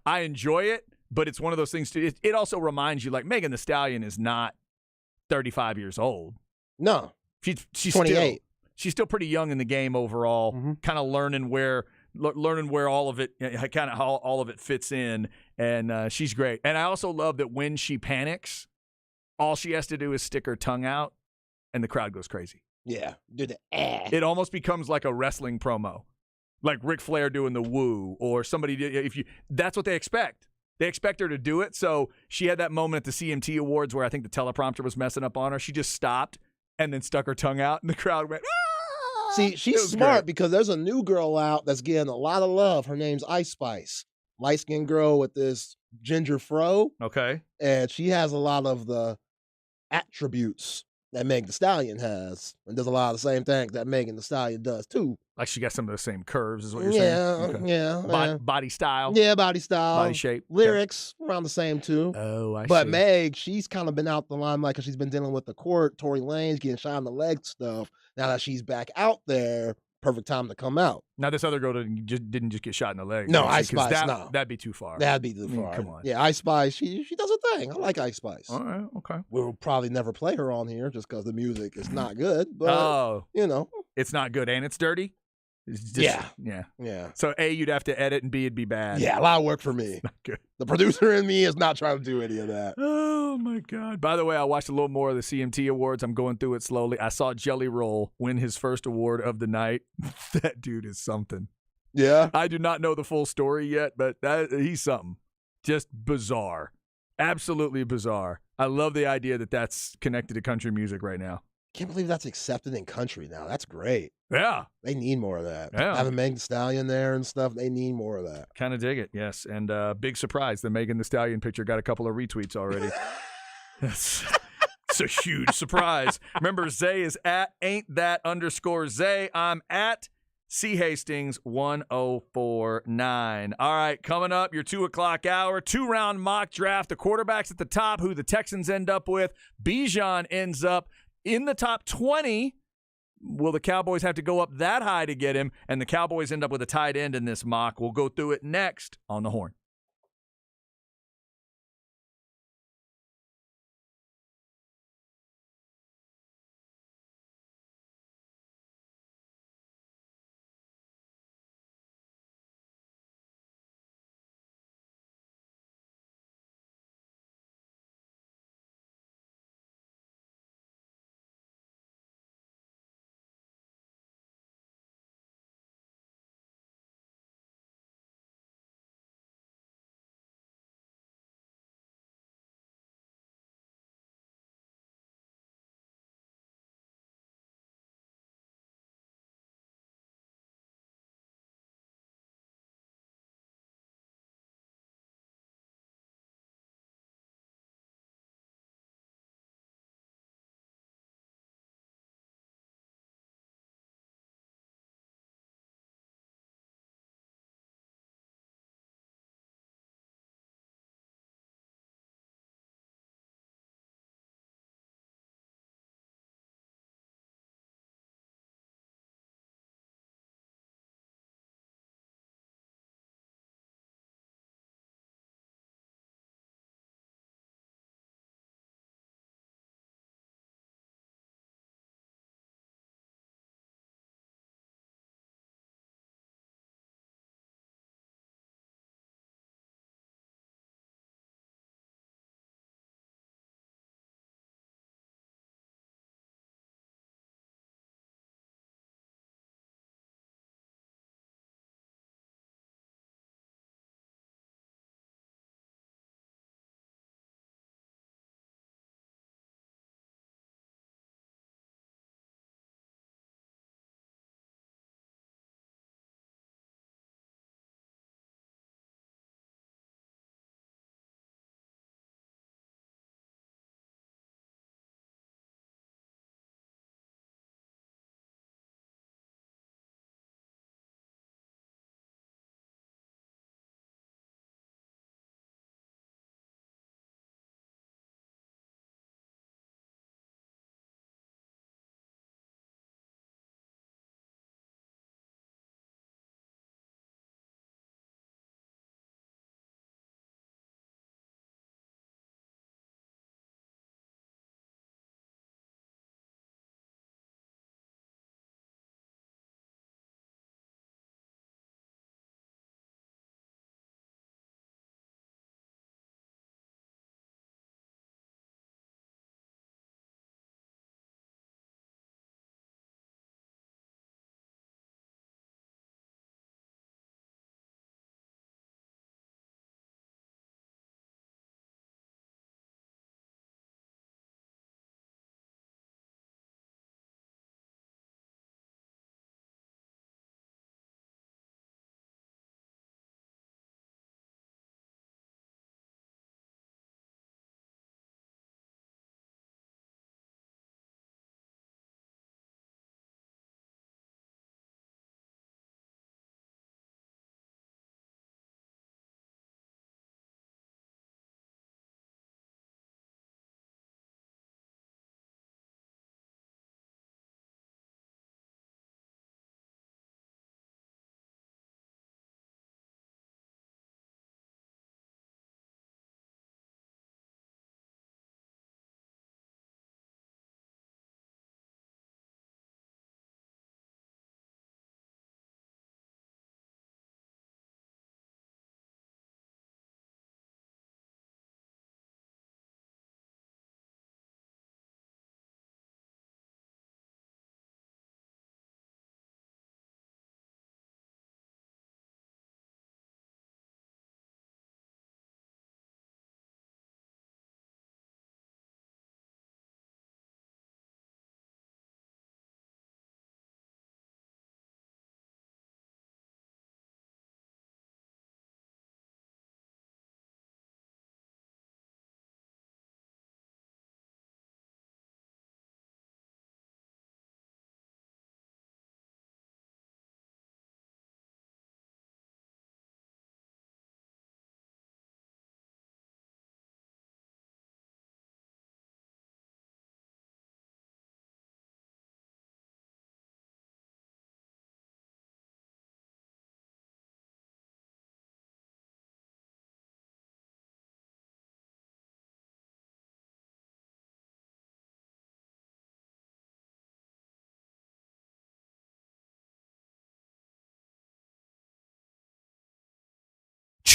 I enjoy it, but it's one of those things too. It also reminds you, like, Megan Thee Stallion is not 35 years old. No. She's 28. She's still pretty young in the game overall. Kind of learning where all of it, kind of how all of it fits in, and she's great. And I also love that when she panics, all she has to do is stick her tongue out, and the crowd goes crazy. Yeah. Do the eh. It almost becomes like a wrestling promo. Like Ric Flair doing the woo, or somebody. That's what they expect. They expect her to do it. So she had that moment at the CMT Awards where I think the teleprompter was messing up on her. She just stopped and then stuck her tongue out, and the crowd went, ah! See, she's It was smart great. because there's a new girl out that's getting a lot of love. Her name's Ice Spice. Light-skinned girl with this ginger fro, Okay. and she has a lot of the attributes that Megan Thee Stallion has, and does a lot of the same things that Megan Thee Stallion does too. Like she got some of the same curves, is what you're Yeah, saying? Okay. yeah, Body style. yeah, body style, Body shape. lyrics around the same too. Oh, I But see. Meg, she's kind of been out the limelight because she's been dealing with the court, Tory Lanez getting shot in the leg stuff. Now that she's back out there, perfect time to come out. Now this other girl didn't just get shot in the leg. No, did she? Ice 'Cause Spice, no. That'd be too far. That'd be too I mean, far. come on. Yeah, Ice Spice, she does her thing. I like Ice Spice. All right. Okay. We'll probably never play her on here just because the music is not good. But Oh, you know, it's not good and it's dirty. It's just, Yeah. Yeah. yeah. So A, you'd have to edit, and B, it'd be bad. Yeah, a lot of work for me. Not good. The producer in me is not trying to do any of that. Oh my God. By the way, I watched a little more of the CMT Awards. I'm going through it slowly. I saw Jelly Roll win his first award of the night. That dude is something. Yeah. I do not know the full story yet, but he's something. Just bizarre. Absolutely bizarre. I love the idea that that's connected to country music right now. Can't believe that's accepted in country now. That's great. Yeah. They need more of that. Yeah. Having Megan Thee Stallion there and stuff, they need more of that. Kind of dig it, yes. And big surprise, the Megan Thee Stallion picture got a couple of retweets already. It's a huge surprise. Remember, Zay is at ain'tthat_Zay. I'm at C Hastings 1049. All right, coming up, your 2 o'clock hour, 2-round mock draft. The quarterbacks at the top, who the Texans end up with. Bijan ends up in the top 20. Will the Cowboys have to go up that high to get him? And the Cowboys end up with a tight end in this mock. We'll go through it next on The Horn.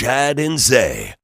Chad and Zay.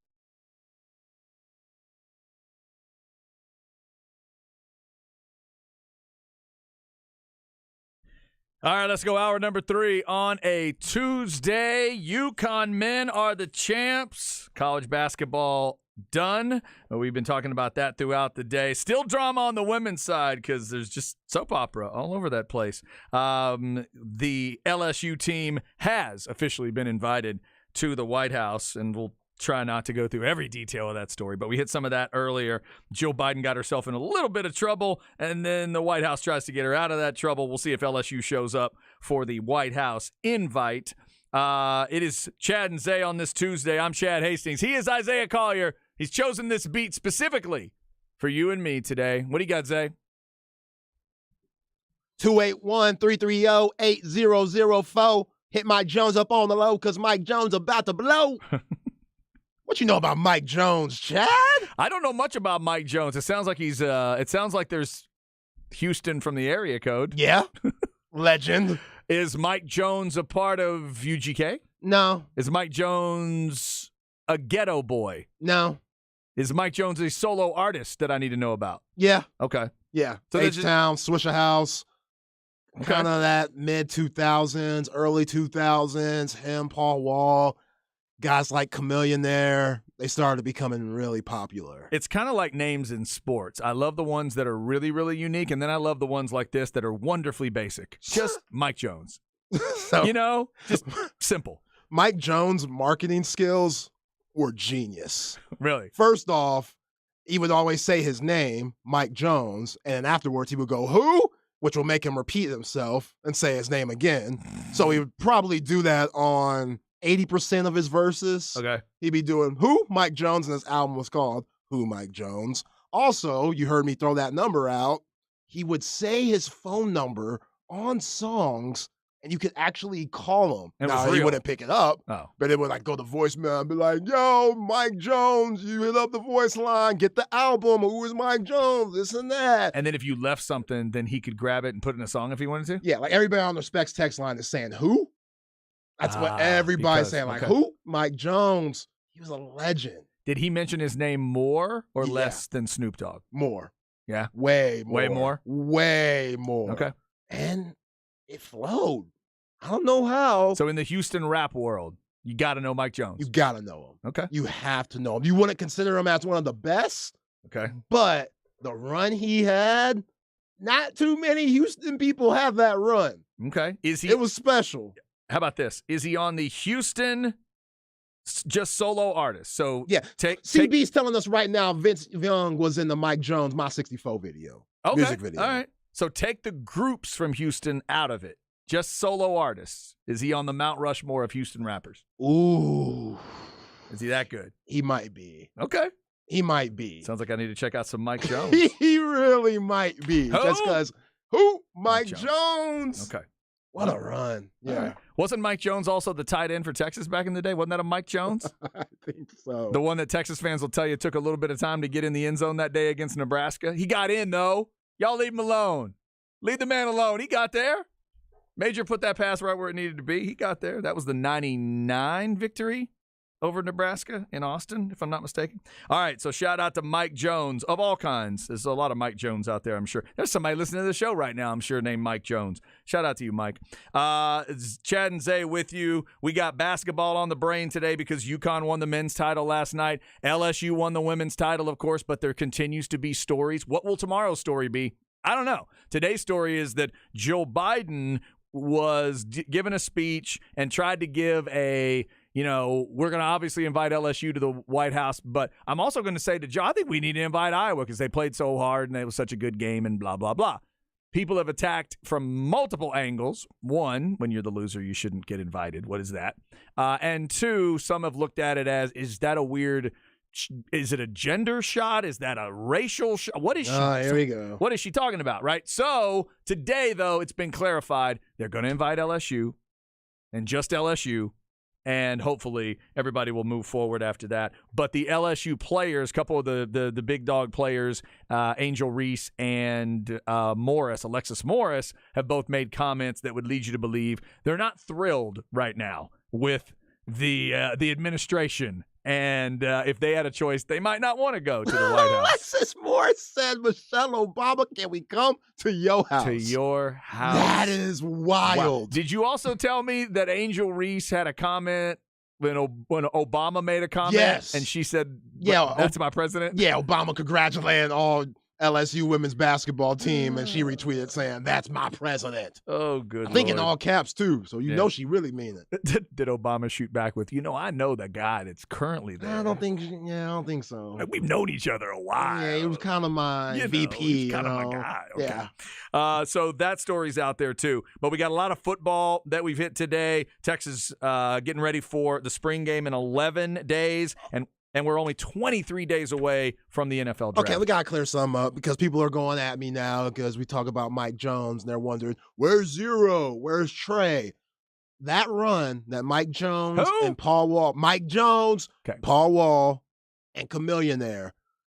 All right, let's go hour number 3 on a Tuesday. UConn men are the champs. College basketball done. We've been talking about that throughout the day. Still drama on the women's side because there's just soap opera all over that place. The LSU team has officially been invited to the White House, and we'll try not to go through every detail of that story, but we hit some of that earlier. Jill Biden got herself in a little bit of trouble, and then the White House tries to get her out of that trouble. We'll see if LSU shows up for the White House invite. It is Chad and Zay on this Tuesday. I'm Chad Hastings. He is Isaiah Collier. He's chosen this beat specifically for you and me today. What do you got, Zay? 281-330-8004. Hit Mike Jones up on the low because Mike Jones about to blow. What you know about Mike Jones, Chad? I don't know much about Mike Jones. It sounds like he's. It sounds like there's Houston from the area code. Yeah, legend. Is Mike Jones a part of UGK? No. Is Mike Jones a ghetto boy? No. Is Mike Jones a solo artist that I need to know about? Yeah. Okay. Yeah. So H-Town, Swisher House, Okay. kind of that mid-2000s, early 2000s, him, Paul Wall, guys like Chameleon there. They started becoming really popular. It's kind of like names in sports. I love the ones that are really, really unique, and then I love the ones like this that are wonderfully basic. Just Mike Jones. So, You know? Just simple. Mike Jones' marketing skills were genius. Really. First off, he would always say his name, Mike Jones, and then afterwards he would go, who? Which will make him repeat himself and say his name again. So he would probably do that on 80% of his verses. Okay. He'd be doing who? Mike Jones, and his album was called Who Mike Jones. Also, you heard me throw that number out. He would say his phone number on songs, and you could actually call him. And it now, was he real. wouldn't pick it up, Oh. but it would like go to voicemail and be like, yo, Mike Jones, you hit up the voice line, get the album, who is Mike Jones, this and that. And then if you left something, then he could grab it and put it in a song if he wanted to? Yeah, like everybody on the Specs text line is saying, who? That's what everybody's because- saying. Like, okay. who? Mike Jones. He was a legend. Did he mention his name more or Yeah. less than Snoop Dogg? More. Yeah. Way more. Way more? Way more. Okay. And it flowed. I don't know how. So in the Houston rap world, you got to know Mike Jones. You got to know him. Okay. You have to know him. You wouldn't consider him as one of the best, Okay. but the run he had, not too many Houston people have that run. Okay. Is he? It was special. How about this? Is he on the Houston just solo artist? So Yeah. take CB's telling us right now Vince Young was in the Mike Jones My 64 video. okay. Music video. All right. So take the groups from Houston out of it. Just solo artists. Is he on the Mount Rushmore of Houston rappers? Ooh. Is he that good? He might be. Okay. He might be. Sounds like I need to check out some Mike Jones. He really might be. Who? Just because who? Mike Mike Jones. Jones. Okay. What a run. All Yeah, right. Wasn't Mike Jones also the tight end for Texas back in the day? Wasn't that a Mike Jones? I think so. The one that Texas fans will tell you took a little bit of time to get in the end zone that day against Nebraska. He got in, though. Y'all leave him alone. Leave the man alone. He got there. Major put that pass right where it needed to be. He got there. That was the 99 victory over Nebraska in Austin, if I'm not mistaken. All right, so shout out to Mike Jones of all kinds. There's a lot of Mike Jones out there, I'm sure. There's somebody listening to the show right now, I'm sure, named Mike Jones. Shout out to you, Mike. It's Chad and Zay with you. We got basketball on the brain today because UConn won the men's title last night. LSU won the women's title, of course, but there continues to be stories. What will tomorrow's story be? I don't know. Today's story is that Joe Biden was given a speech and tried to give a, we're going to obviously invite LSU to the White House, but I'm also going to say to Joe, I think we need to invite Iowa because they played so hard and it was such a good game and blah, blah, blah. People have attacked from multiple angles. One, when you're the loser, you shouldn't get invited. What is that? And two, some have looked at it as, is it a gender shot? Is that a racial shot? What is she? Here we go. What is she talking about, right? So today, though, it's been clarified. They're going to invite LSU and just LSU, and hopefully everybody will move forward after that. But the LSU players, a couple of the big dog players, Angel Reese and Alexis Morris, have both made comments that would lead you to believe they're not thrilled right now with the administration. And if they had a choice, they might not want to go to the White House. Alexis Morris said, Michelle Obama, can we come to your house? To your house. That is wild. Wow. Did you also tell me that Angel Reese had a comment when Obama made a comment? Yes. And she said, Yeah, that's my president? Yeah, Obama congratulating all LSU women's basketball team, and she retweeted saying, that's my president. Oh, good I think in Lord. all caps, too, so you know she really mean it. Did Obama shoot back with, I know the guy that's currently there. I don't think so. We've known each other a while. Yeah, he was kind of my VP. He's kind of my guy. Okay. Yeah. So that story's out there, too. But we got a lot of football that we've hit today. Texas getting ready for the spring game in 11 days. And we're only 23 days away from the NFL draft. Okay, we got to clear some up because people are going at me now because we talk about Mike Jones and they're wondering, where's Zero? Where's Trey? That run that Mike Jones and Paul Wall, Mike Jones, Paul Wall, and Chamillionaire,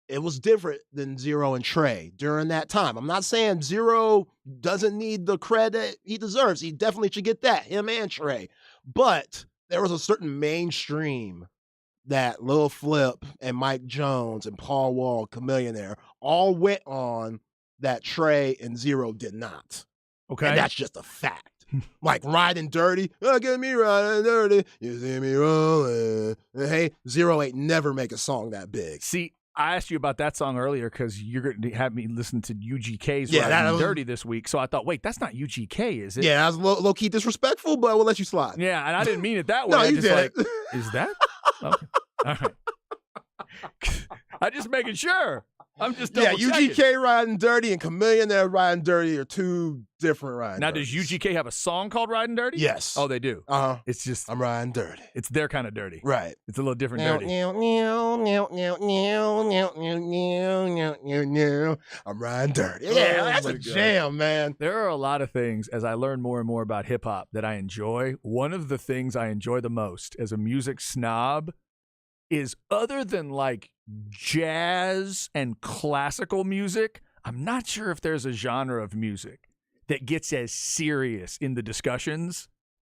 it was different than Zero and Trey during that time. I'm not saying Zero doesn't need the credit he deserves. He definitely should get that, him and Trey. But there was a certain mainstream that Lil Flip and Mike Jones and Paul Wall, Chamillionaire, all went on that Trey and Zero did not. Okay. And that's just a fact. Like Riding Dirty, get me riding dirty, you see me rolling. Hey, Zero ain't never make a song that big. See, I asked you about that song earlier because you're going to have me listen to UGK's Riding Dirty this week. So I thought, wait, that's not UGK, is it? Yeah, that was low-key disrespectful, but we'll let you slide. Yeah, and I didn't mean it that way. No, I you just did. Is that? Okay. All right. I'm just making sure. I'm just double checking. UGK Riding Dirty and Chamillionaire Riding Dirty are two different riding Now, dirties. does UGK have a song called Riding Dirty? Yes. Oh, they do? Uh-huh. It's just... I'm riding dirty. It's their kind of dirty. Right. It's a little different dirty. I'm riding dirty. Yeah, that's a jam, man. There are a lot of things, as I learn more and more about hip-hop, that I enjoy. One of the things I enjoy the most as a music snob is, other than like jazz and classical music, I'm not sure if there's a genre of music that gets as serious in the discussions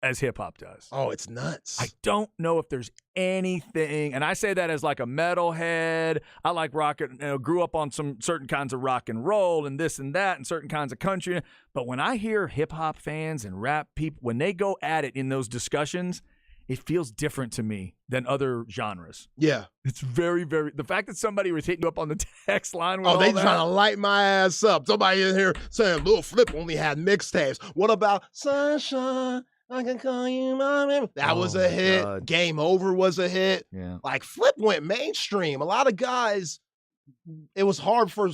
as hip-hop does. Oh, it's nuts. I don't know if there's anything, and I say that as like a metalhead. I like rock, grew up on some certain kinds of rock and roll and this and that and certain kinds of country. But when I hear hip-hop fans and rap people, when they go at it in those discussions, it feels different to me than other genres. Yeah. It's very, very... The fact that somebody was hitting you up on the text line with they all that, trying to light my ass up. Somebody in here saying Lil Flip only had mixtapes. What about Sunshine? I can call you my baby. That was a hit. God. Game Over was a hit. Yeah. Like, Flip went mainstream. A lot of guys, it was hard for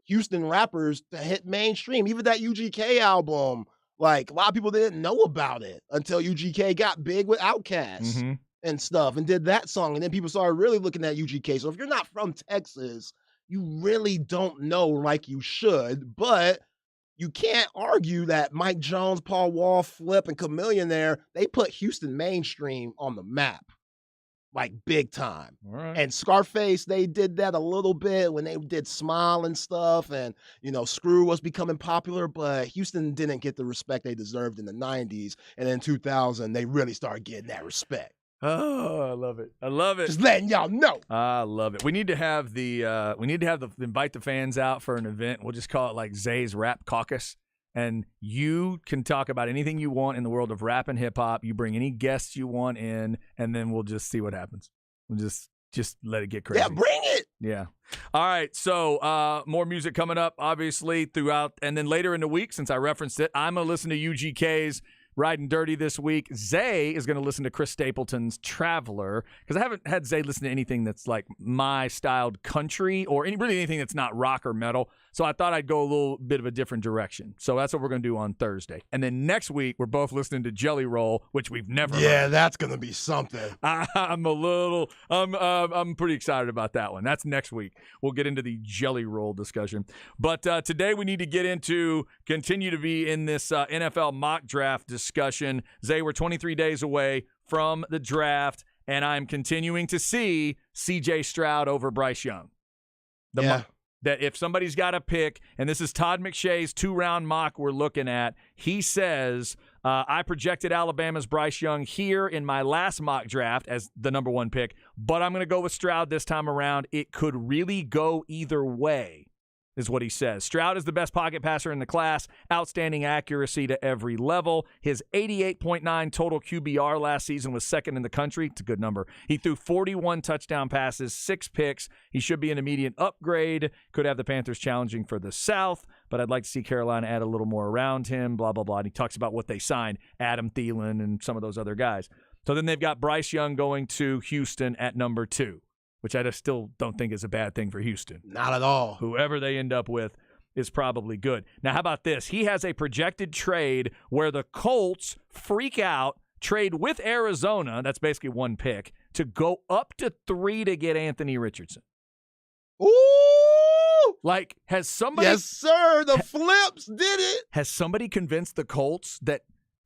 Houston rappers to hit mainstream. Even that UGK album, like, a lot of people didn't know about it until UGK got big with Outkast and stuff and did that song. And then people started really looking at UGK. So if you're not from Texas, you really don't know like you should. But you can't argue that Mike Jones, Paul Wall, Flip, and Chamillionaire, they put Houston mainstream on the map. Like, big time. All right. And Scarface, they did that a little bit when they did Smile and stuff. And, Screw was becoming popular, but Houston didn't get the respect they deserved in the 90s. And in 2000, they really started getting that respect. Oh, I love it. I love it. Just letting y'all know. I love it. We need to have invite the fans out for an event. We'll just call it like Zay's Rap Caucus. And you can talk about anything you want in the world of rap and hip hop. You bring any guests you want in, and then we'll just see what happens. We'll just let it get crazy. Yeah, bring it. Yeah. All right. So more music coming up, obviously, throughout. And then later in the week, since I referenced it, I'm going to listen to UGK's Riding Dirty this week. Zay is going to listen to Chris Stapleton's Traveler, because I haven't had Zay listen to anything that's like my styled country or really anything that's not rock or metal. So I thought I'd go a little bit of a different direction. So that's what we're going to do on Thursday. And then next week, we're both listening to Jelly Roll, which we've never heard. That's going to be something. I'm pretty excited about that one. That's next week. We'll get into the Jelly Roll discussion. But today we need to continue to be in this NFL mock draft discussion. Zay, we're 23 days away from the draft, and I'm continuing to see C.J. Stroud over Bryce Young. that if somebody's got a pick, and this is Todd McShay's 2-round mock we're looking at, he says, I projected Alabama's Bryce Young here in my last mock draft as the number 1 pick, but I'm going to go with Stroud this time around. It could really go either way, is what he says. Stroud is the best pocket passer in the class, outstanding accuracy to every level. His 88.9 total QBR last season was second in the country. It's a good number. He threw 41 touchdown passes, 6 picks. He should be an immediate upgrade. Could have the Panthers challenging for the South, but I'd like to see Carolina add a little more around him, blah, blah, blah. And he talks about what they signed, Adam Thielen and some of those other guys. So then they've got Bryce Young going to Houston at number 2. Which I just still don't think is a bad thing for Houston. Not at all. Whoever they end up with is probably good. Now, how about this? He has a projected trade where the Colts freak out, trade with Arizona, that's basically 1 pick, to go up to 3 to get Anthony Richardson. Ooh! Like, has somebody... Yes, sir. The Flips did it. Has somebody convinced the Colts that...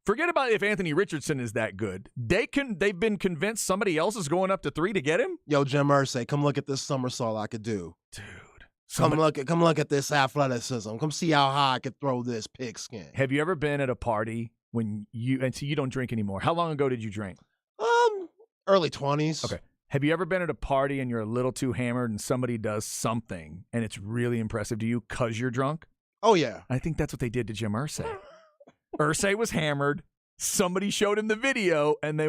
Forget about if Anthony Richardson is that good. They've been convinced somebody else is going up to 3 to get him? Yo, Jim Irsay, come look at this somersault I could do. Dude. Come look at this athleticism. Come see how high I could throw this pigskin. Have you ever been at a party when you don't drink anymore? How long ago did you drink? Early 20s. Okay. Have you ever been at a party and you're a little too hammered and somebody does something and it's really impressive to you because you're drunk? Oh, yeah. I think that's what they did to Jim Irsay. Irsay was hammered. Somebody showed him the video, and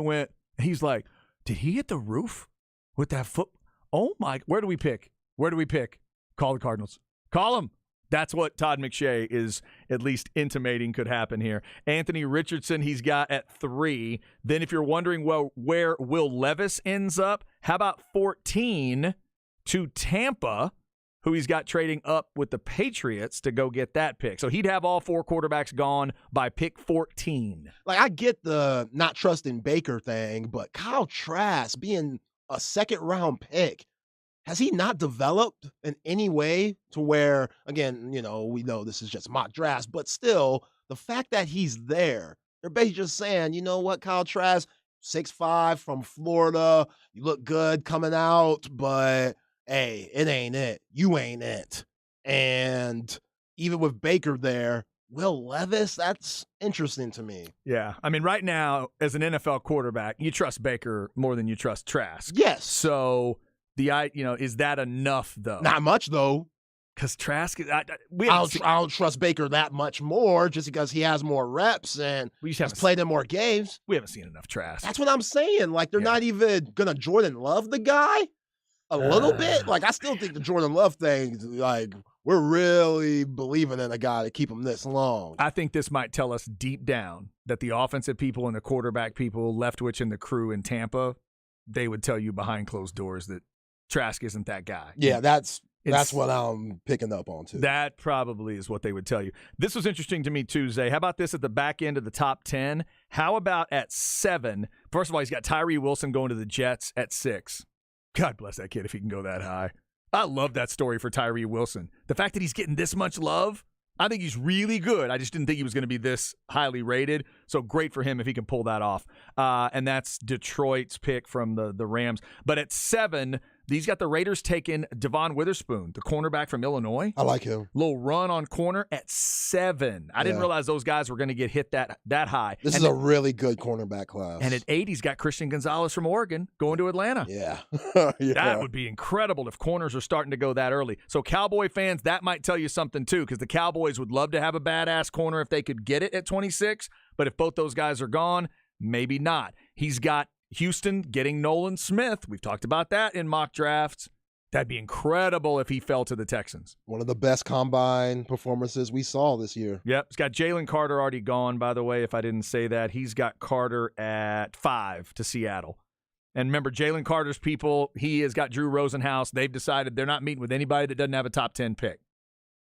he's like, did he hit the roof with that foot? Oh, my. Where do we pick? Call the Cardinals. Call them. That's what Todd McShay is at least intimating could happen here. Anthony Richardson, he's got at 3. Then if you're wondering where Will Levis ends up, how about 14 to Tampa, who he's got trading up with the Patriots to go get that pick. So he'd have all 4 quarterbacks gone by pick 14. Like, I get the not trusting Baker thing, but Kyle Trask being a 2nd-round pick, has he not developed in any way to where, again, we know this is just mock drafts, but still, the fact that he's there, they're basically just saying, you know what, Kyle Trask, 6'5", from Florida, you look good coming out, but... hey, it ain't it. You ain't it. And even with Baker there, Will Levis, that's interesting to me. Yeah. I mean, right now, as an NFL quarterback, you trust Baker more than you trust Trask. Yes. So, is that enough, though? Not much, though. Because Trask, I don't trust Baker that much more just because he has more reps and he's played in more games. We haven't seen enough Trask. That's what I'm saying. Like, they're not even going to Jordan Love the guy. A little bit. Like, I still think the Jordan Love thing, like, we're really believing in a guy to keep him this long. I think this might tell us deep down that the offensive people and the quarterback people, Leftwich and the crew in Tampa, they would tell you behind closed doors that Trask isn't that guy. Yeah, that's what I'm picking up on, too. That probably is what they would tell you. This was interesting to me, Tuesday. How about this at the back end of the top 10? How about at 7? First of all, he's got Tyree Wilson going to the Jets at 6. God bless that kid if he can go that high. I love that story for Tyree Wilson. The fact that he's getting this much love, I think he's really good. I just didn't think he was going to be this highly rated. So great for him if he can pull that off. And that's Detroit's pick from the Rams. But at 7, he's got the Raiders taking Devon Witherspoon, the cornerback from Illinois. I like him. Little run on corner at 7. I didn't realize those guys were going to get hit that high. This is a really good cornerback class. And at 8, he's got Christian Gonzalez from Oregon going to Atlanta. Yeah. That would be incredible if corners are starting to go that early. So Cowboy fans, that might tell you something too, because the Cowboys would love to have a badass corner if they could get it at 26. But if both those guys are gone, maybe not. He's got Houston getting Nolan Smith. We've talked about that in mock drafts. That'd be incredible if he fell to the Texans. One of the best combine performances we saw this year. Yep. He's got Jalen Carter already gone, by the way, if I didn't say that. He's got Carter at 5 to Seattle. And remember, Jalen Carter's people, he has got Drew Rosenhaus. They've decided they're not meeting with anybody that doesn't have a top 10 pick.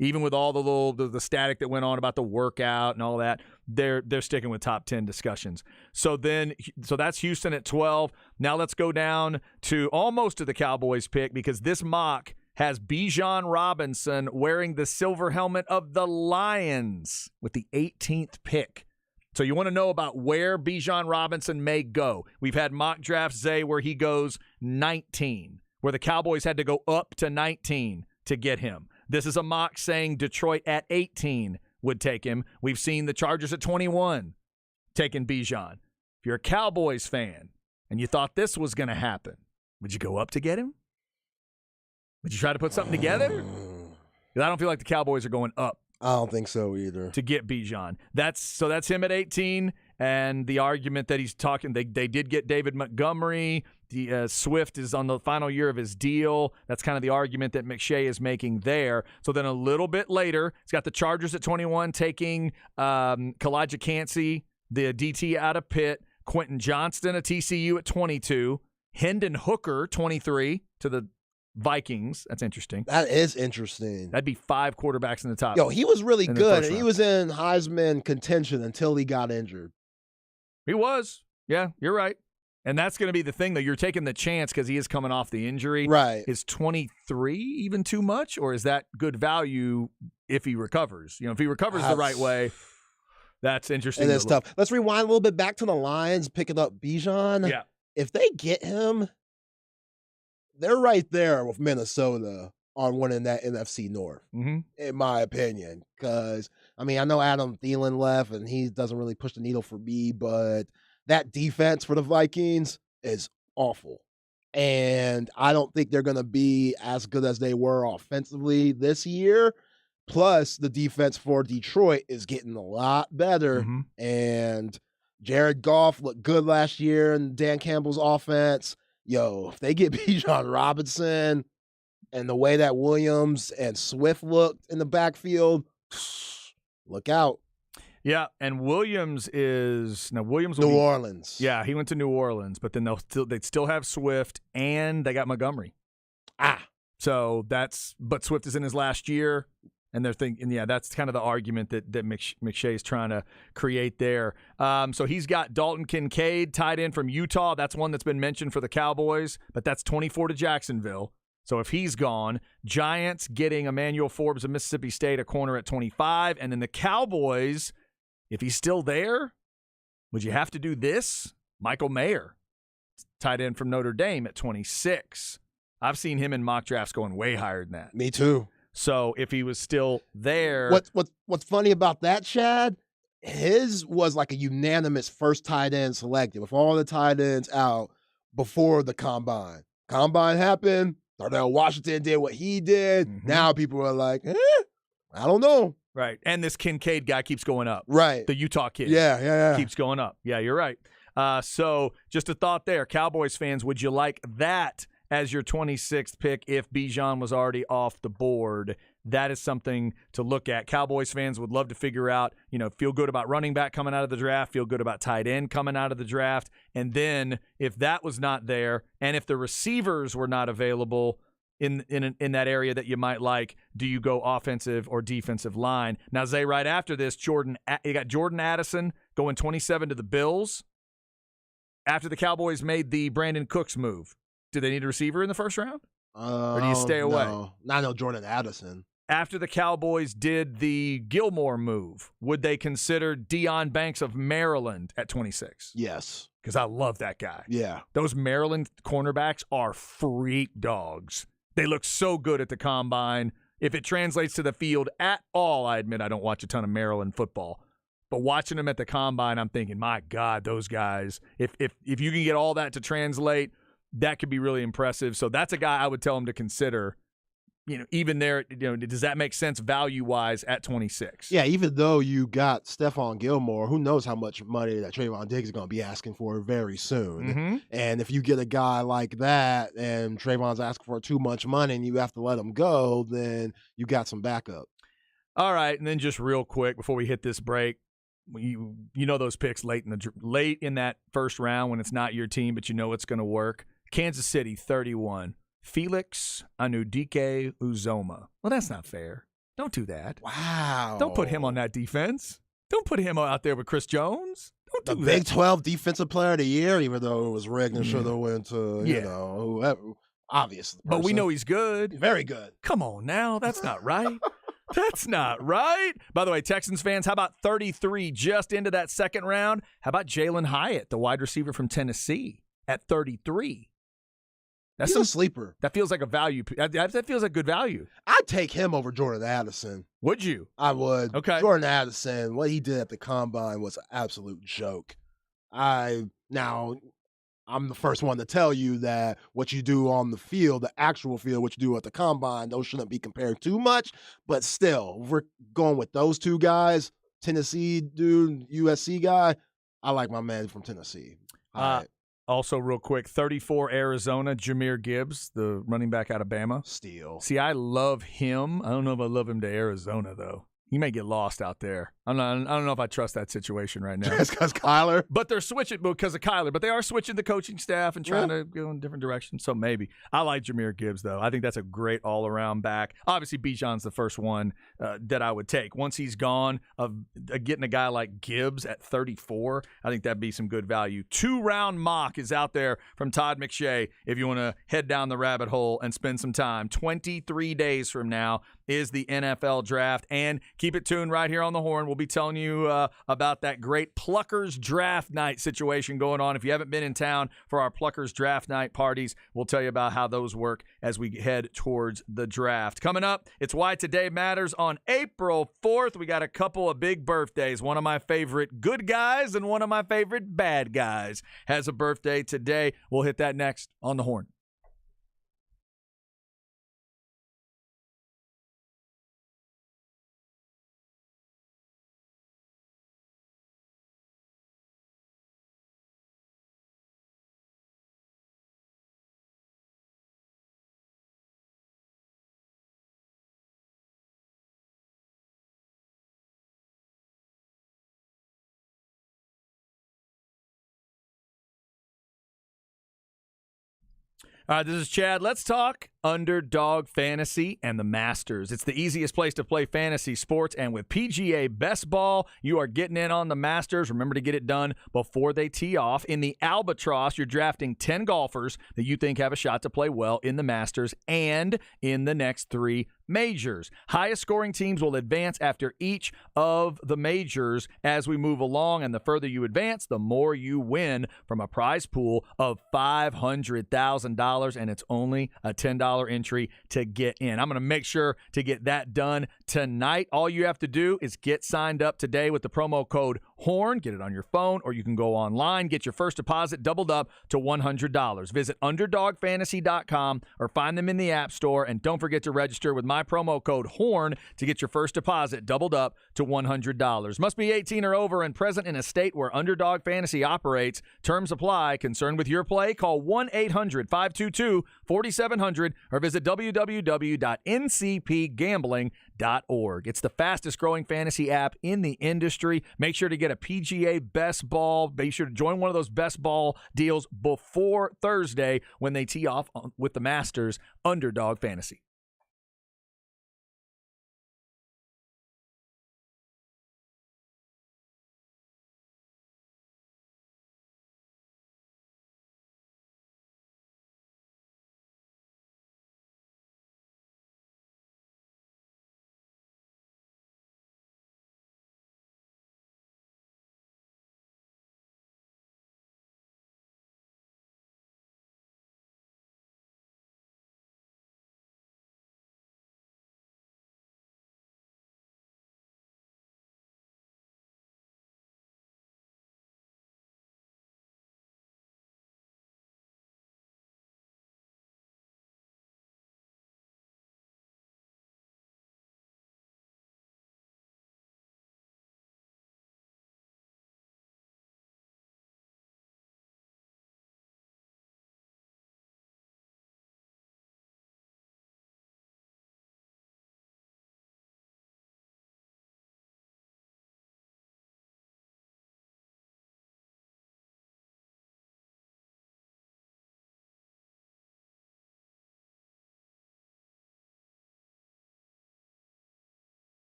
Even with all the static that went on about the workout and all that, they're sticking with top 10 discussions. So that's Houston at 12. Now let's go down to almost to the Cowboys pick, because this mock has Bijan Robinson wearing the silver helmet of the Lions with the 18th pick. So you want to know about where Bijan Robinson may go. We've had mock drafts, Zay, where he goes 19, where the Cowboys had to go up to 19 to get him. This is a mock saying Detroit at 18 would take him. We've seen the Chargers at 21 taking Bijan. If you're a Cowboys fan and you thought this was going to happen, would you go up to get him? Would you try to put something together? 'Cause I don't feel like the Cowboys are going up I don't think so either. to get Bijan. That's him at 18, and the argument that he's talking, they did get David Montgomery. The Swift is on the final year of his deal. That's kind of the argument that McShay is making there. So then a little bit later, he's got the Chargers at 21 taking Kalijah Cansey, the DT out of Pitt, Quentin Johnston at TCU at 22, Hendon Hooker, 23, to the Vikings. That's interesting. That is interesting. That'd be 5 quarterbacks in the top. Yo, he was really in the good. first And he round. was in Heisman contention until he got injured. He was. Yeah, you're right. And that's going to be the thing, though. You're taking the chance because he is coming off the injury. Right. Is 23 even too much, or is that good value if he recovers? You know, if he recovers the right way, that's interesting. And it's to look. tough. Let's rewind a little bit back to the Lions picking up Bijan. Yeah. If they get him, they're right there with Minnesota on winning that NFC North, Mm-hmm. in my opinion. Because, I mean, I know Adam Thielen left, and he doesn't really push the needle for me, but that defense for the Vikings is awful. And I don't think they're going to be as good as they were offensively this year. Plus, the defense for Detroit is getting a lot better. Mm-hmm. And Jared Goff looked good last year in Dan Campbell's offense. Yo, if they get Bijan Robinson and the way that Williams and Swift looked in the backfield, look out. Yeah, and Williams will New be, Orleans. Yeah, he went to New Orleans, but then they'd still have Swift, and they got Montgomery. So but Swift is in his last year. And they're thinking, yeah, that's kind of the argument that McShay is trying to create there. So he's got Dalton Kincaid tied in from Utah. That's one that's been mentioned for the Cowboys, but that's 24 to Jacksonville. So if he's gone, Giants getting Emmanuel Forbes of Mississippi State, a corner at 25. And then the Cowboys, if he's still there, would you have to do this? Michael Mayer, tied in from Notre Dame at 26. I've seen him in mock drafts going way higher than that. Me too. So if he was still there, What's funny about that, Chad? His was like a unanimous first tight end selected with all the tight ends out before the combine. Combine happened. Darnell Washington did what he did. Mhm. Now people are like, I don't know. right? And this Kincaid guy keeps going up. Right. The Utah kid, Yeah. keeps going up. Yeah, you're right. So just a thought there, Cowboys fans, would you like that as your 26th pick if Bijan was already off the board? That is something to look at. Cowboys fans would love to figure out, feel good about running back coming out of the draft, feel good about tight end coming out of the draft. And then if that was not there and if the receivers were not available in that area that you might like, do you go offensive or defensive line? Now, Zay, right after this, you got Jordan Addison going 27 to the Bills after the Cowboys made the Brandon Cooks move. Do they need a receiver in the first round? Or do you stay away? No. I know Jordan Addison. After the Cowboys did the Gilmore move, would they consider Deion Banks of Maryland at 26? Yes. Because I love that guy. Yeah. Those Maryland cornerbacks are freak dogs. They look so good at the combine. If it translates to the field at all, I admit I don't watch a ton of Maryland football. But watching them at the combine, I'm thinking, my God, those guys, if you can get all that to translate, that could be really impressive. So that's a guy I would tell him to consider. Even there, does that make sense value-wise at 26? Yeah, even though you got Stephon Gilmore, who knows how much money that Trayvon Diggs is going to be asking for very soon. Mm-hmm. And if you get a guy like that and Trayvon's asking for too much money and you have to let him go, then you got some backup. All right, and then just real quick before we hit this break, you know those picks late in that first round when it's not your team, but you know it's going to work. Kansas City 31. Felix Anudike Uzoma. Well, that's not fair. Don't do that. Wow. Don't put him on that defense. Don't put him out there with Chris Jones. Don't The do Big that. 12 Defensive Player of the Year, even though it was rigged and should have went to, whoever. Obviously. But we know he's good. Very good. Come on now. That's not right. That's not right. By the way, Texans fans, how about 33 just into that second round? How about Jalen Hyatt, the wide receiver from Tennessee, at 33? That's He's a sleeper. That feels like a value. That feels like good value. I'd take him over Jordan Addison. Would you? I would. Okay. Jordan Addison, what he did at the combine was an absolute joke. Now, I'm the first one to tell you that what you do on the field, the actual field, what you do at the combine, those shouldn't be compared too much. But still, we're going with those two guys. Tennessee dude, USC guy. I like my man from Tennessee. All right. Also, real quick, 34 Arizona, Jahmyr Gibbs, the running back out of Bama. Steal. See, I love him. I don't know if I love him to Arizona, though. He may get lost out there. I don't know if I trust that situation right now. Just because Kyler? But they're switching because of Kyler. But they are switching the coaching staff and trying to go in different directions. So maybe. I like Jahmyr Gibbs, though. I think that's a great all-around back. Obviously, Bijan's the first one that I would take. Once he's gone, getting a guy like Gibbs at 34, I think that'd be some good value. 2-round mock is out there from Todd McShay if you want to head down the rabbit hole and spend some time. 23 days from now is the NFL draft. And keep it tuned right here on the Horn. We'll be telling you about that great Pluckers Draft Night situation going on. If you haven't been in town for our Pluckers Draft Night parties, we'll tell you about how those work as we head towards the draft. Coming up, it's Why Today Matters on April 4th. We got a couple of big birthdays. One of my favorite good guys and one of my favorite bad guys has a birthday today. We'll hit that next on the Horn. All right, this is Chad. Let's talk Underdog Fantasy and the Masters. It's the easiest place to play fantasy sports, and with PGA Best Ball, you are getting in on the Masters. Remember to get it done before they tee off. In the Albatross, you're drafting 10 golfers that you think have a shot to play well in the Masters and in the next 3 majors. Highest scoring teams will advance after each of the majors as we move along, and the further you advance, the more you win from a prize pool of $500,000, and it's only a $10 entry to get in. I'm going to make sure to get that done tonight. All you have to do is get signed up today with the promo code HORN. Get it on your phone, or you can go online, get your first deposit doubled up to $100. Visit UnderdogFantasy.com or find them in the App Store, and don't forget to register with my promo code HORN to get your first deposit doubled up to $100. Must be 18 or over and present in a state where Underdog Fantasy operates. Terms apply. Concerned with your play? Call 1-800-522-4700 or visit www.ncpgambling.org. It's the fastest growing fantasy app in the industry. Make sure to get a PGA Best Ball. Be sure to join one of those Best Ball deals before Thursday when they tee off with the Masters. Underdog Fantasy.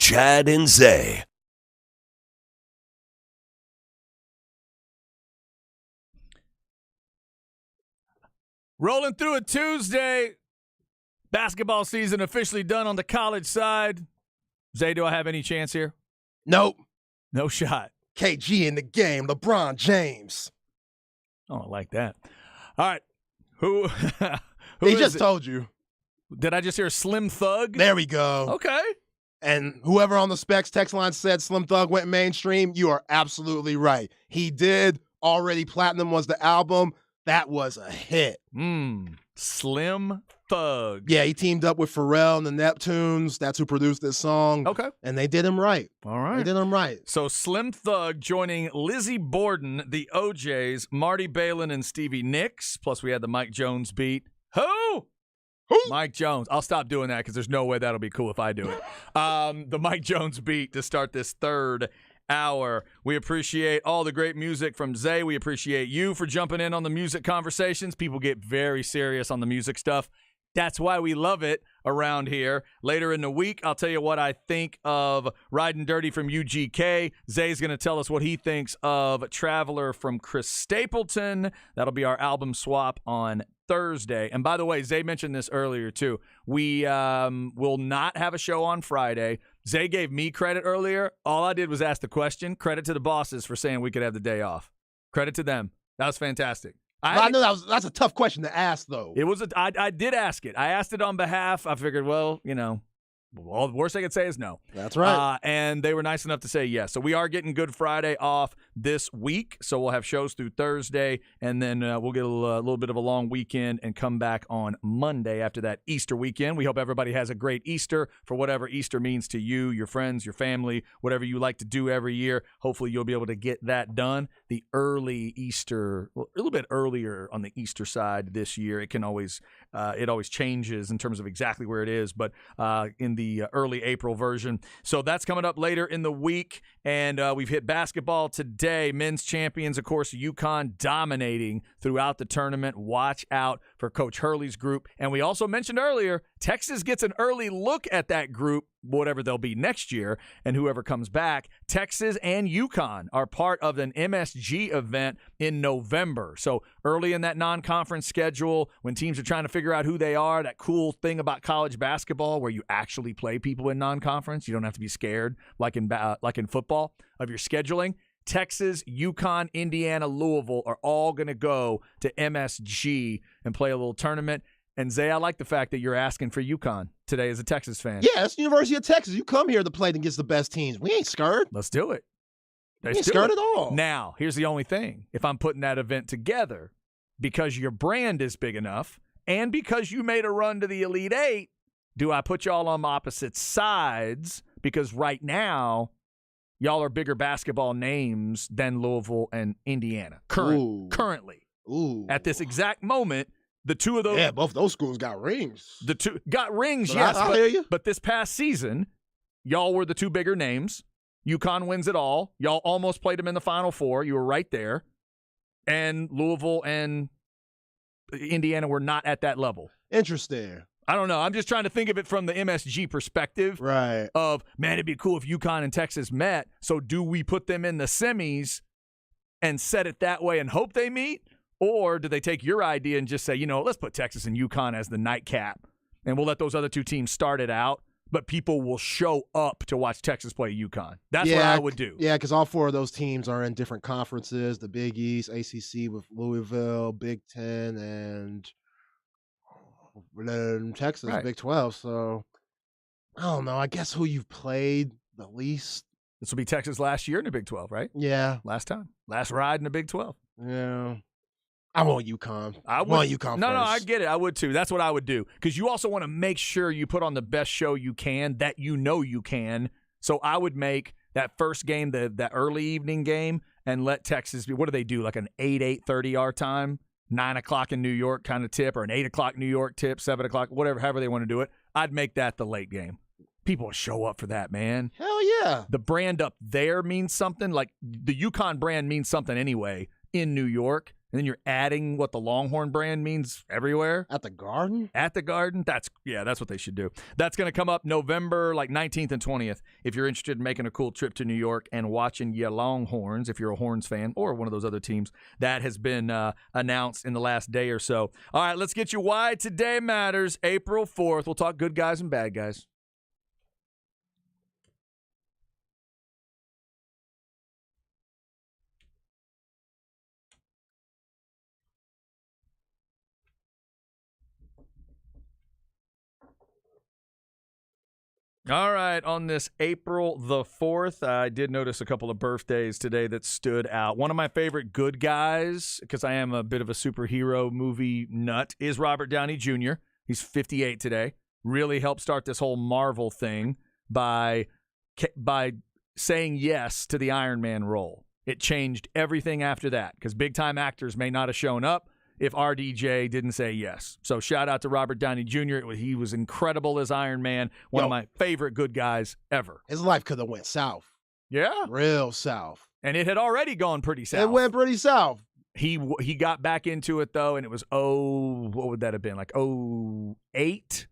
Chad and Zay. Rolling through a Tuesday. Basketball season officially done on the college side. Zay, do I have any chance here? Nope. No shot. KG in the game. LeBron James. Oh, I like that. All right. Who He is just it? told you. Did I just hear Slim Thug? There we go. Okay. And whoever on the Specs text line said Slim Thug went mainstream, you are absolutely right. He did. Already Platinum was the album. That was a hit. Slim Thug. Yeah, he teamed up with Pharrell and the Neptunes. That's who produced this song. Okay. And they did him right. All right. They did him right. So Slim Thug joining Lizzie Borden, the OJs, Marty Balin, and Stevie Nicks. Plus we had the Mike Jones beat. Who? Mike Jones. I'll stop doing that because there's no way that'll be cool if I do it. The Mike Jones beat to start this third hour. We appreciate all the great music from Zay. We appreciate you for jumping in on the music conversations. People get very serious on the music stuff. That's why we love it around here. Later in the week, I'll tell you what I think of Riding Dirty from UGK. Zay's going to tell us what he thinks of Traveler from Chris Stapleton. That'll be our album swap on Thursday. And by the way, Zay mentioned this earlier too. We will not have a show on Friday. Zay gave me credit earlier. All I did was ask the question. Credit to the bosses for saying we could have the day off. Credit to them. That was fantastic. I know that's a tough question to ask, though. It was. I did ask it. I asked it on behalf. I figured, well, all the worst I could say is no. That's right. And they were nice enough to say yes. So we are getting Good Friday off this week. So we'll have shows through Thursday, and then we'll get a little bit of a long weekend and come back on Monday after that Easter weekend. We hope everybody has a great Easter for whatever Easter means to you, your friends, your family, whatever you like to do every year. Hopefully you'll be able to get that done. The early Easter, a little bit earlier on the Easter side this year. It can always it always changes in terms of exactly where it is, but in the early April version. So that's coming up later in the week, and we've hit basketball today. Men's champions, of course, UConn dominating throughout the tournament. Watch out for Coach Hurley's group. And we also mentioned earlier, Texas gets an early look at that group, whatever they'll be next year, and whoever comes back. Texas and UConn are part of an MSG event in November. So early in that non-conference schedule, when teams are trying to figure out who they are, that cool thing about college basketball where you actually play people in non-conference. You don't have to be scared like in football of your scheduling. Texas, UConn, Indiana, Louisville are all going to go to MSG and play a little tournament. And Zay, I like the fact that you're asking for UConn today as a Texas fan. Yeah, it's the University of Texas. You come here to play against the best teams. We ain't scared. Let's do it. We ain't scared at all. Now, here's the only thing. If I'm putting that event together, because your brand is big enough and because you made a run to the Elite Eight, do I put y'all on opposite sides? Because right now, y'all are bigger basketball names than Louisville and Indiana. Currently. Ooh. At this exact moment, the two of those. Yeah, both those schools got rings. The two got rings, But yes. I hear you. But this past season, y'all were the two bigger names. UConn wins it all. Y'all almost played them in the Final Four. You were right there. And Louisville and Indiana were not at that level. Interesting. I don't know. I'm just trying to think of it from the MSG perspective. Right. Of, man, it'd be cool if UConn and Texas met. So do we put them in the semis and set it that way and hope they meet? Or do they take your idea and just say, let's put Texas and UConn as the nightcap, and we'll let those other two teams start it out, but people will show up to watch Texas play UConn. That's what I would do. Yeah, because all four of those teams are in different conferences, the Big East, ACC with Louisville, Big Ten, and then Texas, Right. Big 12. So, I don't know. I guess who you've played the least. This will be Texas last year in the Big 12, right? Yeah. Last time. Last ride in the Big 12. Yeah. I want UConn. I want UConn No, first. I get it. I would too. That's what I would do. Because you also want to make sure you put on the best show you can that you know you can. So I would make that first game, that early evening game, and let Texas be. What do they do? Like an 8:30 our time, 9 o'clock in New York kind of tip, or an 8 o'clock New York tip, 7 o'clock, whatever, however they want to do it. I'd make that the late game. People will show up for that, man. Hell yeah. The brand up there means something. Like the UConn brand means something anyway in New York. and then you're adding what the Longhorn brand means everywhere. At the Garden? At the Garden? That's what they should do. That's going to come up November 19th and 20th. If you're interested in making a cool trip to New York and watching your Longhorns, if you're a Horns fan or one of those other teams, that has been announced in the last day or so. All right, let's get you why today matters. April 4th. We'll talk good guys and bad guys. All right, on this April the 4th, I did notice a couple of birthdays today that stood out. One of my favorite good guys, because I am a bit of a superhero movie nut, is Robert Downey Jr. He's 58 today. Really helped start this whole Marvel thing by saying yes to the Iron Man role. It changed everything after that, because big-time actors may not have shown up if RDJ didn't say yes. So shout out to Robert Downey Jr. He was incredible as Iron Man, one of my favorite good guys ever. His life could have went south. Yeah. Real south. And it had already gone pretty south. It went pretty south. He got back into it, though, and it was, what would that have been? Like 2008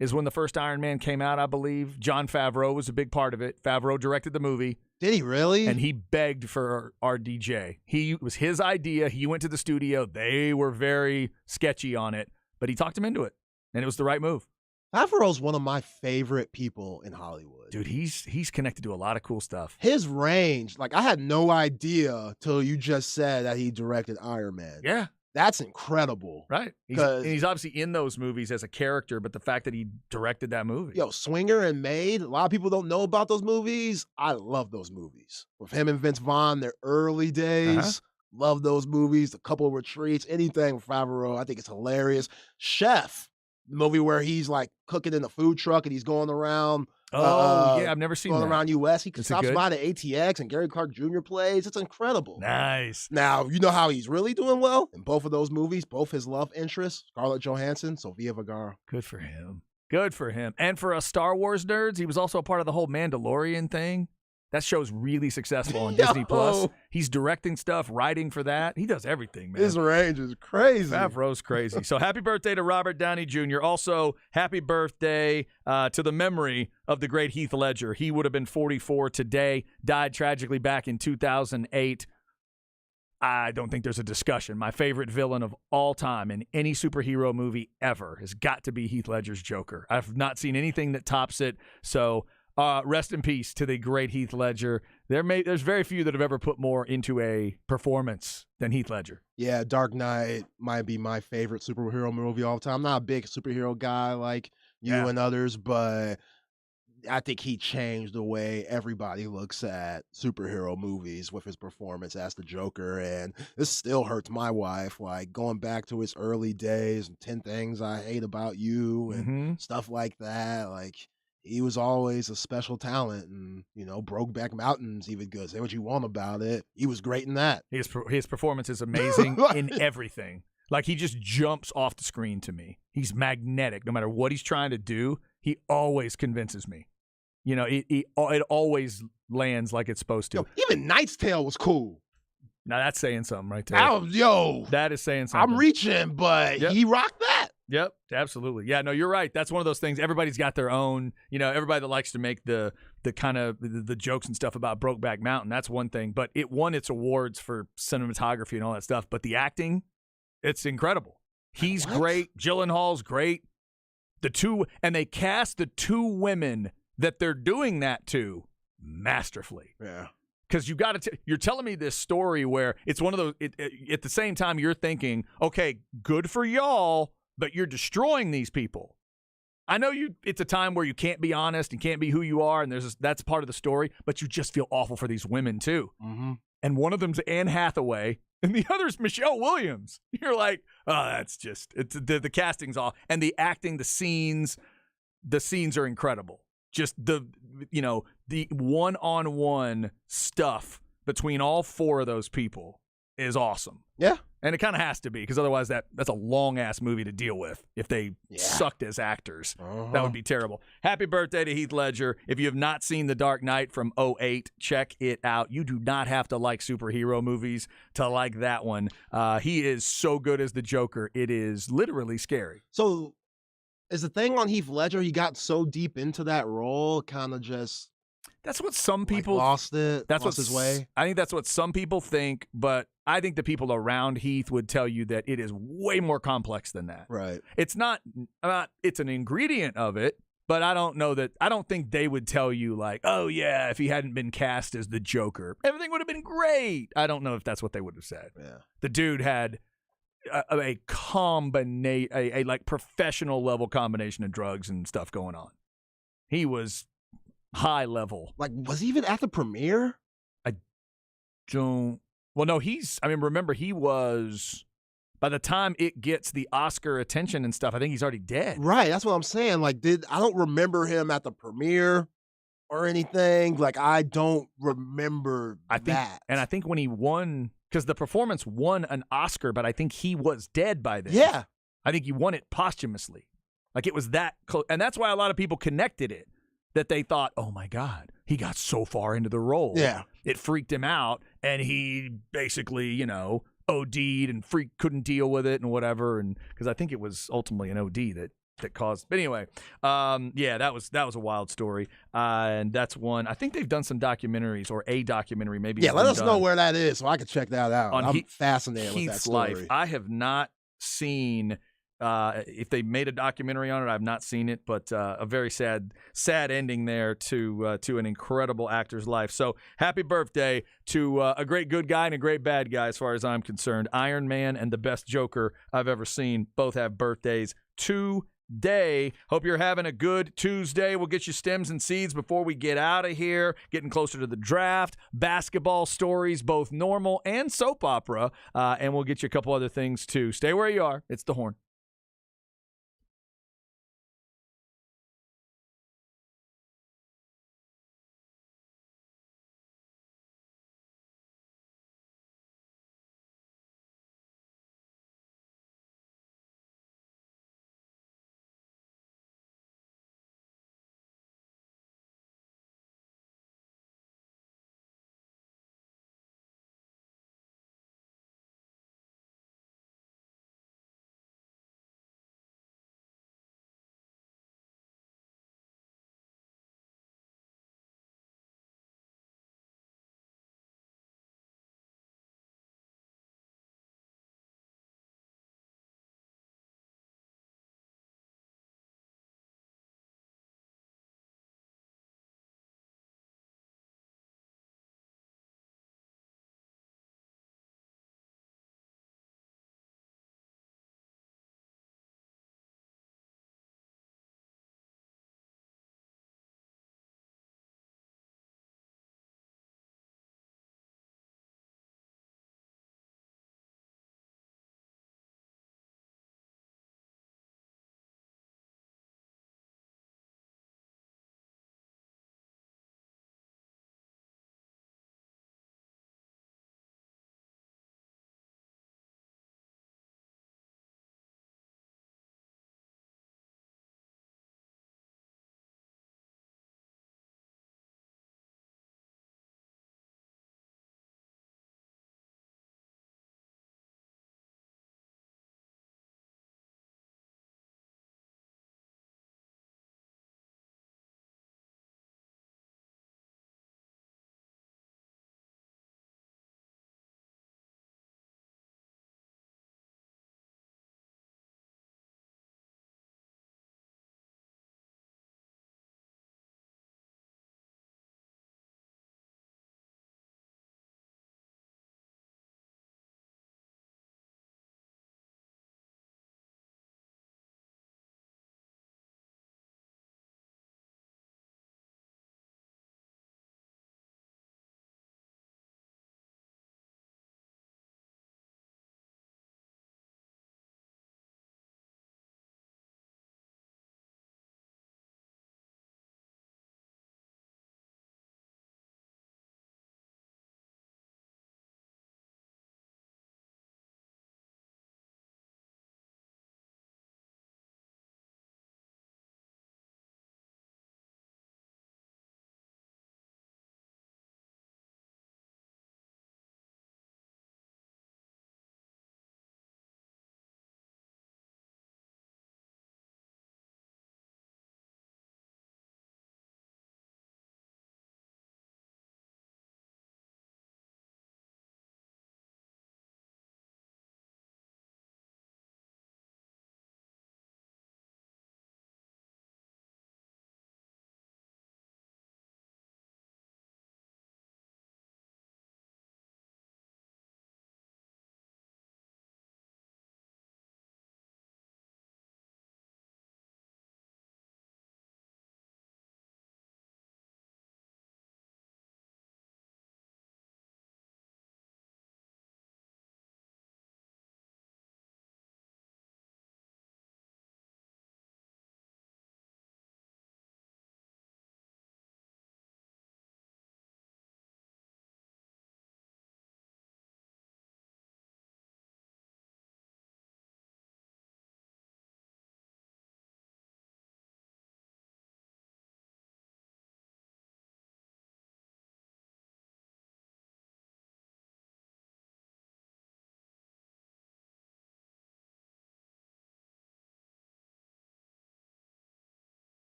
is when the first Iron Man came out, I believe. Jon Favreau was a big part of it. Favreau directed the movie. Did he really? And he begged for RDJ. It was his idea. He went to the studio. They were very sketchy on it, but he talked him into it, and it was the right move. Favreau's one of my favorite people in Hollywood. Dude, he's connected to a lot of cool stuff. His range, like I had no idea till you just said that he directed Iron Man. Yeah. That's incredible. Right. He's obviously in those movies as a character, but the fact that he directed that movie. Yo, Swinger and Maid, a lot of people don't know about those movies. I love those movies. With him and Vince Vaughn, their early days. Love those movies. The Couple of Retreats, anything with Favreau, I think it's hilarious. Chef, the movie where he's like cooking in a food truck and he's going around. Yeah, I've never seen that. Going around U.S. He stops good? by the ATX and Gary Clark Jr. plays. It's incredible. Nice. Now, you know how he's really doing well? In both of those movies, both his love interests, Scarlett Johansson, Sofia Vergara. Good for him. Good for him. And for us Star Wars nerds, he was also a part of the whole Mandalorian thing. That show's really successful on Disney Plus. He's directing stuff, writing for that. He does everything, man. His range is crazy. Favreau's crazy. So happy birthday to Robert Downey Jr. Also, happy birthday to the memory of the great Heath Ledger. He would have been 44 today, died tragically back in 2008. I don't think there's a discussion. My favorite villain of all time in any superhero movie ever has got to be Heath Ledger's Joker. I've not seen anything that tops it, so rest in peace to the great Heath Ledger. There's very few that have ever put more into a performance than Heath Ledger. Yeah, Dark Knight might be my favorite superhero movie all the time. I'm not a big superhero guy like you and others, but I think he changed the way everybody looks at superhero movies with his performance as the Joker. And this still hurts my wife, like going back to his early days and 10 Things I Hate About You and stuff like that. Like, he was always a special talent, and, Brokeback Mountain's even good. Say what you want about it. He was great in that. His performance is amazing in everything. Like, he just jumps off the screen to me. He's magnetic. No matter what he's trying to do, he always convinces me. It always lands like it's supposed to. Yo, even Knight's Tale was cool. Now, that's saying something right there. That is saying something. I'm reaching, but he rocked that. Yep, absolutely. Yeah, no, you're right. That's one of those things. Everybody's got their own, everybody that likes to make the kind of the jokes and stuff about Brokeback Mountain, that's one thing. But it won its awards for cinematography and all that stuff. But the acting, it's incredible. He's great. Gyllenhaal's great. And they cast the two women that they're doing that to masterfully. Yeah. Because you're telling me this story where it's one of those, at the same time you're thinking, okay, good for y'all, but you're destroying these people. I know it's a time where you can't be honest and can't be who you are, and that's part of the story, but you just feel awful for these women too. Mm-hmm. And one of them's Anne Hathaway, and the other's Michelle Williams. You're like, oh, that's just, the casting's off. And the acting, the scenes are incredible. Just the one-on-one stuff between all four of those people is awesome. Yeah. And it kind of has to be, because otherwise that's a long-ass movie to deal with if they sucked as actors. That would be terrible. Happy birthday to Heath Ledger. If you have not seen The Dark Knight from 2008, check it out. You do not have to like superhero movies to like that one. He is so good as the Joker. It is literally scary. So is the thing on Heath Ledger, he got so deep into that role, kind of just That's what some people lost it. That's lost what's his way. I think that's what some people think, but I think the people around Heath would tell you that it is way more complex than that. Right. It's not. It's an ingredient of it, but I don't think they would tell you like, oh yeah, if he hadn't been cast as the Joker, everything would have been great. I don't know if that's what they would have said. Yeah. The dude had a like professional level combination of drugs and stuff going on. He was high level. Like, was he even at the premiere? Well, no, remember, he was, by the time it gets the Oscar attention and stuff, I think he's already dead. Right, that's what I'm saying. Like, I don't remember him at the premiere or anything. Like, I don't remember that. And I think when he won, because the performance won an Oscar, but I think he was dead by then. Yeah. I think he won it posthumously. Like, it was that close. And that's why a lot of people connected it, that they thought, oh my God, he got so far into the role. Yeah. It freaked him out, and he basically, OD'd and couldn't deal with it and whatever. And because I think it was ultimately an OD that caused. But anyway, that was a wild story. And that's one. I think they've done some documentaries, or a documentary maybe. Yeah, let us know where that is so I can check that out. I'm fascinated with that Heath's story. life. I have not seen. If they made a documentary on it, I've not seen it, but a very sad ending there to an incredible actor's life. So happy birthday to a great good guy and a great bad guy, as far as I'm concerned. Iron Man and the best Joker I've ever seen both have birthdays today. Hope you're having a good Tuesday. We'll get you stems and seeds before we get out of here. Getting closer to the draft, basketball stories, both normal and soap opera, and we'll get you a couple other things too. Stay where you are. It's The Horn.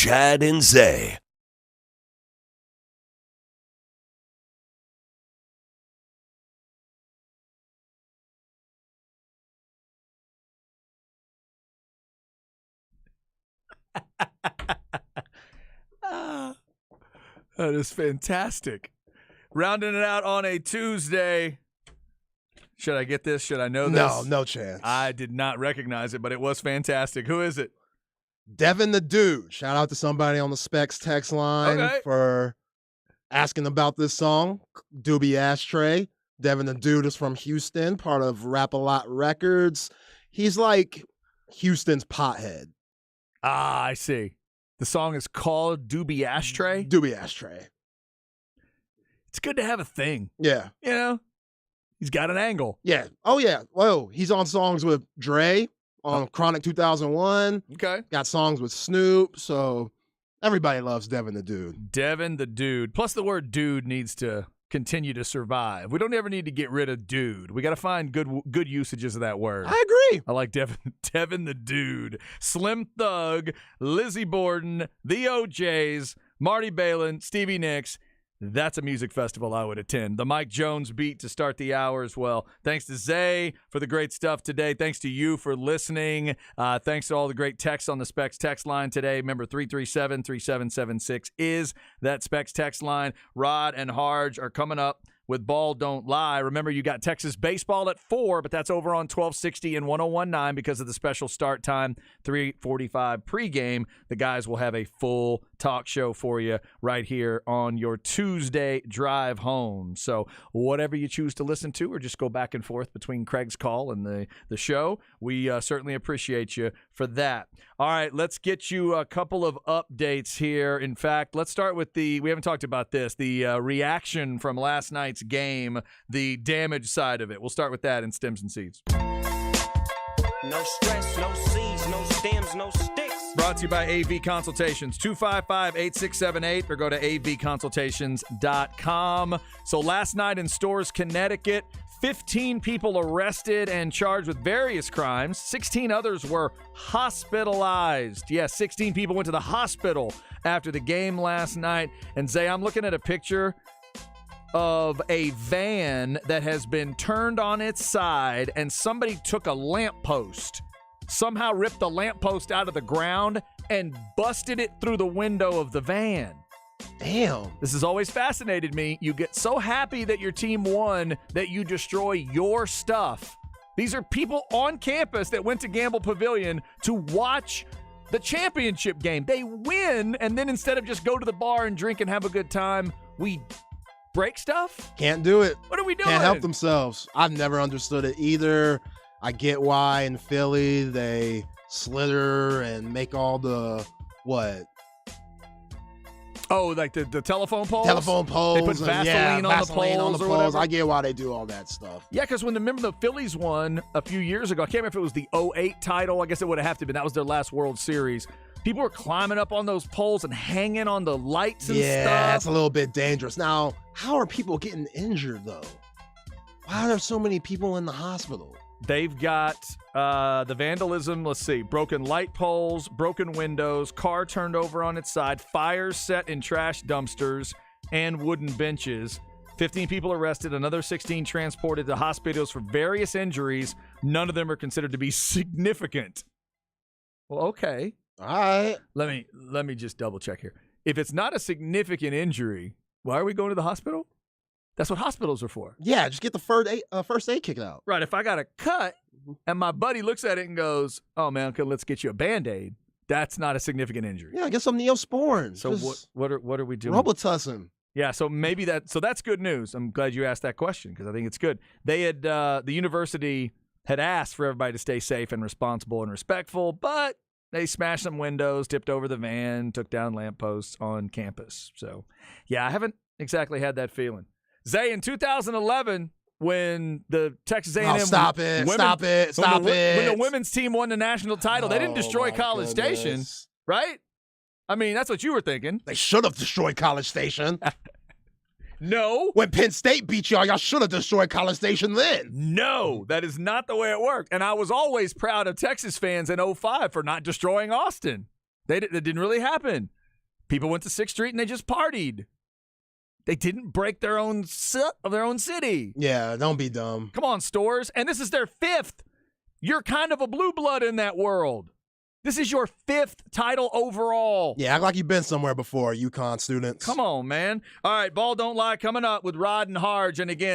Chad and Zay. That is fantastic. Rounding it out on a Tuesday. Should I get this? Should I know this? No chance. I did not recognize it, but it was fantastic. Who is it? Devin the Dude. Shout out to somebody on the Specs text line for asking about this song, Doobie Ashtray. Devin the Dude is from Houston, part of Rap-A-Lot Records. He's like Houston's Pothead. Ah, I see. The song is called Doobie Ashtray. Doobie Ashtray. It's good to have a thing. Yeah. You know, he's got an angle. Yeah. Oh, yeah. Whoa. He's on songs with Dre on Chronic 2001. Okay. Got songs with Snoop. So everybody loves Devin the Dude. Devin the Dude. Plus the word dude needs to continue to survive. We don't ever need to get rid of dude. We got to find good usages of that word. I agree. I like Devin the Dude. Slim Thug, Lizzie Borden, the OJs, Marty Balin, Stevie Nicks. That's a music festival I would attend. The Mike Jones beat to start the hour as well. Thanks to Zay for the great stuff today. Thanks to you for listening. Thanks to all the great texts on the Specs text line today. Remember, 337-3776 is that Specs text line. Rod and Harge are coming up with Ball Don't Lie. Remember, you got Texas baseball at 4, but that's over on 1260 and 1019 because of the special start time, 3:45 pregame. The guys will have a full talk show for you right here on your Tuesday drive home. So whatever you choose to listen to or just go back and forth between Craig's call and the show, we certainly appreciate you for that. All right, let's get you a couple of updates here. In fact, let's start with we haven't talked about this, the reaction from last night's game, the damage side of it. We'll start with that in Stems and Seeds. No stress, no seeds, no stems, no sticks. Brought to you by AV Consultations, 255-8678, or go to avconsultations.com. So last night in Storrs, Connecticut, 15 people arrested and charged with various crimes. 16 others were hospitalized. Yes, 16 people went to the hospital after the game last night. And Zay, I'm looking at a picture of a van that has been turned on its side, and somebody took a lamppost, somehow ripped the lamppost out of the ground and busted it through the window of the van. Damn. This has always fascinated me. You get so happy that your team won that you destroy your stuff. These are people on campus that went to Gamble Pavilion to watch the championship game. They win, and then instead of just go to the bar and drink and have a good time, we break stuff? Can't do it. What are we doing? Can't help themselves. I've never understood it either. I get why in Philly they slither and make all the, what? Oh, like the telephone poles? Telephone poles. They put Vaseline on the poles or whatever. I get why they do all that stuff. Yeah, because remember the Phillies won a few years ago. I can't remember if it was the 08 title. I guess it would have to been. That was their last World Series. People were climbing up on those poles and hanging on the lights and stuff. Yeah, that's a little bit dangerous. Now, how are people getting injured, though? Why are there so many people in the hospital? They've got the vandalism, let's see, broken light poles, broken windows, car turned over on its side, fires set in trash dumpsters, and wooden benches. 15 people arrested, another 16 transported to hospitals for various injuries. None of them are considered to be significant. Well, okay. All right. Let me just double check here. If it's not a significant injury, why are we going to the hospital? That's what hospitals are for. Yeah, just get the first aid kicked out. Right. If I got a cut and my buddy looks at it and goes, "Oh man, okay, let's get you a Band-Aid," that's not a significant injury. Yeah, get some Neosporin. So what are we doing? Robitussin. Yeah, so maybe that's good news. I'm glad you asked that question because I think it's good. They had the university had asked for everybody to stay safe and responsible and respectful, but they smashed some windows, tipped over the van, took down lampposts on campus. So, yeah, I haven't exactly had that feeling. Zay, in 2011, when the Texas A&M stop it. When the women's team won the national title, they didn't destroy College Station, right? I mean, that's what you were thinking. They should have destroyed College Station. No. When Penn State beat y'all should have destroyed College Station then. No, that is not the way it worked. And I was always proud of Texas fans in 05 for not destroying Austin. That didn't really happen. People went to 6th Street and they just partied. They didn't break their own city. Yeah, don't be dumb. Come on, Stores. And this is their 5th. You're kind of a blue blood in that world. This is your 5th title overall. Yeah, act like you've been somewhere before, UConn students. Come on, man. All right, Ball Don't Lie coming up with Rod and Harge. And again,